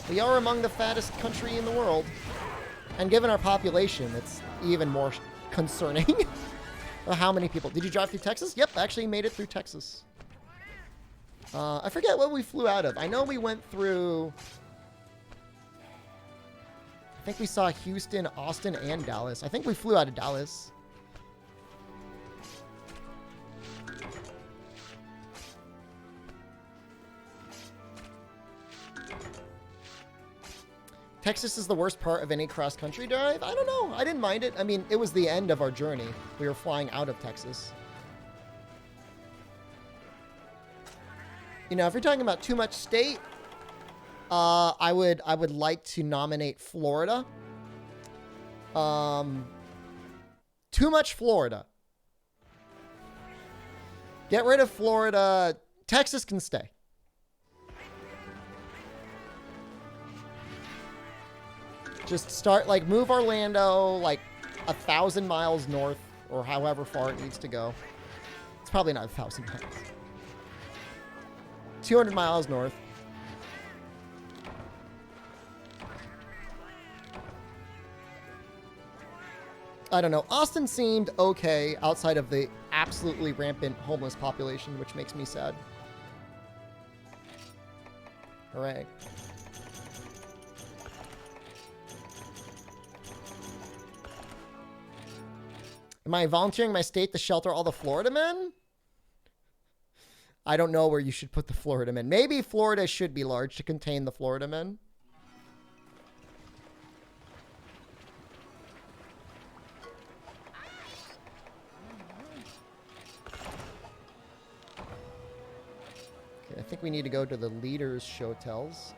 [SPEAKER 1] We are among the fattest country in the world. And given our population, it's even more concerning. How many people? Did you drive through Texas? Yep, actually made it through Texas. I forget what we flew out of. I know we went through... I think we saw Houston, Austin, and Dallas. I think we flew out of Dallas. Texas is the worst part of any cross-country drive? I don't know. I didn't mind it. I mean, it was the end of our journey. We were flying out of Texas. You know, if you're talking about too much state, I would like to nominate Florida. Too much Florida. Get rid of Florida. Texas can stay. Just start, like, move Orlando, like, 1,000 miles north, or however far it needs to go. It's probably not 1,000 miles. 200 miles north. I don't know. Austin seemed okay outside of the absolutely rampant homeless population, which makes me sad. Hooray. Am I volunteering my state to shelter all the Florida men? I don't know where you should put the Florida men. Maybe Florida should be large to contain the Florida men. Okay, I think we need to go to the leaders' shotels.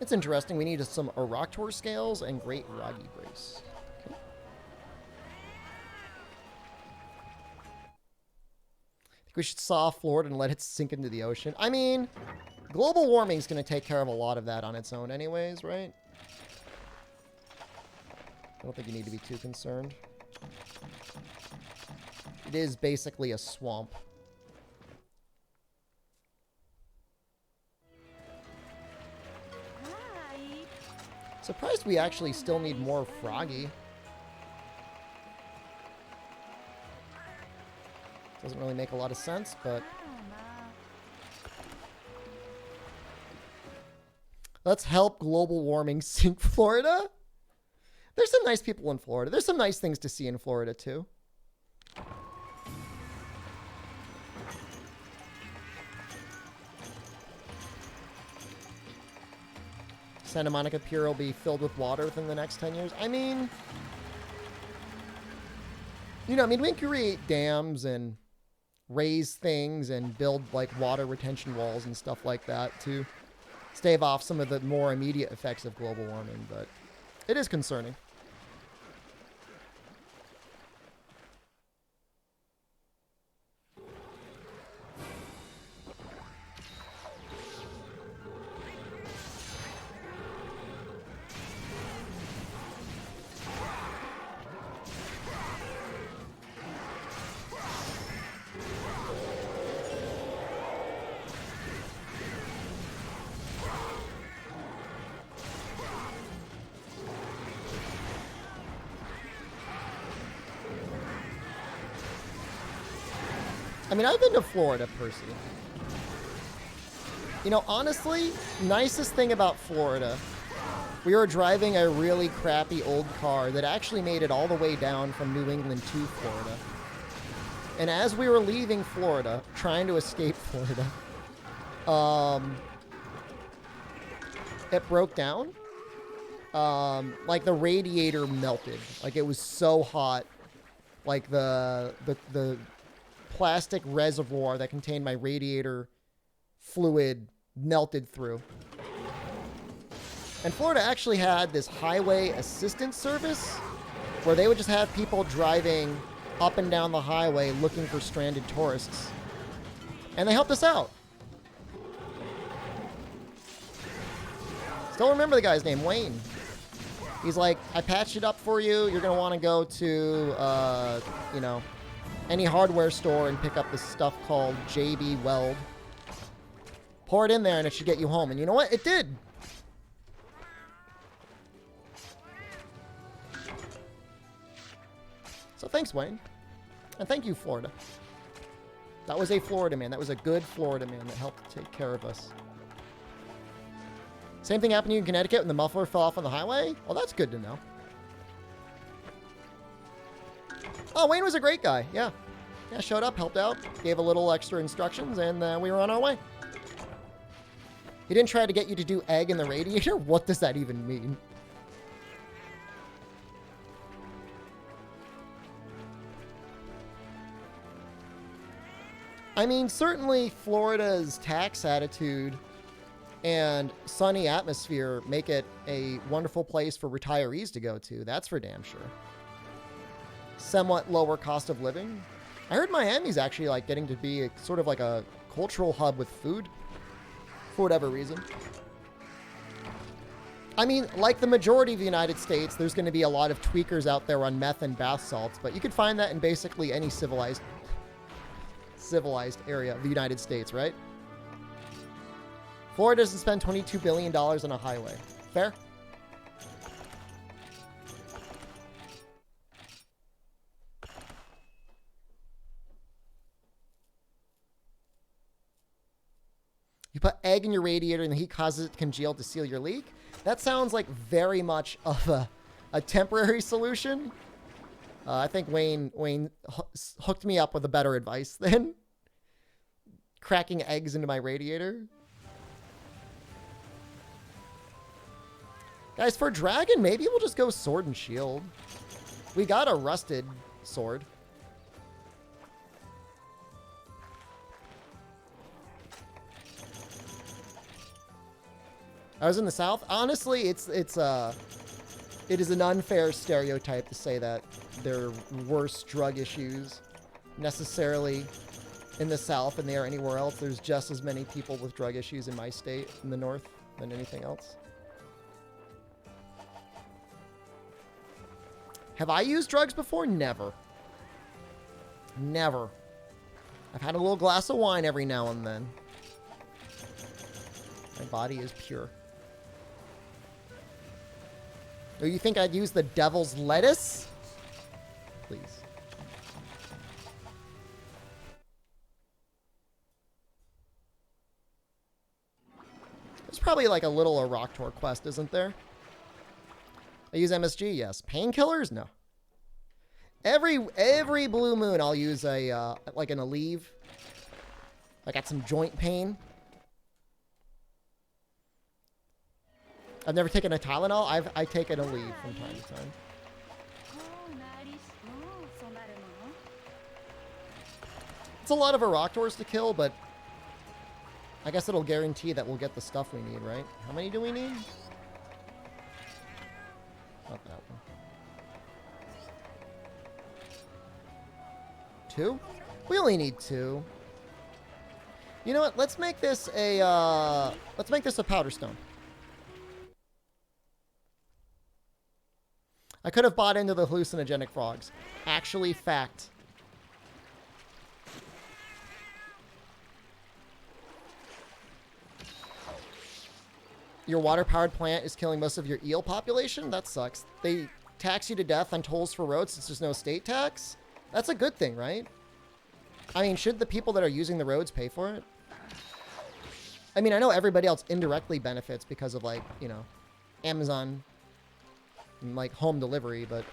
[SPEAKER 1] It's interesting. We need some Araktor scales and Great Ragi Brace. Okay. I think we should saw Florida and let it sink into the ocean. I mean, global warming is going to take care of a lot of that on its own anyways, right? I don't think you need to be too concerned. It is basically a swamp. Surprised we actually still need more Froggy. Doesn't really make a lot of sense, but... Let's help global warming sink Florida. There's some nice people in Florida. There's some nice things to see in Florida, too. Santa Monica Pier will be filled with water within the next 10 years. I mean, you know, I mean, we can create dams and raise things and build, like, water retention walls and stuff like that to stave off some of the more immediate effects of global warming, but it is concerning. I mean, I've been to Florida personally. You know, honestly, nicest thing about Florida, we were driving a really crappy old car that actually made it all the way down from New England to Florida. And as we were leaving Florida, trying to escape Florida, it broke down. Like the radiator melted. Like it was so hot. Like the plastic reservoir that contained my radiator fluid melted through. And Florida actually had this highway assistance service where they would just have people driving up and down the highway looking for stranded tourists. And they helped us out. Still remember the guy's name, Wayne. He's like, I patched it up for you. You're going to want to go to, you know, any hardware store and pick up this stuff called JB Weld. Pour it in there and it should get you home. And you know what? It did. So thanks, Wayne. And thank you, Florida. That was a Florida man. That was a good Florida man that helped take care of us. Same thing happened to you in Connecticut when the muffler fell off on the highway? Well, that's good to know. Oh, Wayne was a great guy. Yeah. Yeah, showed up, helped out, gave a little extra instructions, and we were on our way. He didn't try to get you to do egg in the radiator? What does that even mean? I mean, certainly Florida's tax attitude and sunny atmosphere make it a wonderful place for retirees to go to. That's for damn sure. Somewhat lower cost of living. I heard Miami's actually like getting to be a, sort of like a cultural hub with food for whatever reason. I mean, like the majority of the United States, there's going to be a lot of tweakers out there on meth and bath salts, but you can find that in basically any civilized area of the United States, right? Florida doesn't spend $22 billion on a highway. Fair? You put egg in your radiator and the heat causes it to congeal to seal your leak? That sounds like very much of a temporary solution. I think Wayne hooked me up with a better advice than cracking eggs into my radiator. Guys, for Dragon, maybe we'll just go sword and shield. We got a rusted sword. I was in the South. Honestly, it is an unfair stereotype to say that there are worse drug issues necessarily in the South than there are anywhere else. There's just as many people with drug issues in my state, in the North, than anything else. Have I used drugs before? Never. Never. I've had a little glass of wine every now and then. My body is pure. Oh, you think I'd use the devil's lettuce? Please. There's probably like a little Aroctor quest, isn't there? I use MSG, yes. Painkillers? No. Every blue moon I'll use a like an Aleve. I got some joint pain. I've never taken a Tylenol. I take an Aleve from time to time. It's a lot of Aroctors to kill, but I guess it'll guarantee that we'll get the stuff we need, right? How many do we need? Not that one. 2? We only need 2. You know what? Let's make this a powder stone. I could have bought into the hallucinogenic frogs. Actually, fact. Your water-powered plant is killing most of your eel population? That sucks. They tax you to death on tolls for roads since there's no state tax? That's a good thing, right? I mean, should the people that are using the roads pay for it? I mean, I know everybody else indirectly benefits because of, like, you know, Amazon and, like, home delivery, but,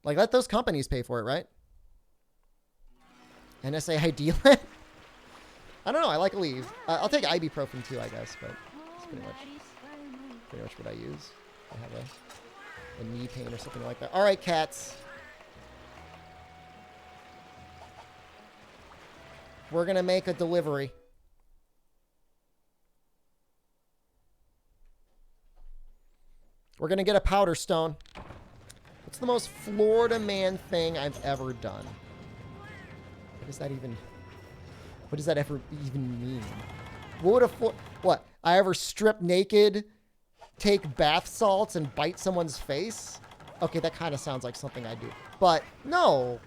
[SPEAKER 1] like, let those companies pay for it, right? NSA ID limit? I don't know. I like Aleve. I'll take ibuprofen too, I guess, but that's pretty much what I use. I have a knee pain or something like that. All right, cats. We're going to make a delivery. We're going to get a powder stone. What's the most Florida man thing I've ever done? What does that ever even mean? What would what? I ever strip naked, take bath salts, and bite someone's face? Okay, that kind of sounds like something I do. But no.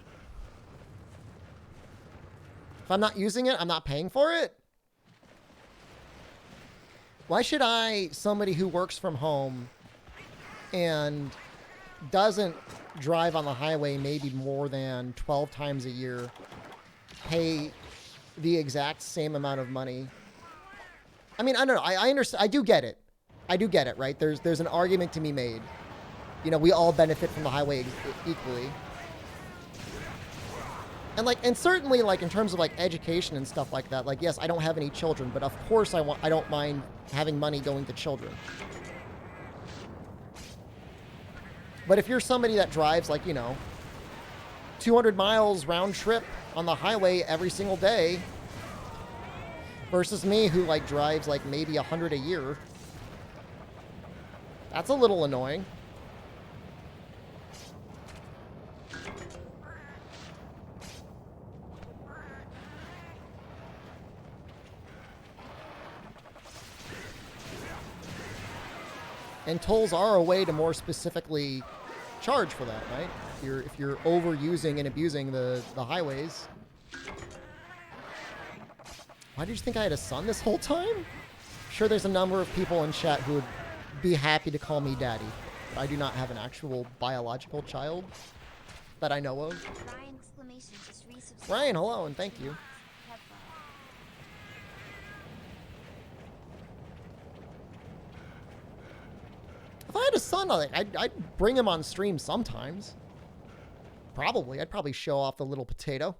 [SPEAKER 1] If I'm not using it, I'm not paying for it? Why should I, somebody who works from home and doesn't drive on the highway maybe more than 12 times a year, pay the exact same amount of money? I mean, I don't know. I understand. I do get it. I do get it, right? There's an argument to be made. You know, we all benefit from the highway equally. And like, and certainly like in terms of like education and stuff like that, like, yes, I don't have any children, but of course I don't mind having money going to children. But if you're somebody that drives like, you know, 200 miles round trip on the highway every single day versus me who like drives like maybe 100 a year, that's a little annoying. And tolls are a way to more specifically charge for that, right? If you're overusing and abusing the highways. Why did you think I had a son this whole time? I'm sure there's a number of people in chat who would be happy to call me daddy. But I do not have an actual biological child that I know of. Ryan, hello, and thank you. If I had a son, I'd bring him on stream sometimes. Probably. I'd probably show off the little potato.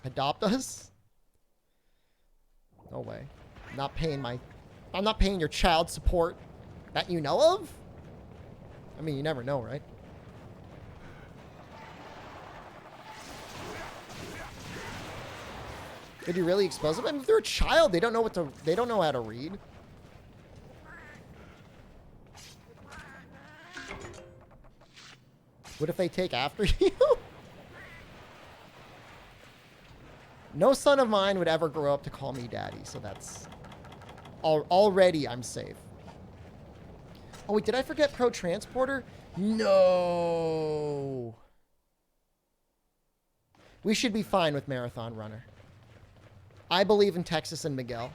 [SPEAKER 1] Adopt us? No way. I'm not paying your child support that you know of? I mean, you never know, right? Did you really expose them? I mean, if they're a child, they don't know how to read. What if they take after you? No son of mine would ever grow up to call me daddy, so that's... Already I'm safe. Oh, wait, did I forget Pro Transporter? No! We should be fine with Marathon Runner. I believe in Texas and Miguel.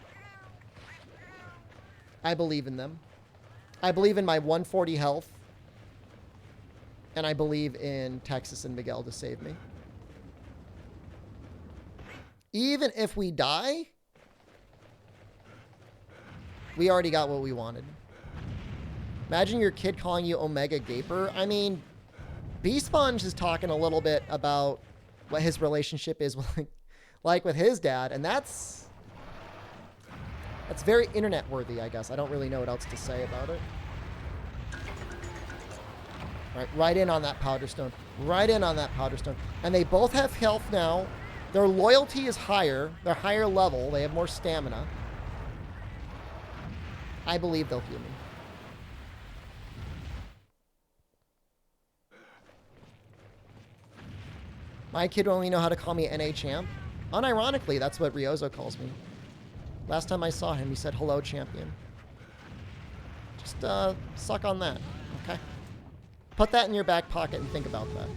[SPEAKER 1] I believe in them. I believe in my 140 health. And I believe in Texas and Miguel to save me. Even if we die, we already got what we wanted. Imagine your kid calling you Omega Gaper. I mean, B-Sponge is talking a little bit about what his relationship is like with his dad, and that's very internet worthy, I guess. I don't really know what else to say about it. Right in on that powder stone. Right in on that powder stone. And they both have health now. Their loyalty is higher. They're higher level. They have more stamina. I believe they'll heal me. My kid will only know how to call me NA champ. Unironically, that's what Ryozo calls me. Last time I saw him, he said, "Hello, champion." Just suck on that, okay? Put that in your back pocket and think about that.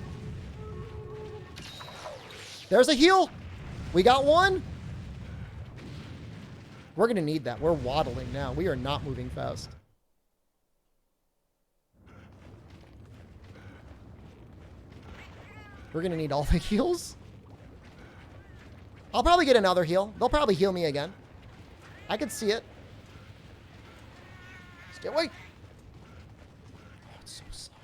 [SPEAKER 1] There's a heal. We got one. We're going to need that. We're waddling now. We are not moving fast. We're going to need all the heals. I'll probably get another heal. They'll probably heal me again. I could see it. Stay away. Oh, it's so slow.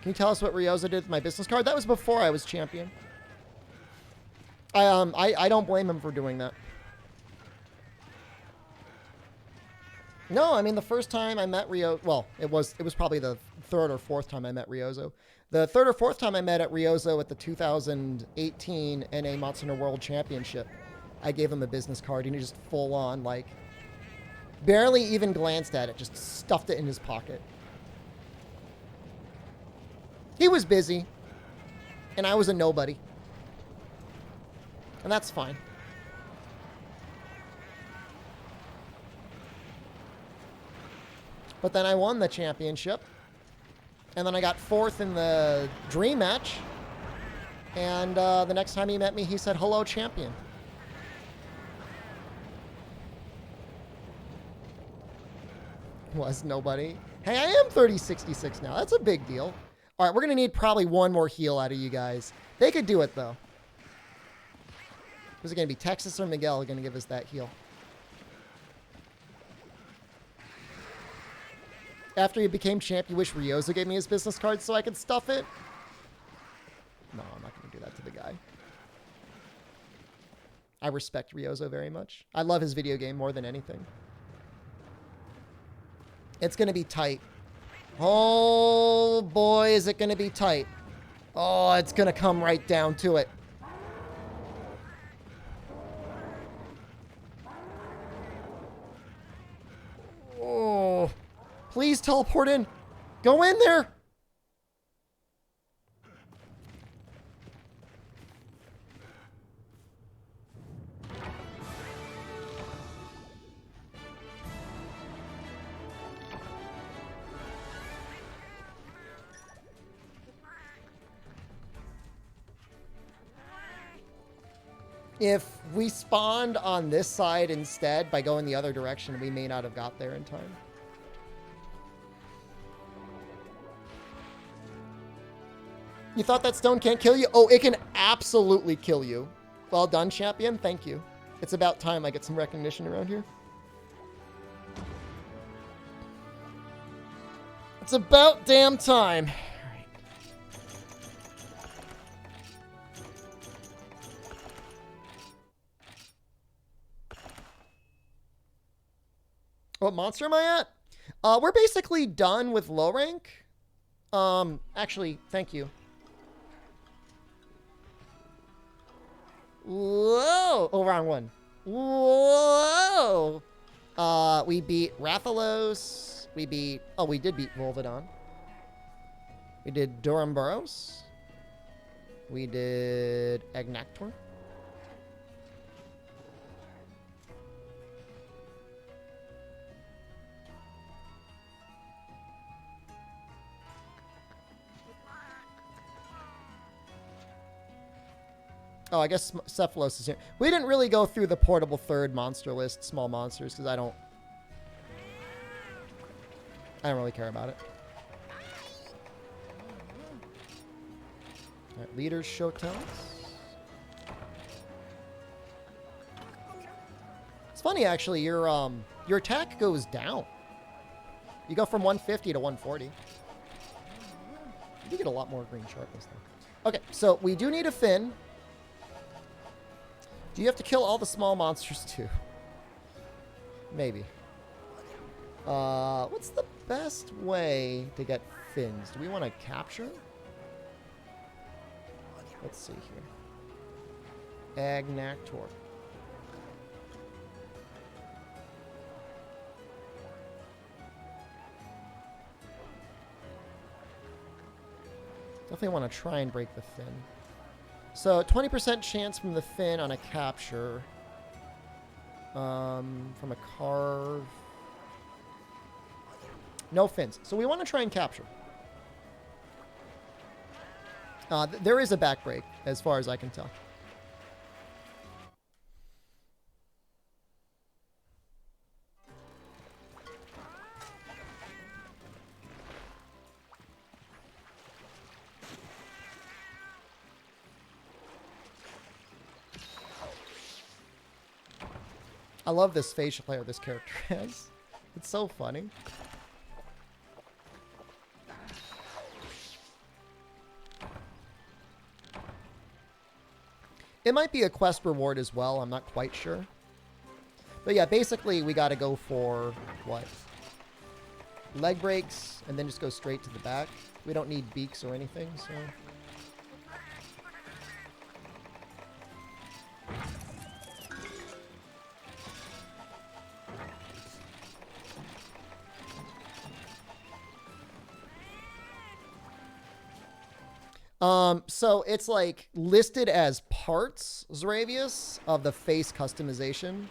[SPEAKER 1] Can you tell us what Ryozo did with my business card? That was before I was champion. I don't blame him for doing that. No, I mean the first time I met Ryozo, well, it was probably the third or fourth time I met Ryozo. The third or fourth time I met at Ryozo at the 2018 NA Monster Hunter World Championship, I gave him a business card and he just full on, like, barely even glanced at it, just stuffed it in his pocket. He was busy, and I was a nobody. And that's fine. But then I won the championship. And then I got fourth in the dream match. And the next time he met me, he said, "Hello, champion." Was nobody. Hey, I am 3066 now. That's a big deal. All right, we're going to need probably one more heal out of you guys. They could do it, though. Is it going to be Texas or Miguel going to give us that heal? After he became champ, you wish Ryozo gave me his business card so I could stuff it? No, I'm not going to do that to the guy. I respect Ryozo very much. I love his video game more than anything. It's going to be tight. Oh, boy, is it going to be tight. Oh, it's going to come right down to it. Oh, please teleport in. Go in there. If we spawned on this side instead by going the other direction, we may not have got there in time. You thought that stone can't kill you? Oh, it can absolutely kill you. Well done, champion. Thank you. It's about time I get some recognition around here. It's about damn time. What monster am I at? We're basically done with low rank. Actually, thank you. Whoa! Oh, wrong one. Whoa! We beat Rathalos. We beat... Oh, we did beat Volvidon. We did Duramboros. We did Agnactor. Oh, I guess Cephalos is here. We didn't really go through the portable third monster list, small monsters, because I don't really care about it. All right, leaders, show tells. It's funny, actually. Your attack goes down. You go from 150 to 140. You get a lot more green sharpness, though. Okay, so we do need a fin. Do you have to kill all the small monsters too? Maybe. What's the best way to get fins? Do we want to capture? Let's see here. Agnactor. Definitely want to try and break the fin. So 20% chance from the fin on a capture. From a carve. No fins. So we want to try and capture. There is a back break, as far as I can tell. I love this facial hair this character has. It's so funny. It might be a quest reward as well. I'm not quite sure. But yeah, basically we got to go for what? Leg breaks and then just go straight to the back. We don't need beaks or anything, so... So it's like listed as parts, Zeravius, of the face customization.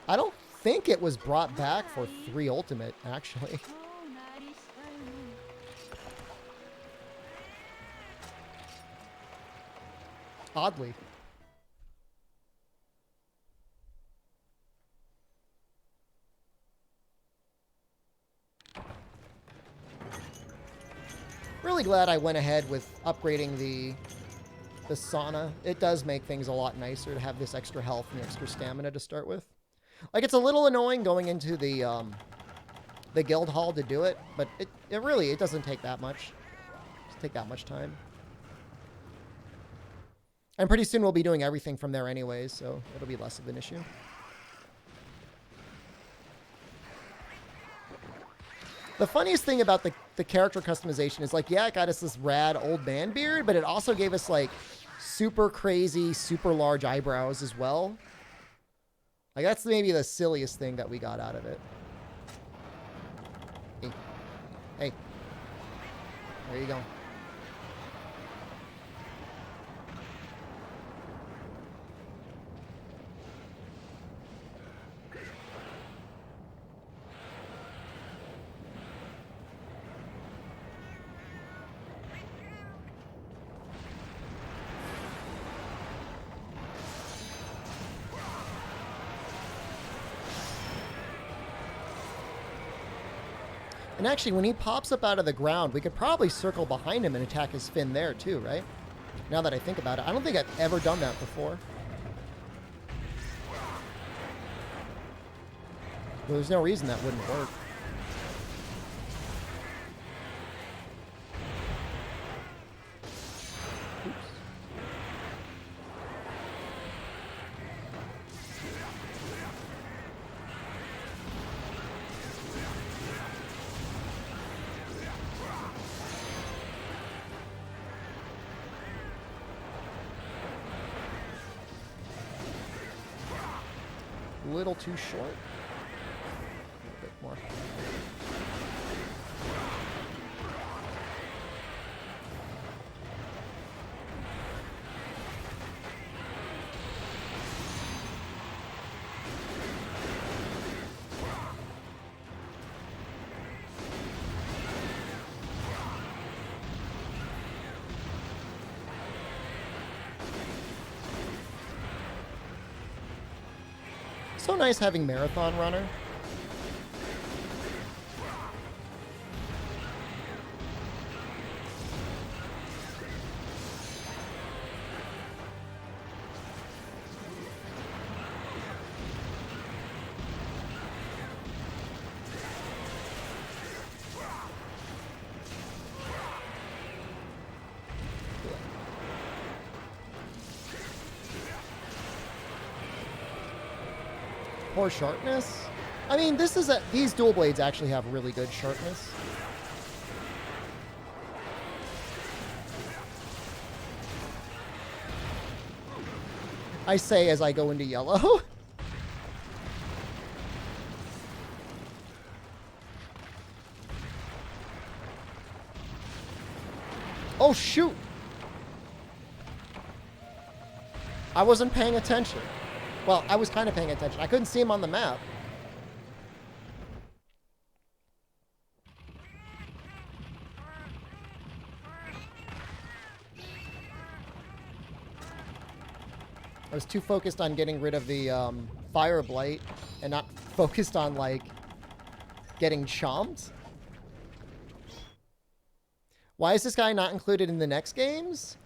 [SPEAKER 1] I don't think it was brought back for 3 Ultimate, actually. Oddly. Really glad I went ahead with upgrading the sauna. It does make things a lot nicer to have this extra health and extra stamina to start with. Like, it's a little annoying going into the guild hall to do it, but it really doesn't take that much. It doesn't take that much time. And pretty soon we'll be doing everything from there anyways, so it'll be less of an issue. The funniest thing about the character customization is, like, yeah, it got us this rad old man beard, but it also gave us, like, super crazy, super large eyebrows as well. Like, that's maybe the silliest thing that we got out of it. Hey. Hey. There you go. And actually, when he pops up out of the ground, we could probably circle behind him and attack his fin there too, right? Now that I think about it. I don't think I've ever done that before. Well, there's no reason that wouldn't work. Oops. A little too short. A bit more. So nice having Marathon Runner. Poor sharpness. I mean, these dual blades actually have really good sharpness. I say as I go into yellow. Oh, shoot. I wasn't paying attention. Well, I was kind of paying attention. I couldn't see him on the map. I was too focused on getting rid of the fire blight and not focused on, like, getting chomped. Why is this guy not included in the next games?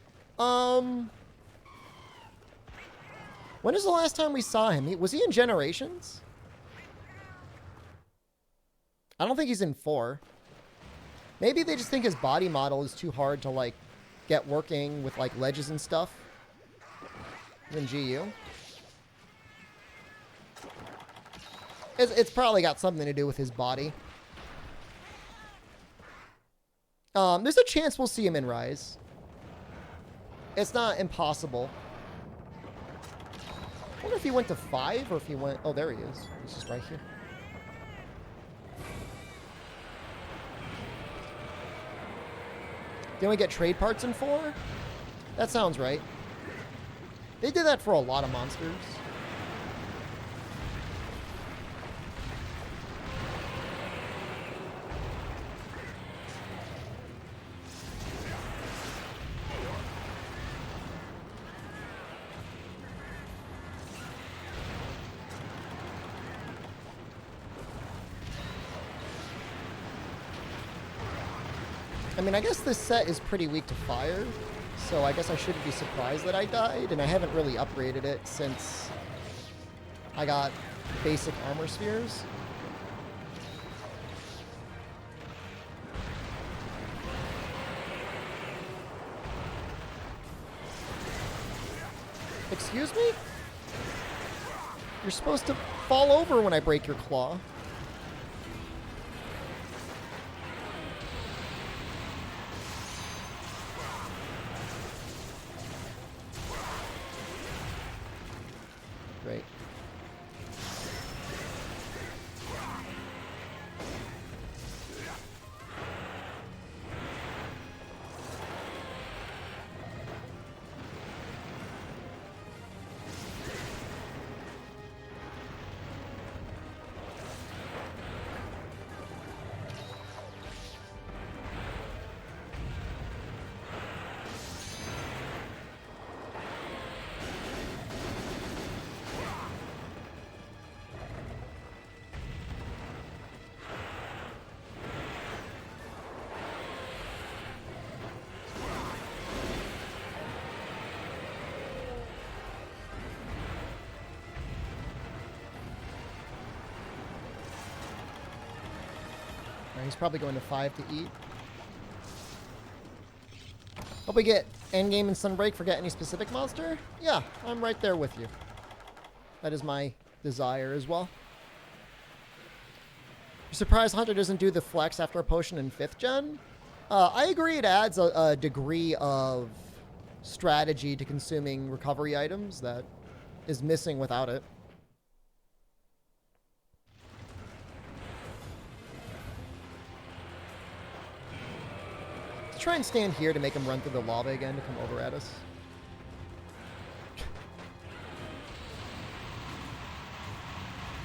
[SPEAKER 1] When is the last time we saw him? Was he in Generations? I don't think he's in 4. Maybe they just think his body model is too hard to, like, get working with, like, ledges and stuff. In GU. It's probably got something to do with his body. There's a chance we'll see him in Rise. It's not impossible. I wonder if he went to 5 or if he went... Oh, there he is. He's just right here. Didn't we get trade parts in 4? That sounds right. They did that for a lot of monsters. I mean, I guess this set is pretty weak to fire, so I guess I shouldn't be surprised that I died, and I haven't really upgraded it since I got basic armor spheres. Excuse me? You're supposed to fall over when I break your claw. Great. He's probably going to 5 to eat. Hope we get endgame and Sunbreak. Forget any specific monster? Yeah, I'm right there with you. That is my desire as well. You're surprised Hunter doesn't do the flex after a potion in 5th gen? I agree it adds a degree of strategy to consuming recovery items that is missing without it. Try and stand here to make him run through the lava again to come over at us.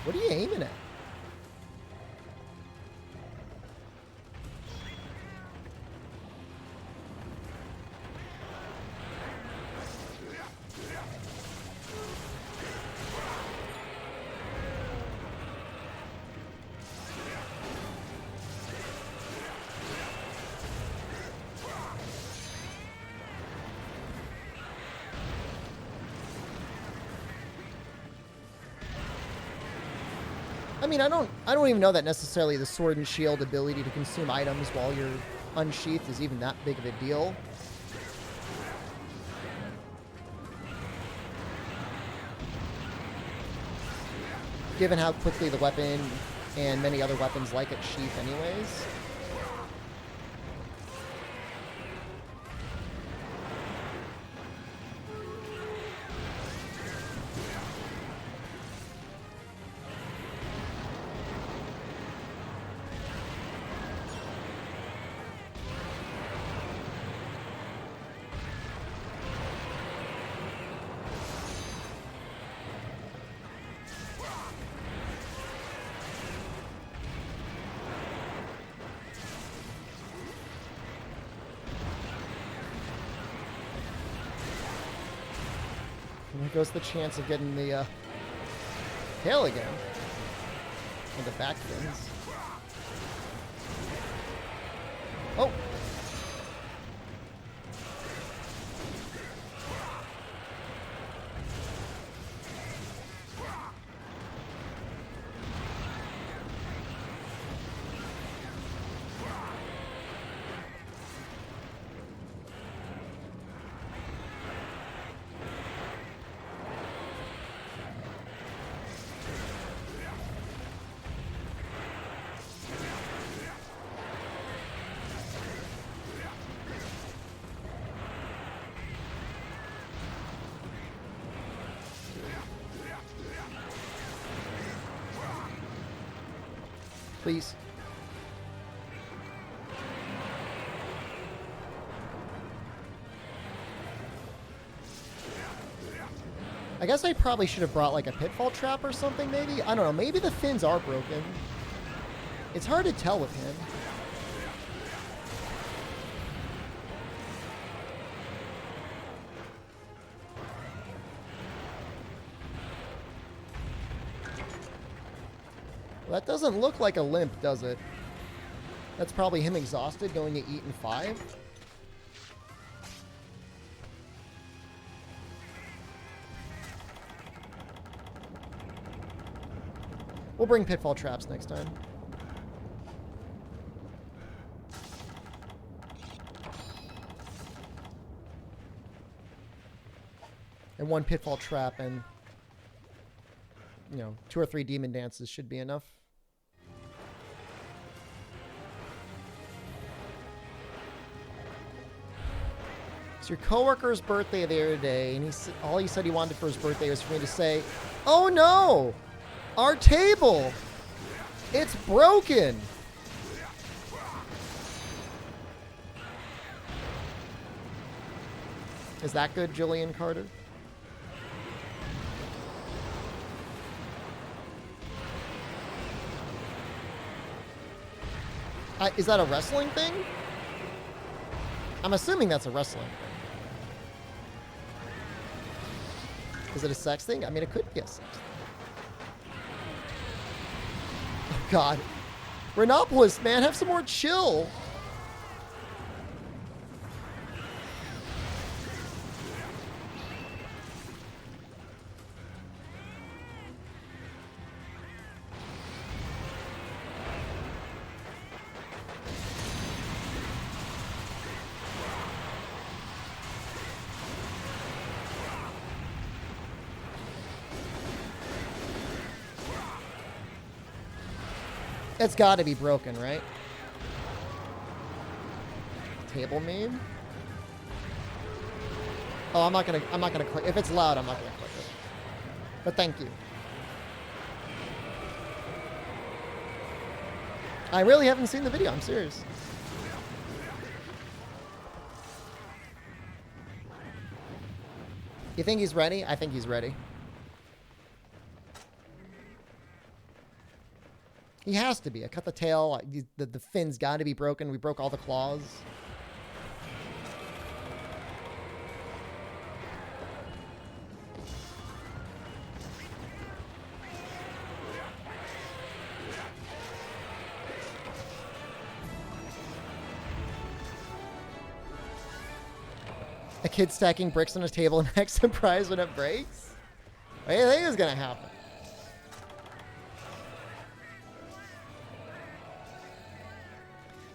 [SPEAKER 1] What are you aiming at? I mean, I don't even know that necessarily the sword and shield ability to consume items while you're unsheathed is even that big of a deal. Given how quickly the weapon and many other weapons like it sheath anyways. And there goes the chance of getting the tail again. And the back fins. Oh! Please. I guess I probably should have brought like a pitfall trap or something maybe. I don't know. Maybe the fins are broken. It's hard to tell with him. Well, that doesn't look like a limp, does it? That's probably him exhausted, going to eat in 5. We'll bring pitfall traps next time. And 1 pitfall trap and, you know, 2 or 3 demon dances should be enough. It's your coworker's birthday the other day, and all he said he wanted for his birthday was for me to say, "Oh no! Our table! It's broken!" Is that good, Jillian Carter? Is that a wrestling thing? I'm assuming that's a wrestling thing. Is it a sex thing? I mean, it could be a sex thing. Oh, God. Renopolis, man, have some more chill. It's got to be broken, right? Table meme? Oh, I'm not gonna click. If it's loud, I'm not gonna click it. But thank you. I really haven't seen the video. I'm serious. You think he's ready? I think he's ready. He has to be. I cut the tail. The fin's got to be broken. We broke all the claws. A kid stacking bricks on a table and acts surprised when it breaks? What do you think is going to happen?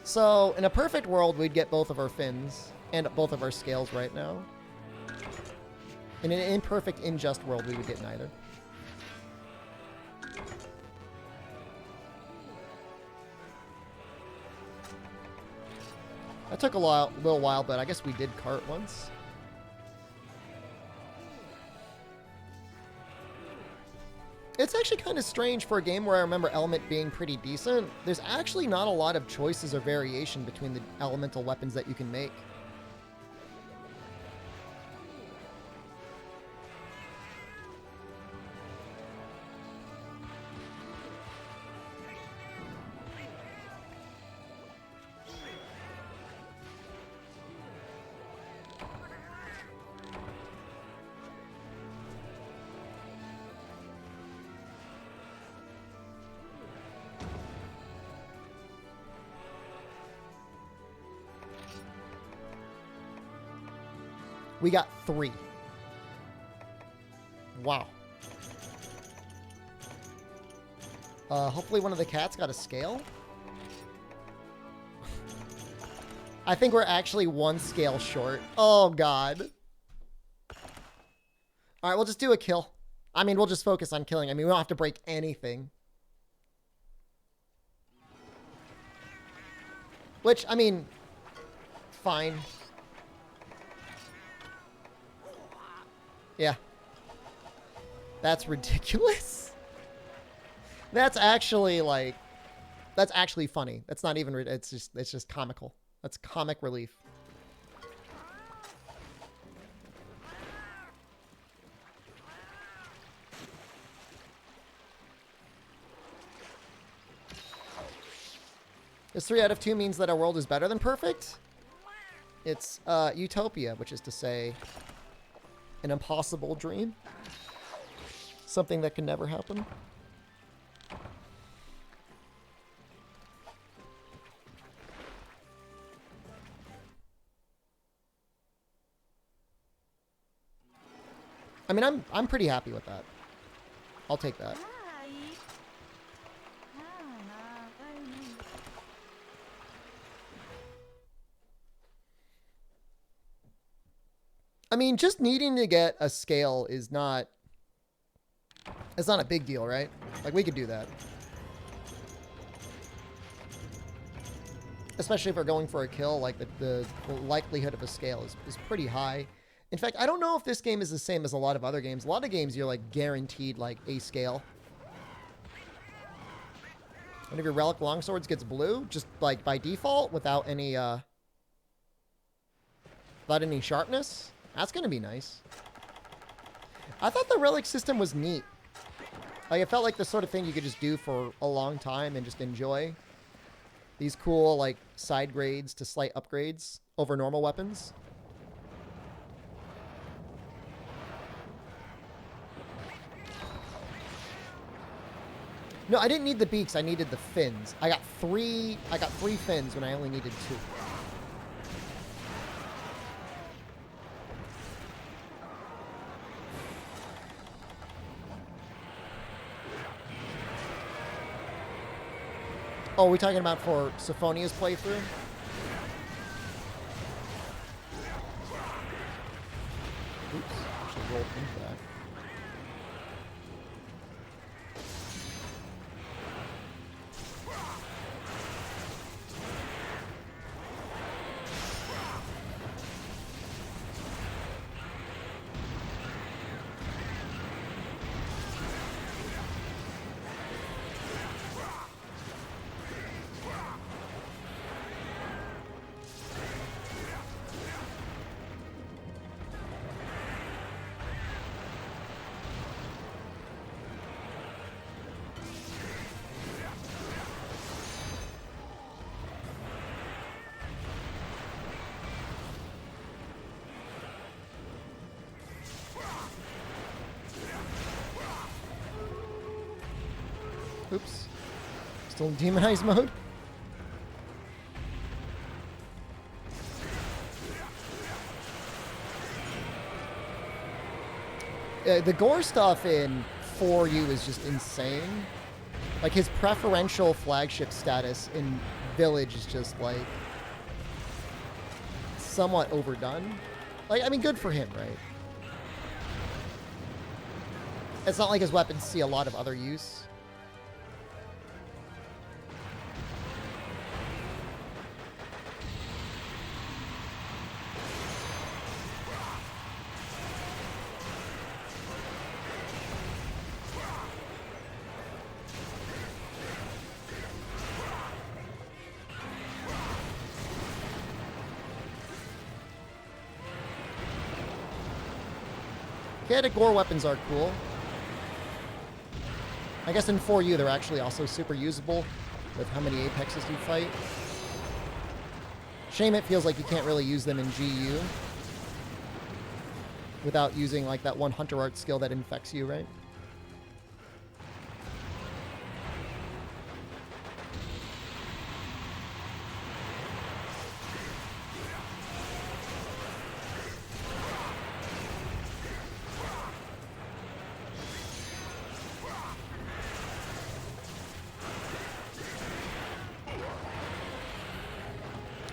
[SPEAKER 1] So, in a perfect world, we'd get both of our fins and both of our scales right now. In an imperfect, unjust world, we would get neither. That took a little while, but I guess we did cart once. It's actually kind of strange for a game where I remember Element being pretty decent. There's actually not a lot of choices or variation between the elemental weapons that you can make. We got 3. Wow. Hopefully one of the cats got a scale. I think we're actually 1 scale short. Oh, God. All right, we'll just do a kill. I mean, we'll just focus on killing. I mean, we don't have to break anything. Which, I mean, fine. Yeah. That's ridiculous. That's actually, like, That's actually funny. That's not even. It's just comical. That's comic relief. This 3 out of 2 means that our world is better than perfect. It's utopia, which is to say an impossible dream. Something that can never happen. I mean, I'm pretty happy with that. I'll take that.
[SPEAKER 2] Ai. Ah, nada.
[SPEAKER 1] I mean, just needing to get a scale is not... It's not a big deal, right? Like, we could do that. Especially if we're going for a kill, like, the likelihood of a scale is pretty high. In fact, I don't know if this game is the same as a lot of other games. A lot of games, you're, like, guaranteed, like, a scale. One of your relic longswords gets blue, just, like, by default, without any sharpness. That's gonna be nice. I thought the relic system was neat. Like, it felt like the sort of thing you could just do for a long time and just enjoy. These cool, like, side grades to slight upgrades over normal weapons. No, I didn't need the beaks. I needed the fins. I got three fins when I only needed 2. Oh, are we talking about for Sophonia's playthrough? Oops, actually rolled into that. Oops. Still in demonized mode? The gore stuff in 4U is just insane. Like, his preferential flagship status in Village is just, like, somewhat overdone. Like, I mean, good for him, right? It's not like his weapons see a lot of other use. Chaotic gore weapons are cool. I guess in 4U they're actually also super usable with how many apexes you fight. Shame it feels like you can't really use them in GU without using like that one hunter art skill that infects you, right?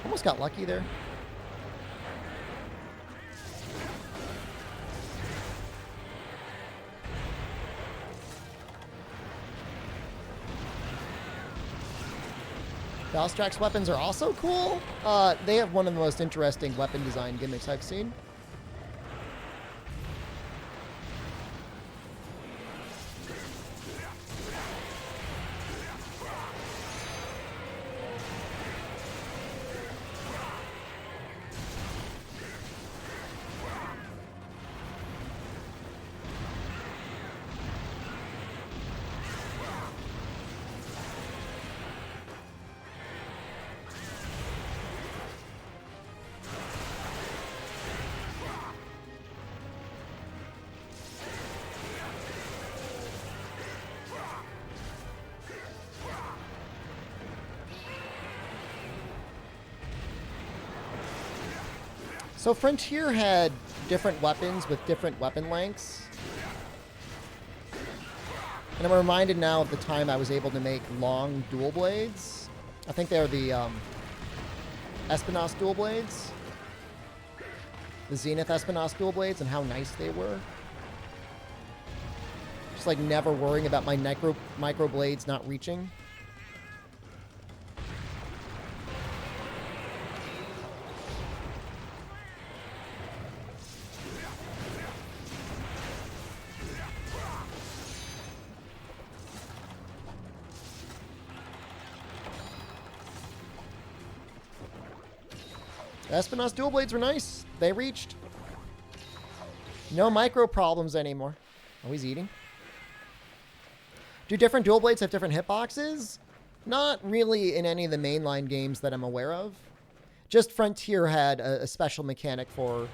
[SPEAKER 1] Almost got lucky there. Valstrax's weapons are also cool. They have one of the most interesting weapon design gimmicks I've seen. So Frontier had different weapons with different weapon lengths. And I'm reminded now of the time I was able to make long dual blades. I think they were the Espinoss dual blades. The Zenith Espinoss dual blades and how nice they were. Just like never worrying about my micro blades not reaching. Espinoss dual blades were nice. They reached. No micro problems anymore. Oh, he's eating. Do different dual blades have different hitboxes? Not really in any of the mainline games that I'm aware of. Just Frontier had a special mechanic for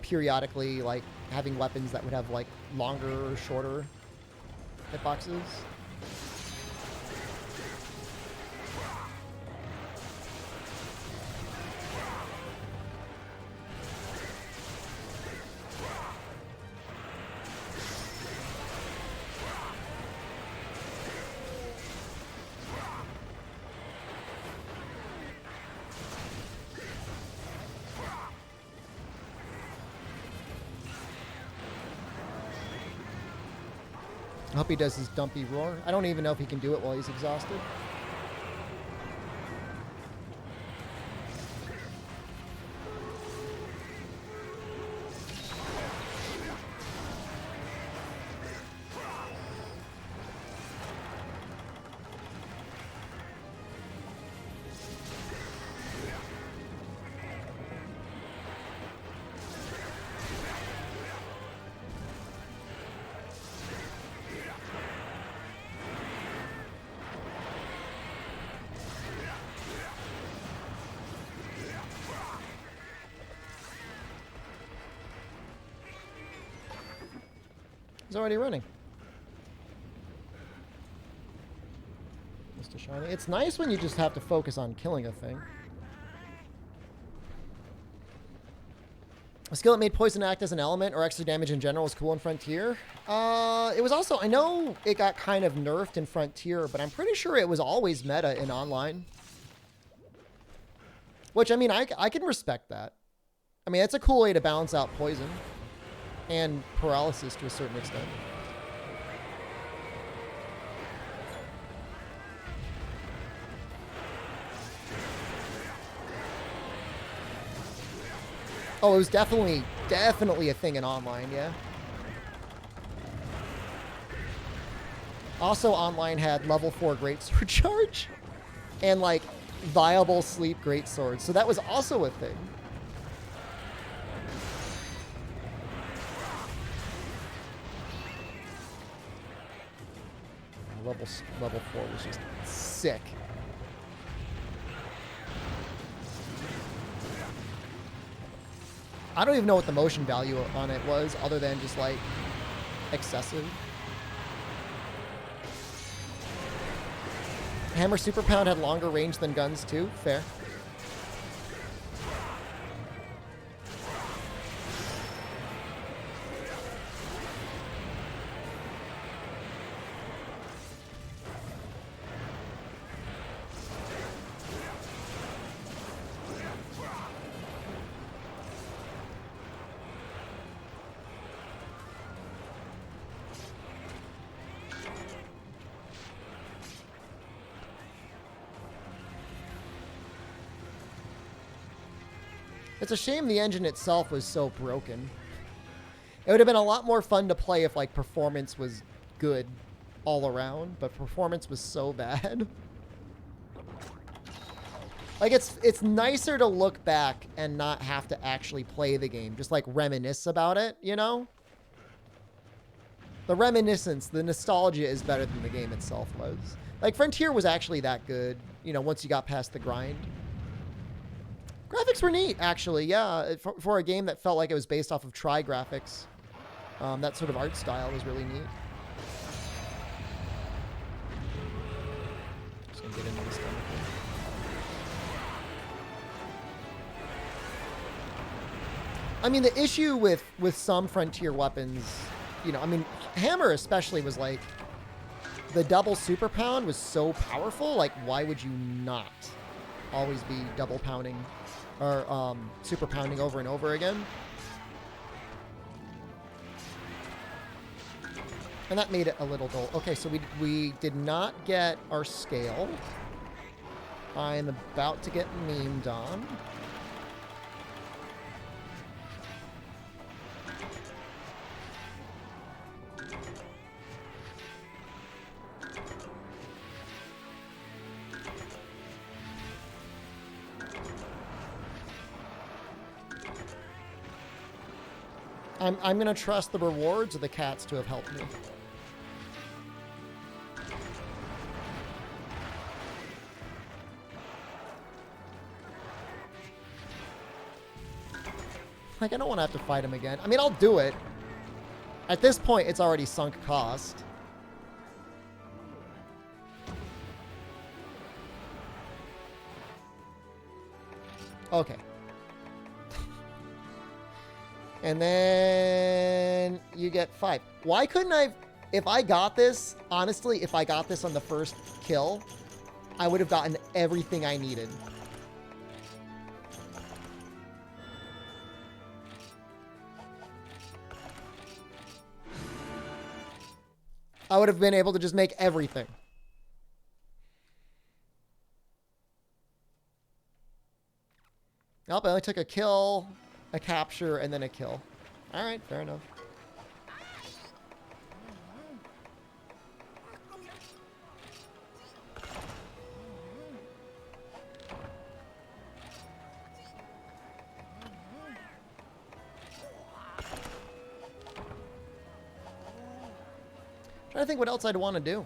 [SPEAKER 1] periodically like having weapons that would have like longer or shorter hitboxes. I hope he does his dumpy roar. I don't even know if he can do it while he's exhausted. He's already running. Mr. Shiny. It's nice when you just have to focus on killing a thing. A skill that made poison act as an element or extra damage in general was cool in Frontier. It was also, I know it got kind of nerfed in Frontier, but I'm pretty sure it was always meta in online. Which, I mean, I can respect that. I mean, it's a cool way to balance out poison. And paralysis to a certain extent. Oh, it was definitely a thing in online, yeah. Also, online had level 4 greatsword charge and like viable sleep greatswords, so that was also a thing. Level 4 was just sick. I don't even know what the motion value on it was, other than just like excessive. Hammer Super Pound had longer range than guns too. Fair. It's a shame the engine itself was so broken. It would have been a lot more fun to play if like performance was good all around, but performance was so bad. Like it's nicer to look back and not have to actually play the game, just like reminisce about it, you know? The reminiscence, the nostalgia is better than the game itself was. Like Frontier was actually that good, you know, once you got past the grind. Graphics were neat, actually, yeah. For a game that felt like it was based off of Tri-graphics. That sort of art style was really neat. Just gonna get into this I mean, the issue with some Frontier weapons, you know, I mean, Hammer especially was like, the double super pound was so powerful. Like, why would you not always be double pounding or super pounding over and over again? And that made it a little dull. Okay, so we did not get our scale. I'm about to get memed on. I'm gonna trust the rewards of the cats to have helped me. Like, I don't want to have to fight him again. I mean, I'll do it. At this point, it's already sunk cost. Okay. And then you get 5. Why couldn't I... If I got this, honestly, if I got this on the first kill, I would have gotten everything I needed. I would have been able to just make everything. Nope, I only took a kill, a capture, and then a kill. Alright, fair enough. Trying to think what else I'd want to do.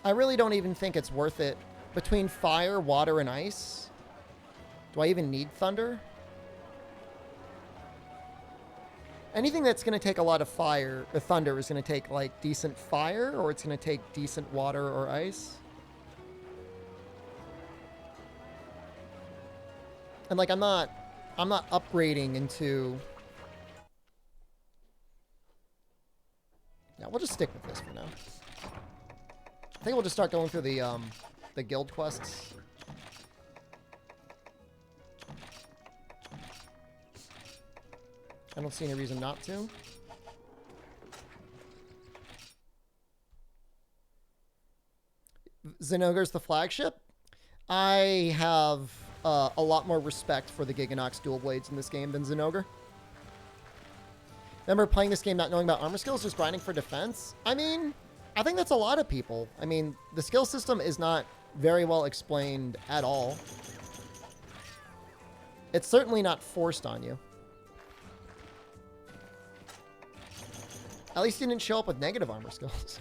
[SPEAKER 1] I really don't even think it's worth it. Between fire, water, and ice, do I even need thunder? Anything that's going to take a lot of fire, or thunder, is going to take like decent fire, or it's going to take decent water or ice. And like, I'm not upgrading into... Yeah, we'll just stick with this for now. I think we'll just start going through the guild quests. I don't see any reason not to. Zinogre's the flagship. I have a lot more respect for the Giganox dual blades in this game than Zinogre. Remember playing this game not knowing about armor skills, just grinding for defense? I mean, I think that's a lot of people. I mean, the skill system is not very well explained at all. It's certainly not forced on you. At least you didn't show up with negative armor skills.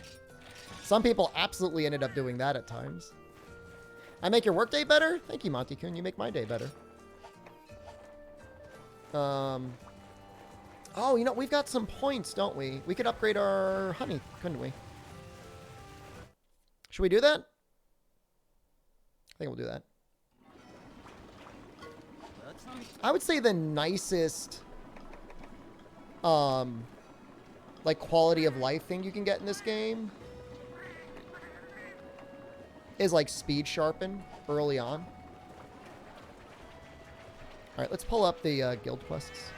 [SPEAKER 1] Some people absolutely ended up doing that at times. I make your workday better? Thank you, Monty-kun. You make my day better. Oh, you know, we've got some points, don't we? We could upgrade our honey, couldn't we? Should we do that? I think we'll do that. I would say the nicest, like, quality of life thing you can get in this game is like speed sharpen early on. All right, let's pull up the guild quests.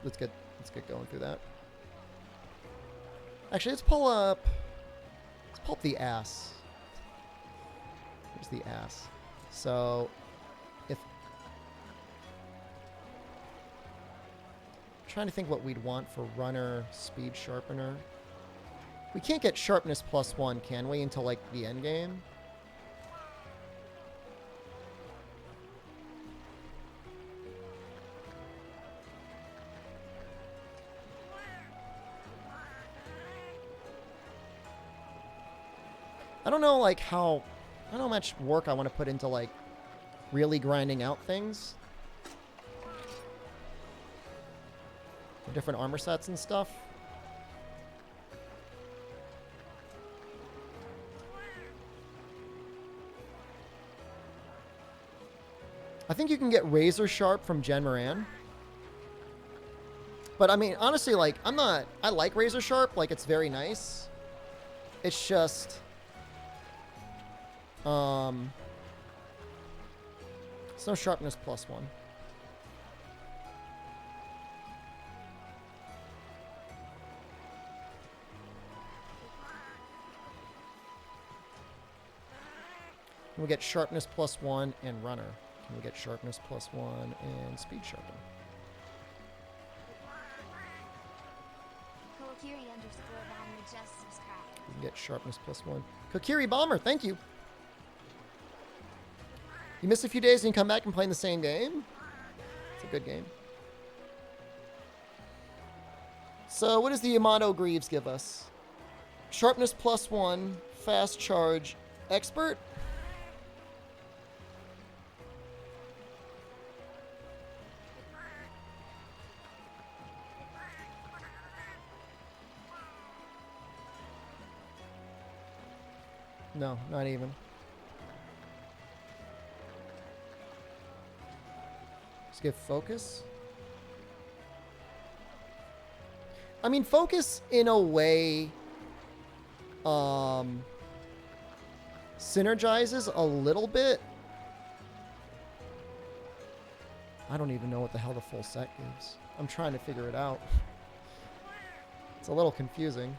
[SPEAKER 1] Let's get going through that. Actually, let's pull up the ass. Here's the ass. So if I'm trying to think what we'd want for runner speed sharpener. We can't get sharpness +1, can we, until like the end game? I don't know, like, I don't know how much work I want to put into, like, really grinding out things. Different armor sets and stuff. I think you can get razor sharp from Jen Moran. But I mean, honestly, like, I like razor sharp. Like, it's very nice. It's just, it's no sharpness +1. Can we get sharpness +1 and runner? Can we get sharpness +1 and speed sharpen? We can get sharpness +1. Kokiri Bomber, thank you. You miss a few days and you come back and play in the same game? It's a good game. So what does the Yamato Greaves give us? Sharpness +1, fast charge, expert? No, not even. Let's give focus. I mean, focus in a way synergizes a little bit. I don't even know what the hell the full set gives. I'm trying to figure it out. It's a little confusing.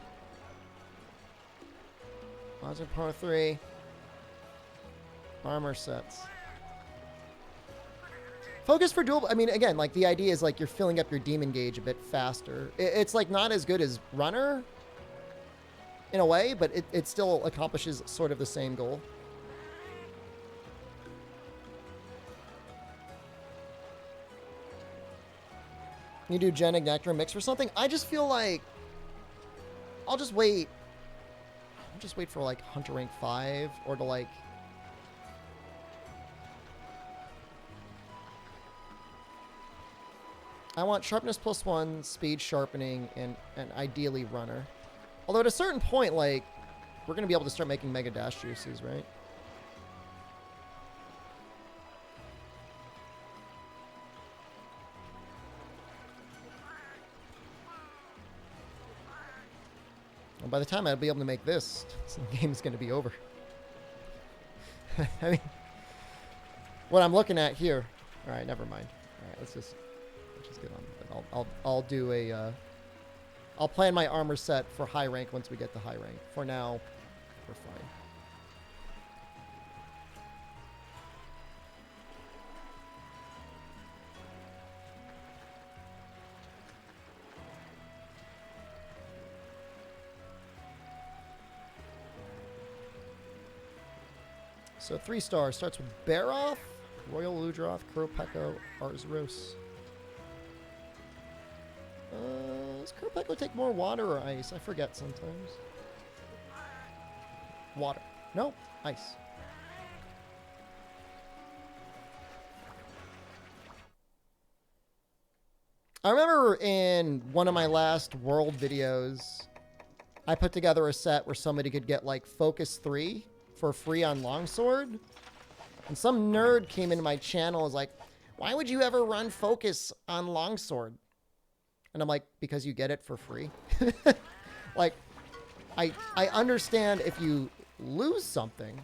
[SPEAKER 1] Monster Power 3. Armor sets. Focus for dual... I mean, again, like, the idea is, like, you're filling up your demon gauge a bit faster. It's, like, not as good as runner, in a way, but it still accomplishes sort of the same goal. You do Gen Nectar mix for something? I just feel like... I'll just wait for, like, Hunter rank 5, or to, like... I want sharpness +1, speed sharpening, and ideally runner. Although at a certain point, like, we're going to be able to start making Mega Dash juices, right? And by the time I'll be able to make this, the game is going to be over. I mean, what I'm looking at here. All right, never mind. All right, let's just get on with it. I'll do a. I'll plan my armor set for high rank once we get to high rank. For now, we're fine. So 3 stars starts with Baroth, Royal Ludroth, Kuropeko, Arzuros. Does Kuropeko take more water or ice? I forget sometimes. Water. No, ice. I remember in one of my last world videos, I put together a set where somebody could get like Focus 3 for free on Longsword. And some nerd came into my channel and was like, why would you ever run Focus on Longsword? And I'm like, because you get it for free. Like, I understand if you lose something,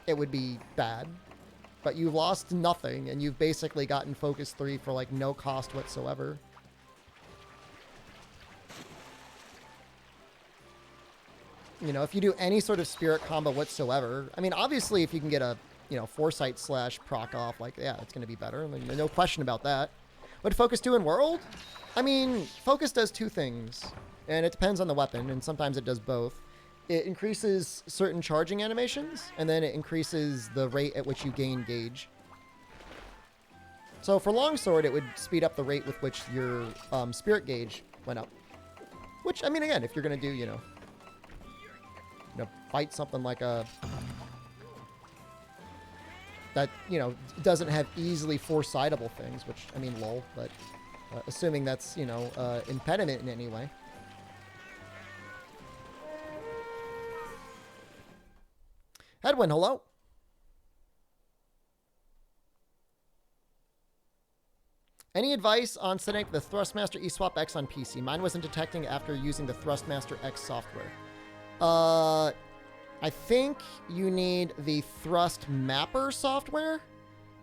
[SPEAKER 1] it would be bad. But you lost nothing, and you've basically gotten Focus 3 for, like, no cost whatsoever. You know, if you do any sort of spirit combo whatsoever, I mean, obviously, if you can get a, you know, Foresight / proc off, like, yeah, it's going to be better. I mean, no question about that. What did Focus do in World? I mean, Focus does 2 things, and it depends on the weapon, and sometimes it does both. It increases certain charging animations, and then it increases the rate at which you gain gauge. So for Longsword, it would speed up the rate with which your spirit gauge went up. Which, I mean, again, if you're going to do, you know, fight something like a... that, you know, doesn't have easily foresightable things, which, I mean, lol, but assuming that's, you know, impediment in any way. Edwin, hello. Any advice on setting up the Thrustmaster eSwap X on PC? Mine wasn't detecting after using the Thrustmaster X software. I think you need the Thrust Mapper software,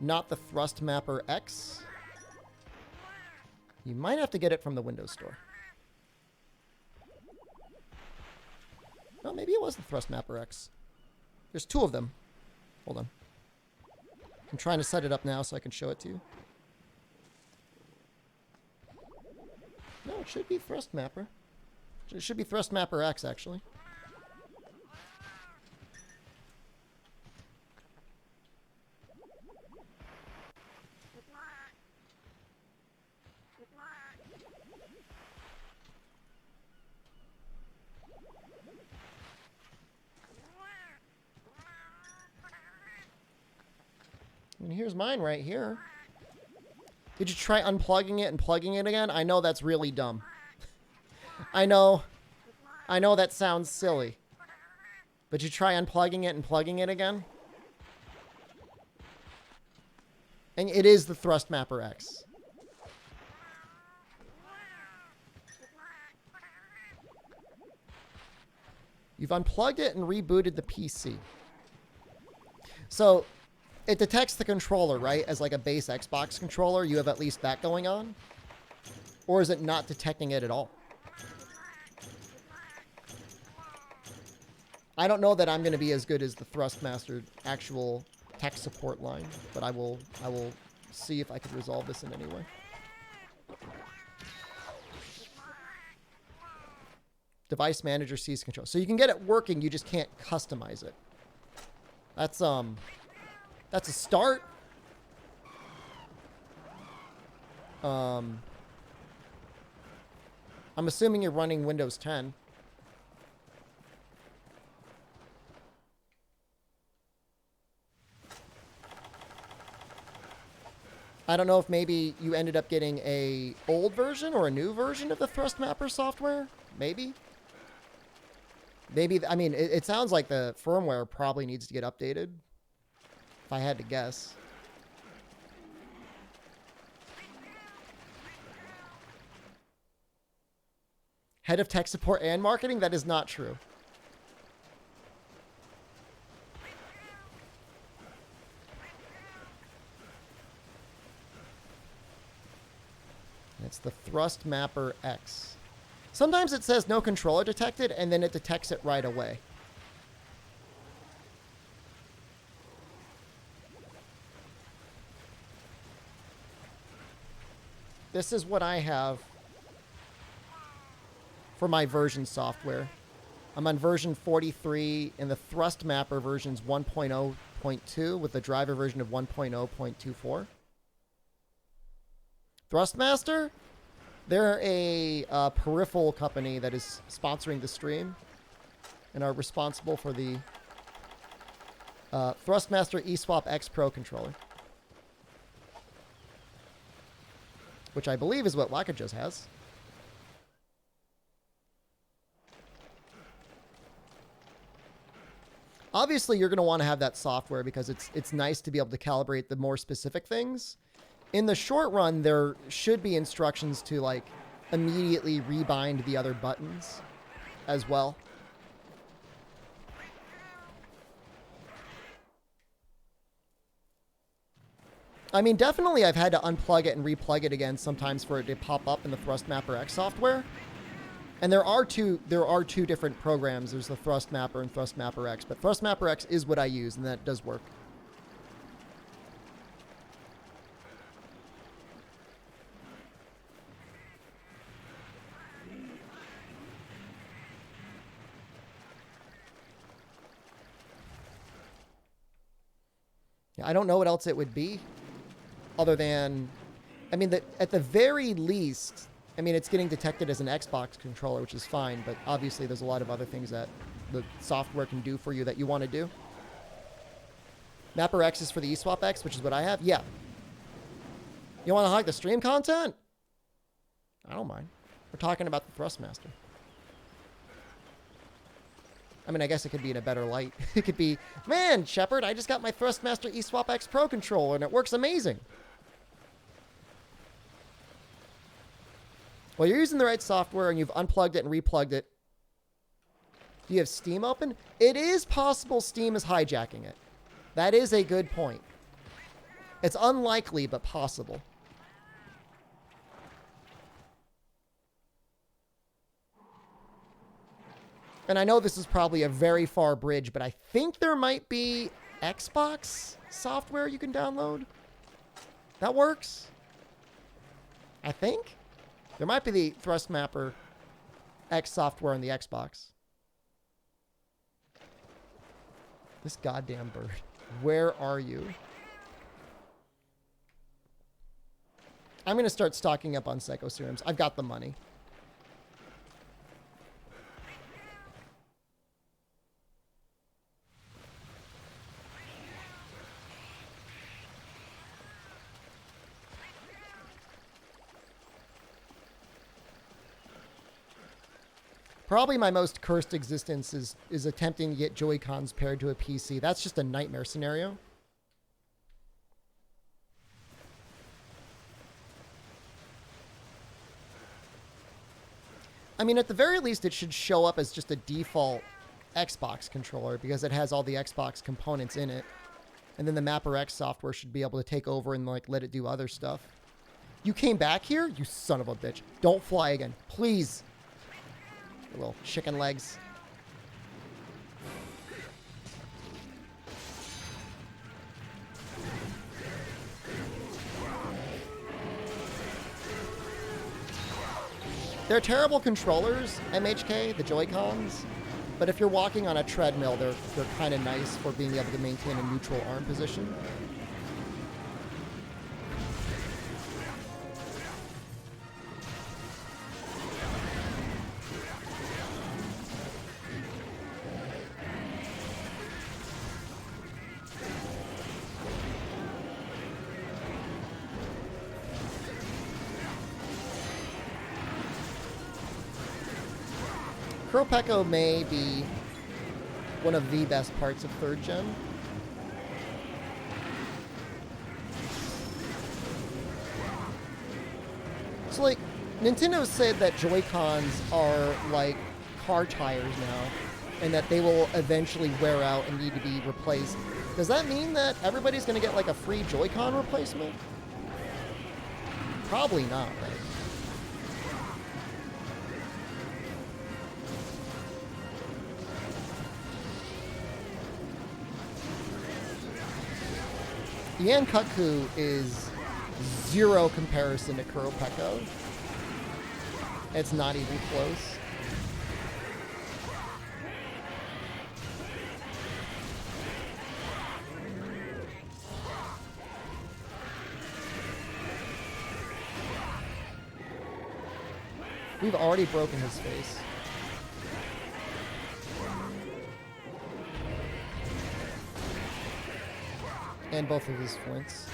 [SPEAKER 1] not the Thrust Mapper X. You might have to get it from the Windows Store. No, maybe it was the Thrust Mapper X. There's two of them. Hold on. I'm trying to set it up now so I can show it to you. No, it should be Thrust Mapper. It should be Thrust Mapper X, actually. And here's mine right here. Did you try unplugging it and plugging it again? I know that's really dumb. I know that sounds silly. But you try unplugging it and plugging it again? And it is the Thrust Mapper X. You've unplugged it and rebooted the PC. So it detects the controller, right? As like a base Xbox controller. You have at least that going on. Or is it not detecting it at all? I don't know that I'm going to be as good as the Thrustmaster actual tech support line, but I will see if I can resolve this in any way. Device manager sees control. So you can get it working, you just can't customize it. That's a start. I'm assuming you're running Windows 10. I don't know if maybe you ended up getting a old version or a new version of the Thrust Mapper software. Maybe. Maybe, I mean, it sounds like the firmware probably needs to get updated. If I had to guess. Head of tech support and marketing? That is not true. It's the Thrust Mapper X. Sometimes it says no controller detected, and then it detects it right away. This is what I have for my version software. I'm on version 43, and the Thrust Mapper version's 1.0.2 with the driver version of 1.0.24. Thrustmaster? They're a peripheral company that is sponsoring the stream and are responsible for the Thrustmaster eSwap X Pro controller. Which I believe is what Wackajoes has. Obviously, you're going to want to have that software because it's nice to be able to calibrate the more specific things. In the short run, there should be instructions to like immediately rebind the other buttons as well. I mean, definitely I've had to unplug it and replug it again sometimes for it to pop up in the Thrust Mapper X software. And there are two different programs. There's the Thrust Mapper and Thrust Mapper X, but Thrust Mapper X is what I use, and that does work. I don't know what else it would be other than, I mean, at the very least, I mean, it's getting detected as an Xbox controller, which is fine, but obviously there's a lot of other things that the software can do for you that you want to do. Mapper X is for the eSwap X, which is what I have. Yeah. You want to hog the stream content? I don't mind. We're talking about the Thrustmaster. I mean, I guess it could be in a better light. It could be, man, Shepard, I just got my Thrustmaster eSwap X Pro controller and it works amazing. Well, you're using the right software and you've unplugged it and replugged it. Do you have Steam open? It is possible Steam is hijacking it. That is a good point. It's unlikely, but possible. And I know this is probably a very far bridge, but I think there might be Xbox software you can download. That works. I think. There might be the Thrust Mapper X software on the Xbox. This goddamn bird. Where are you? I'm going to start stocking up on Psycho Serums. I've got the money. Probably my most cursed existence is attempting to get Joy-Cons paired to a PC. That's just a nightmare scenario. I mean, at the very least, it should show up as just a default Xbox controller because it has all the Xbox components in it. And then the Mapper X software should be able to take over and like let it do other stuff. You came back here? You son of a bitch. Don't fly again. Please. Little chicken legs. They're terrible controllers, MHK, the Joy-Cons. But if you're walking on a treadmill, they're kind of nice for being able to maintain a neutral arm position. Kuropeko may be one of the best parts of 3rd gen. So, like, Nintendo said that Joy-Cons are like car tires now, and that they will eventually wear out and need to be replaced. Does that mean that everybody's going to get like a free Joy-Con replacement? Probably not, right? Yankutku is zero comparison to Kuropeko. It's not even close. We've already broken his face. And both of his flints.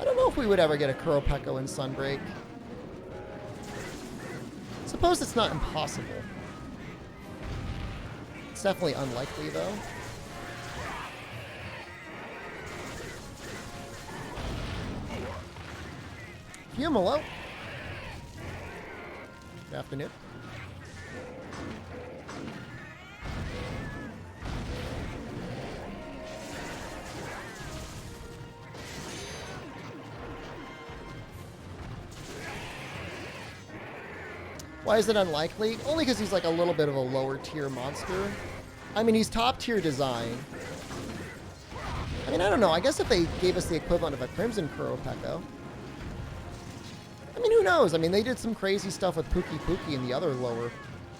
[SPEAKER 1] I don't know if we would ever get a Kuropeko in Sunbreak. Suppose it's not impossible. It's definitely unlikely, though. Humalo. Good afternoon. Why is it unlikely? Only because he's like a little bit of a lower tier monster. I mean, he's top tier design. I mean, I don't know. I guess if they gave us the equivalent of a Crimson Kuropeko. I mean, who knows? I mean, they did some crazy stuff with Pookie Pookie and the other lower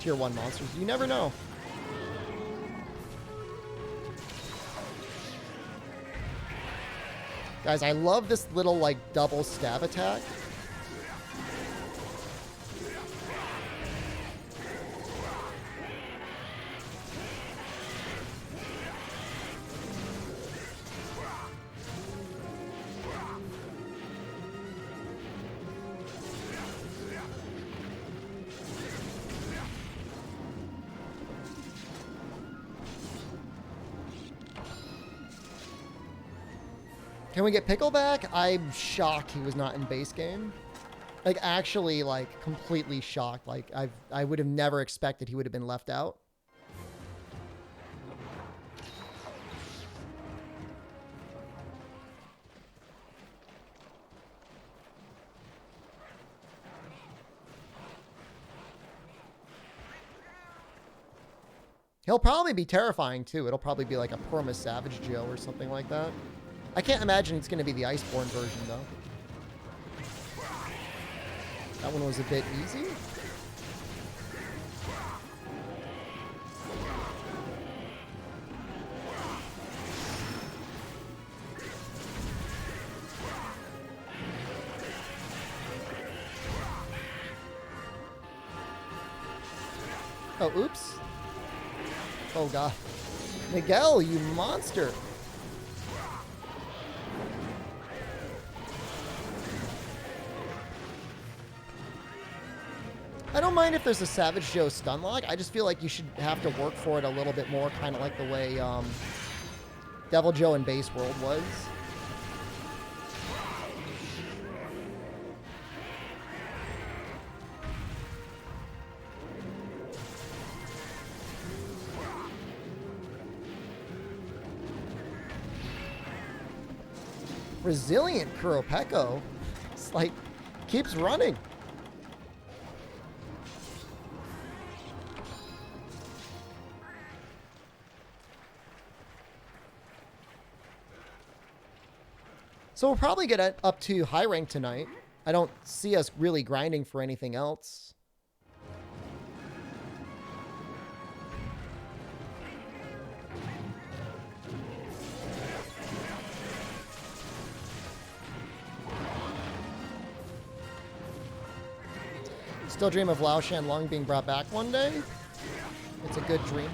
[SPEAKER 1] tier 1 monsters. You never know. Guys, I love this little, like, double stab attack. Can we get Pickle back? I'm shocked he was not in base game. Like, actually, like, completely shocked. Like, I would have never expected he would have been left out. He'll probably be terrifying, too. It'll probably be like a Perma Savage Joe or something like that. I can't imagine it's going to be the Iceborne version, though. That one was a bit easy. Oh, oops. Oh, God. Miguel, you monster. I don't mind if there's a Savage Joe stun lock. I just feel like you should have to work for it a little bit more, kind of like the way Devil Joe in Base World was. Resilient Kuropeko. It's like, keeps running. So we'll probably get up to high rank tonight. I don't see us really grinding for anything else. Still dream of Lao Shan Lung being brought back one day. It's a good dream.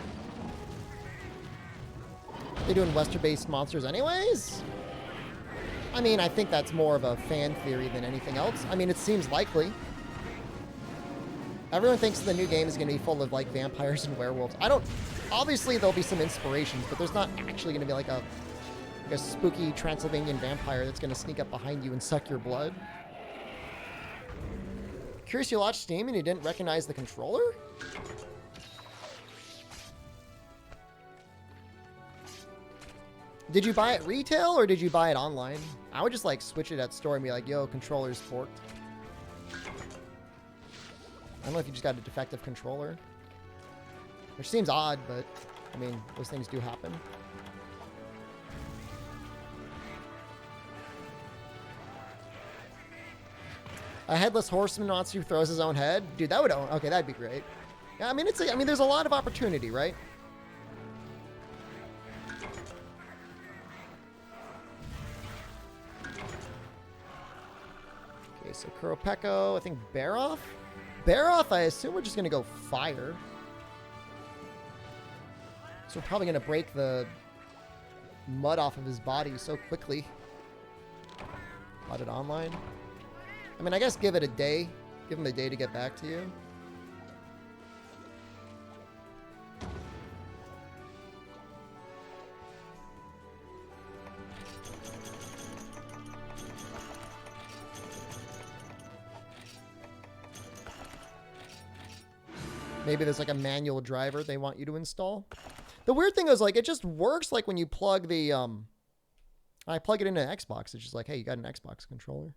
[SPEAKER 1] They doing Western-based monsters anyways? I mean, I think that's more of a fan theory than anything else. I mean, it seems likely. Everyone thinks the new game is going to be full of, like, vampires and werewolves. I don't... Obviously, there'll be some inspirations, but there's not actually going to be, like a spooky Transylvanian vampire that's going to sneak up behind you and suck your blood. Curious you launched Steam and you didn't recognize the controller? Did you buy it retail or did you buy it online? I would just like switch it at store and be like, yo, controller's forked. I don't know if you just got a defective controller. Which seems odd, but I mean, those things do happen. A headless horseman monster who throws his own head? Dude, that would... Okay, that'd be great. Yeah, I mean, I mean, there's a lot of opportunity, right? Okay, so Kuropeko, I think Baroth? Baroth, I assume we're just going to go fire. So we're probably going to break the mud off of his body so quickly. Got it online. I mean, I guess give it a day. Give him a day to get back to you. Maybe there's like a manual driver they want you to install. The weird thing is, like, it just works like when you plug the, I plug it into an Xbox. It's just like, hey, you got an Xbox controller.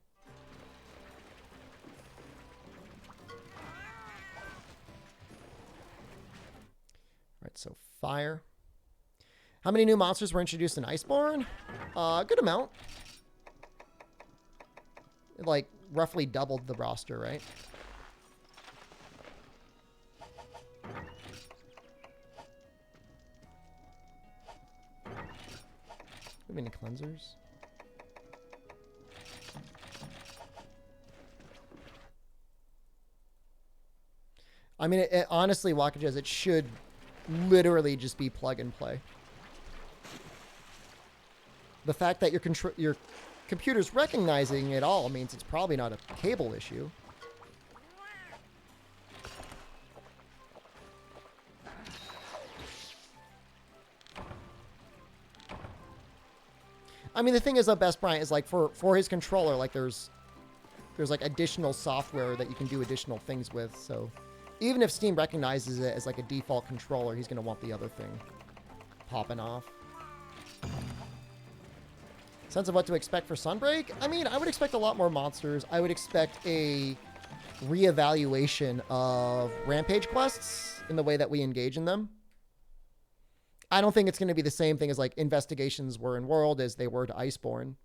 [SPEAKER 1] Alright, so fire. How many new monsters were introduced in Iceborne? A good amount. It, like, roughly doubled the roster, right? How many cleansers? I mean, honestly, Wakajas, it should literally just be plug and play. The fact that your computer's recognizing it all means it's probably not a cable issue. I mean, the thing is, Best Bryant is like for his controller, like there's like additional software that you can do additional things with. So even if Steam recognizes it as like a default controller, he's gonna want the other thing popping off. Sense of what to expect for Sunbreak? I mean, I would expect a lot more monsters. I would expect a reevaluation of Rampage quests in the way that we engage in them. I don't think it's going to be the same thing as like investigations were in World as they were to Iceborne.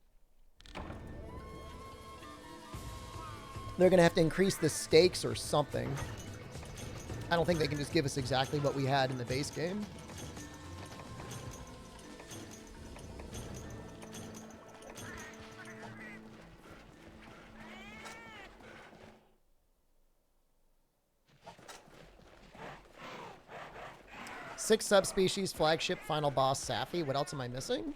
[SPEAKER 1] They're going to have to increase the stakes or something. I don't think they can just give us exactly what we had in the base game. Six subspecies, flagship, final boss, Safi. What else am I missing?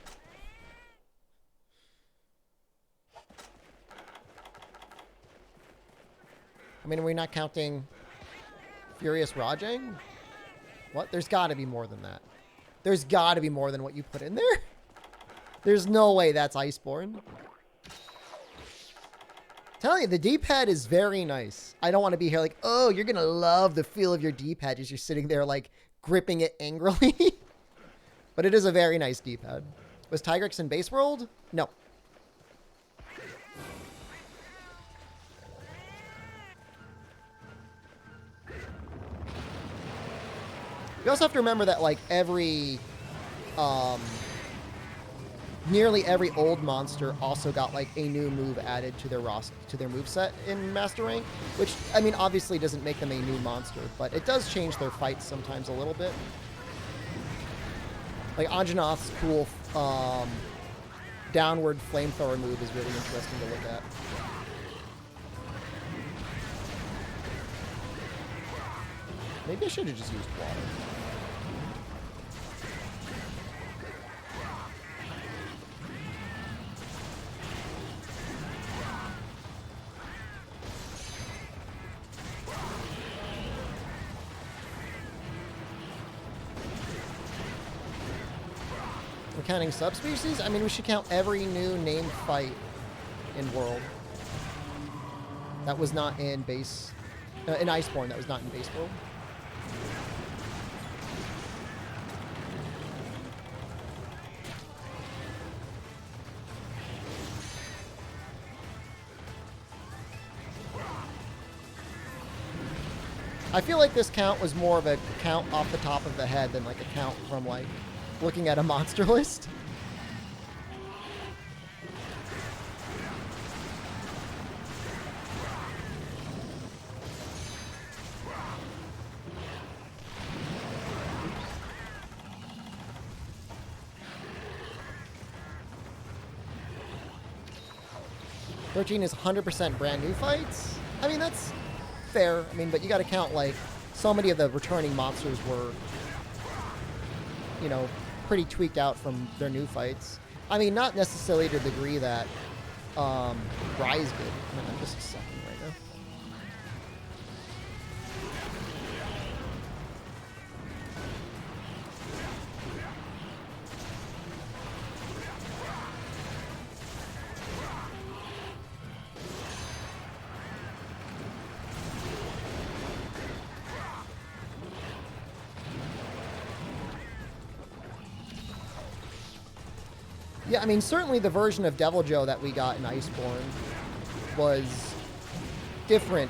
[SPEAKER 1] I mean, are we not counting Furious Rajang? What? There's got to be more than that. There's got to be more than what you put in there. There's no way that's Iceborne. Telling you, the D-pad is very nice. I don't want to be here like, oh, you're going to love the feel of your D-pad as you're sitting there like gripping it angrily. But it is a very nice D-pad. Was Tigrex in Base World? No. You also have to remember that like nearly every old monster also got like a new move added to their moveset in Master Rank, which I mean obviously doesn't make them a new monster, but it does change their fights sometimes a little bit. Like Anjanath's cool downward flamethrower move is really interesting to look at. Maybe I should have just used water. We're counting subspecies? I mean, we should count every new named fight in World. That was not in base... in Iceborne, that was not in base World. I feel like this count was more of a count off the top of the head than like a count from like looking at a monster list. $13 is 100% brand new fights. I mean, that's fair. I mean, but you got to count like so many of the returning monsters were, you know, pretty tweaked out from their new fights. I mean, not necessarily to the degree that Rise did. I'm just a second right now. Yeah, I mean, certainly the version of Devil Joe that we got in Iceborne was different.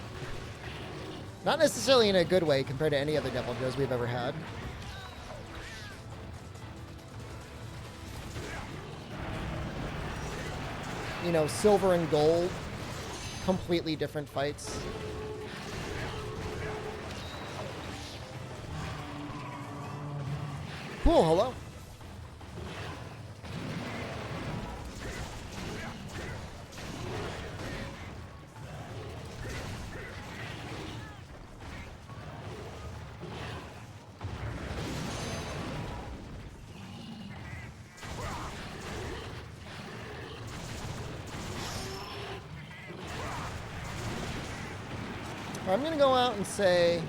[SPEAKER 1] Not necessarily in a good way compared to any other Devil Joes we've ever had. You know, silver and gold, completely different fights. Cool, hello. I'm going to go out and say,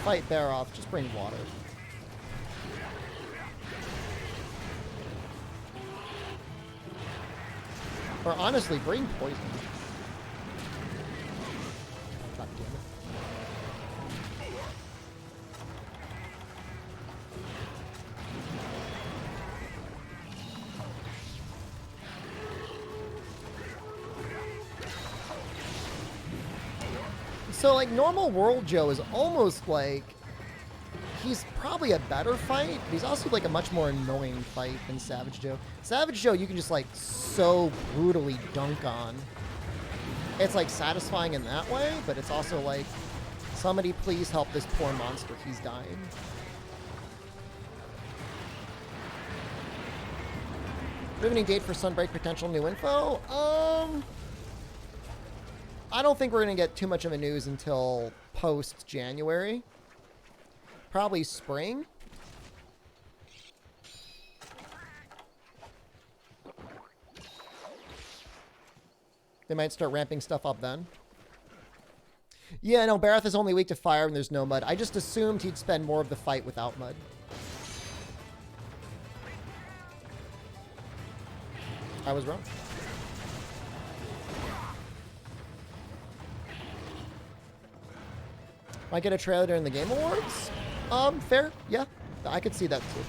[SPEAKER 1] fight Baroth, just bring water. Or honestly, bring poison. God damn it. So, like, normal World Joe is almost like... He's probably a better fight, but he's also, like, a much more annoying fight than Savage Joe. Savage Joe, you can just, like, so brutally dunk on. It's, like, satisfying in that way, but it's also, like, somebody please help this poor monster. He's dying. Do we have any date for Sunbreak potential new info? I don't think we're going to get too much of a news until post-January. Probably spring. They might start ramping stuff up then. Yeah, no, Barath is only weak to fire and there's no mud. I just assumed he'd spend more of the fight without mud. I was wrong. Might get a trailer during the Game Awards? Fair. Yeah, I could see that too.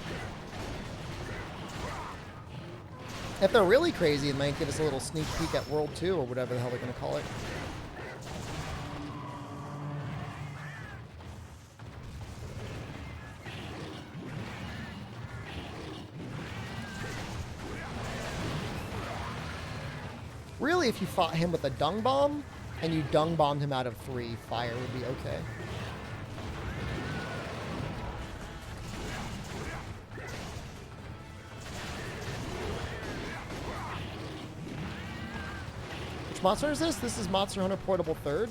[SPEAKER 1] If they're really crazy, it might give us a little sneak peek at World 2 or whatever the hell they're going to call it. Really, if you fought him with a dung bomb and you dung bombed him out of 3, fire would be okay. Which monster is this? This is Monster Hunter Portable 3rd.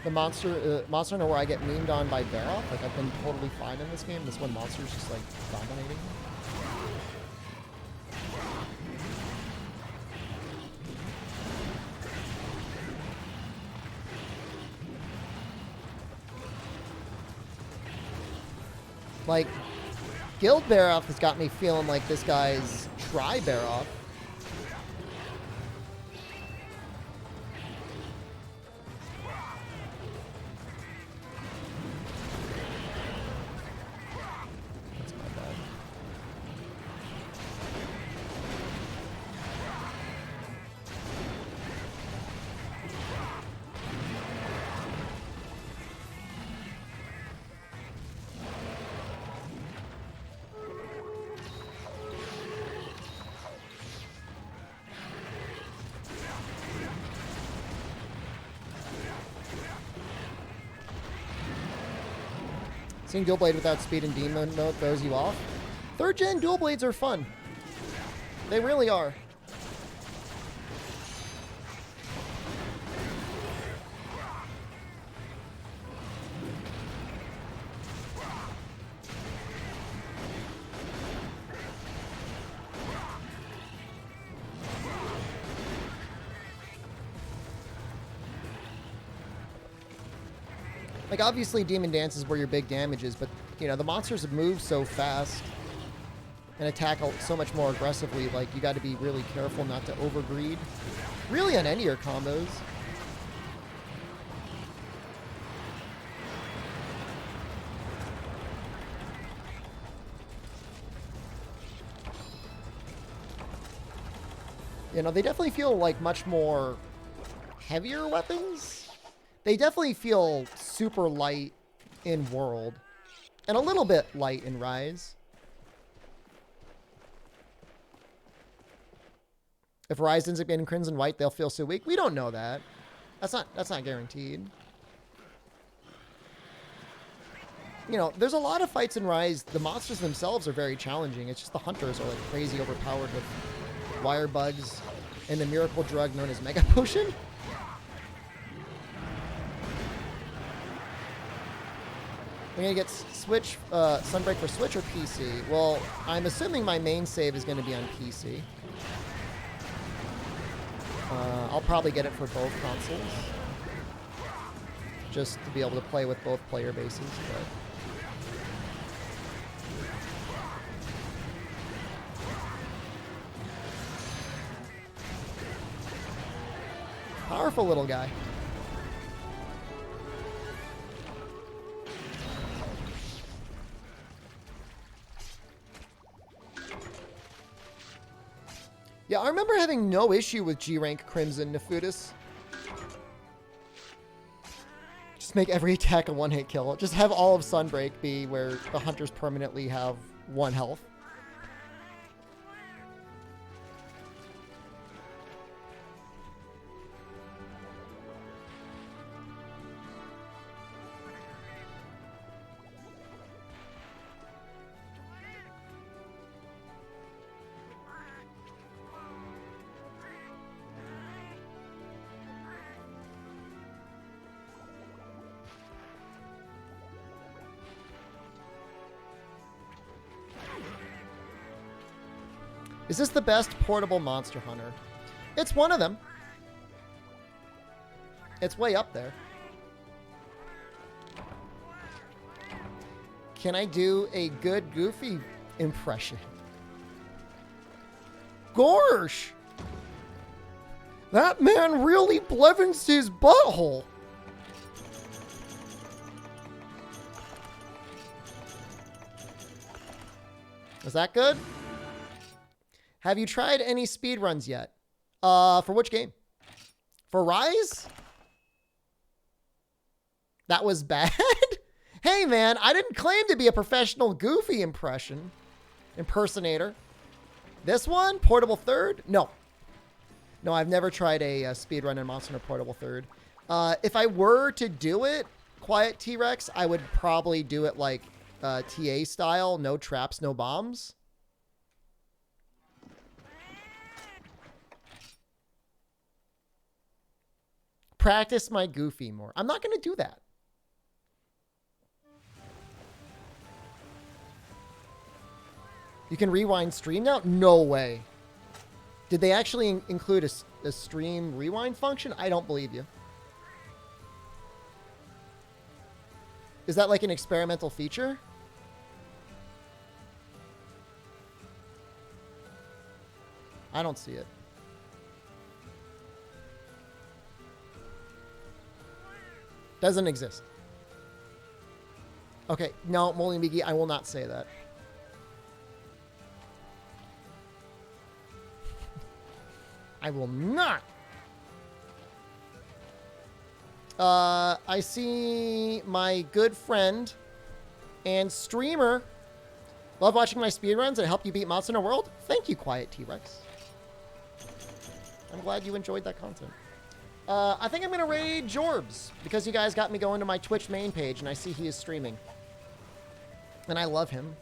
[SPEAKER 1] The Monster Hunter where I get memed on by Baroth. Like, I've been totally fine in this game. This one monster's just, like, dominating. Like, Guild Baroth has got me feeling like this guy's Try Baroth. That's my bad. Seeing Dual Blade without speed and demon mode throws you off. 3rd gen Dual Blades are fun. They really are. Like, obviously, Demon Dance is where your big damage is, but, you know, the monsters move so fast and attack so much more aggressively, like, you got to be really careful not to overbreed. Really on any of your combos. You know, they definitely feel like much more heavier weapons. They definitely feel super light in World, and a little bit light in Rise. If Rise ends up getting Crimson White, they'll feel so weak. We don't know that. That's not guaranteed. You know, there's a lot of fights in Rise. The monsters themselves are very challenging. It's just the hunters are like crazy overpowered with wire bugs and the miracle drug known as Mega Potion. We're going to get Switch, Sunbreak for Switch or PC? Well, I'm assuming my main save is going to be on PC. I'll probably get it for both consoles. Just to be able to play with both player bases. But Powerful little guy. Yeah, I remember having no issue with G-Rank Crimson Nefudis. Just make every attack a one-hit kill. Just have all of Sunbreak be where the hunters permanently have 1 health. Is this the best portable monster hunter? It's one of them. It's way up there. Can I do a good Goofy impression? Gorsh! That man really blevins his butthole. Is that good? Have you tried any speedruns yet? For which game? For Rise? That was bad? Hey man, I didn't claim to be a professional Goofy impersonator. This one? Portable Third? No. No, I've never tried a speedrun in Monster Hunter Portable Third. If I were to do it, Quiet T-Rex, I would probably do it like TA style. No traps, no bombs. Practice my Goofy more. I'm not going to do that. You can rewind stream now? No way. Did they actually include a stream rewind function? I don't believe you. Is that like an experimental feature? I don't see it. Doesn't exist. Okay, no, Molly Miggy, I will not say that. I will not. I see my good friend and streamer. Love watching my speedruns and help you beat Monster Hunter World. Thank you, Quiet T-Rex. I'm glad you enjoyed that content. I think I'm going to raid Jorbs because you guys got me going to my Twitch main page and I see he is streaming. And I love him.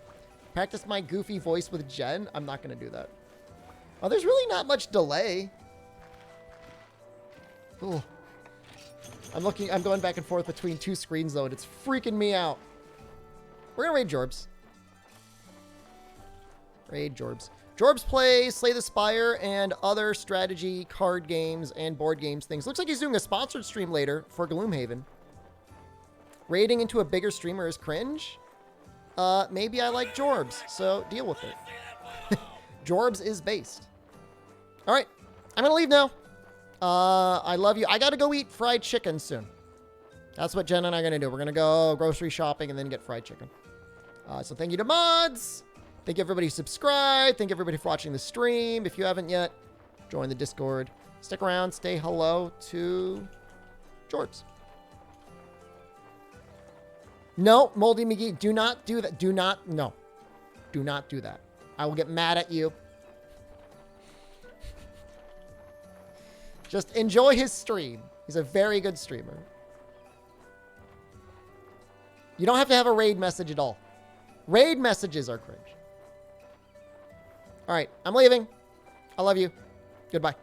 [SPEAKER 1] Practice my Goofy voice with Jen. I'm not going to do that. Oh, there's really not much delay. Ooh. I'm going back and forth between 2 screens though and it's freaking me out. We're going to raid Jorbs. Raid Jorbs. Jorbs plays Slay the Spire and other strategy card games and board games things. Looks like he's doing a sponsored stream later for Gloomhaven. Raiding into a bigger streamer is cringe. Maybe I like Jorbs, so deal with it. Jorbs is based. All right, I'm going to leave now. I love you. I got to go eat fried chicken soon. That's what Jen and I are going to do. We're going to go grocery shopping and then get fried chicken. So thank you to mods. Thank you everybody who subscribed. Thank you everybody for watching the stream. If you haven't yet, join the Discord. Stick around. Say hello to Jorbs. No, Moldy McGee, do not do that. Do not, no. Do not do that. I will get mad at you. Just enjoy his stream. He's a very good streamer. You don't have to have a raid message at all. Raid messages are cringe. All right, I'm leaving. I love you. Goodbye.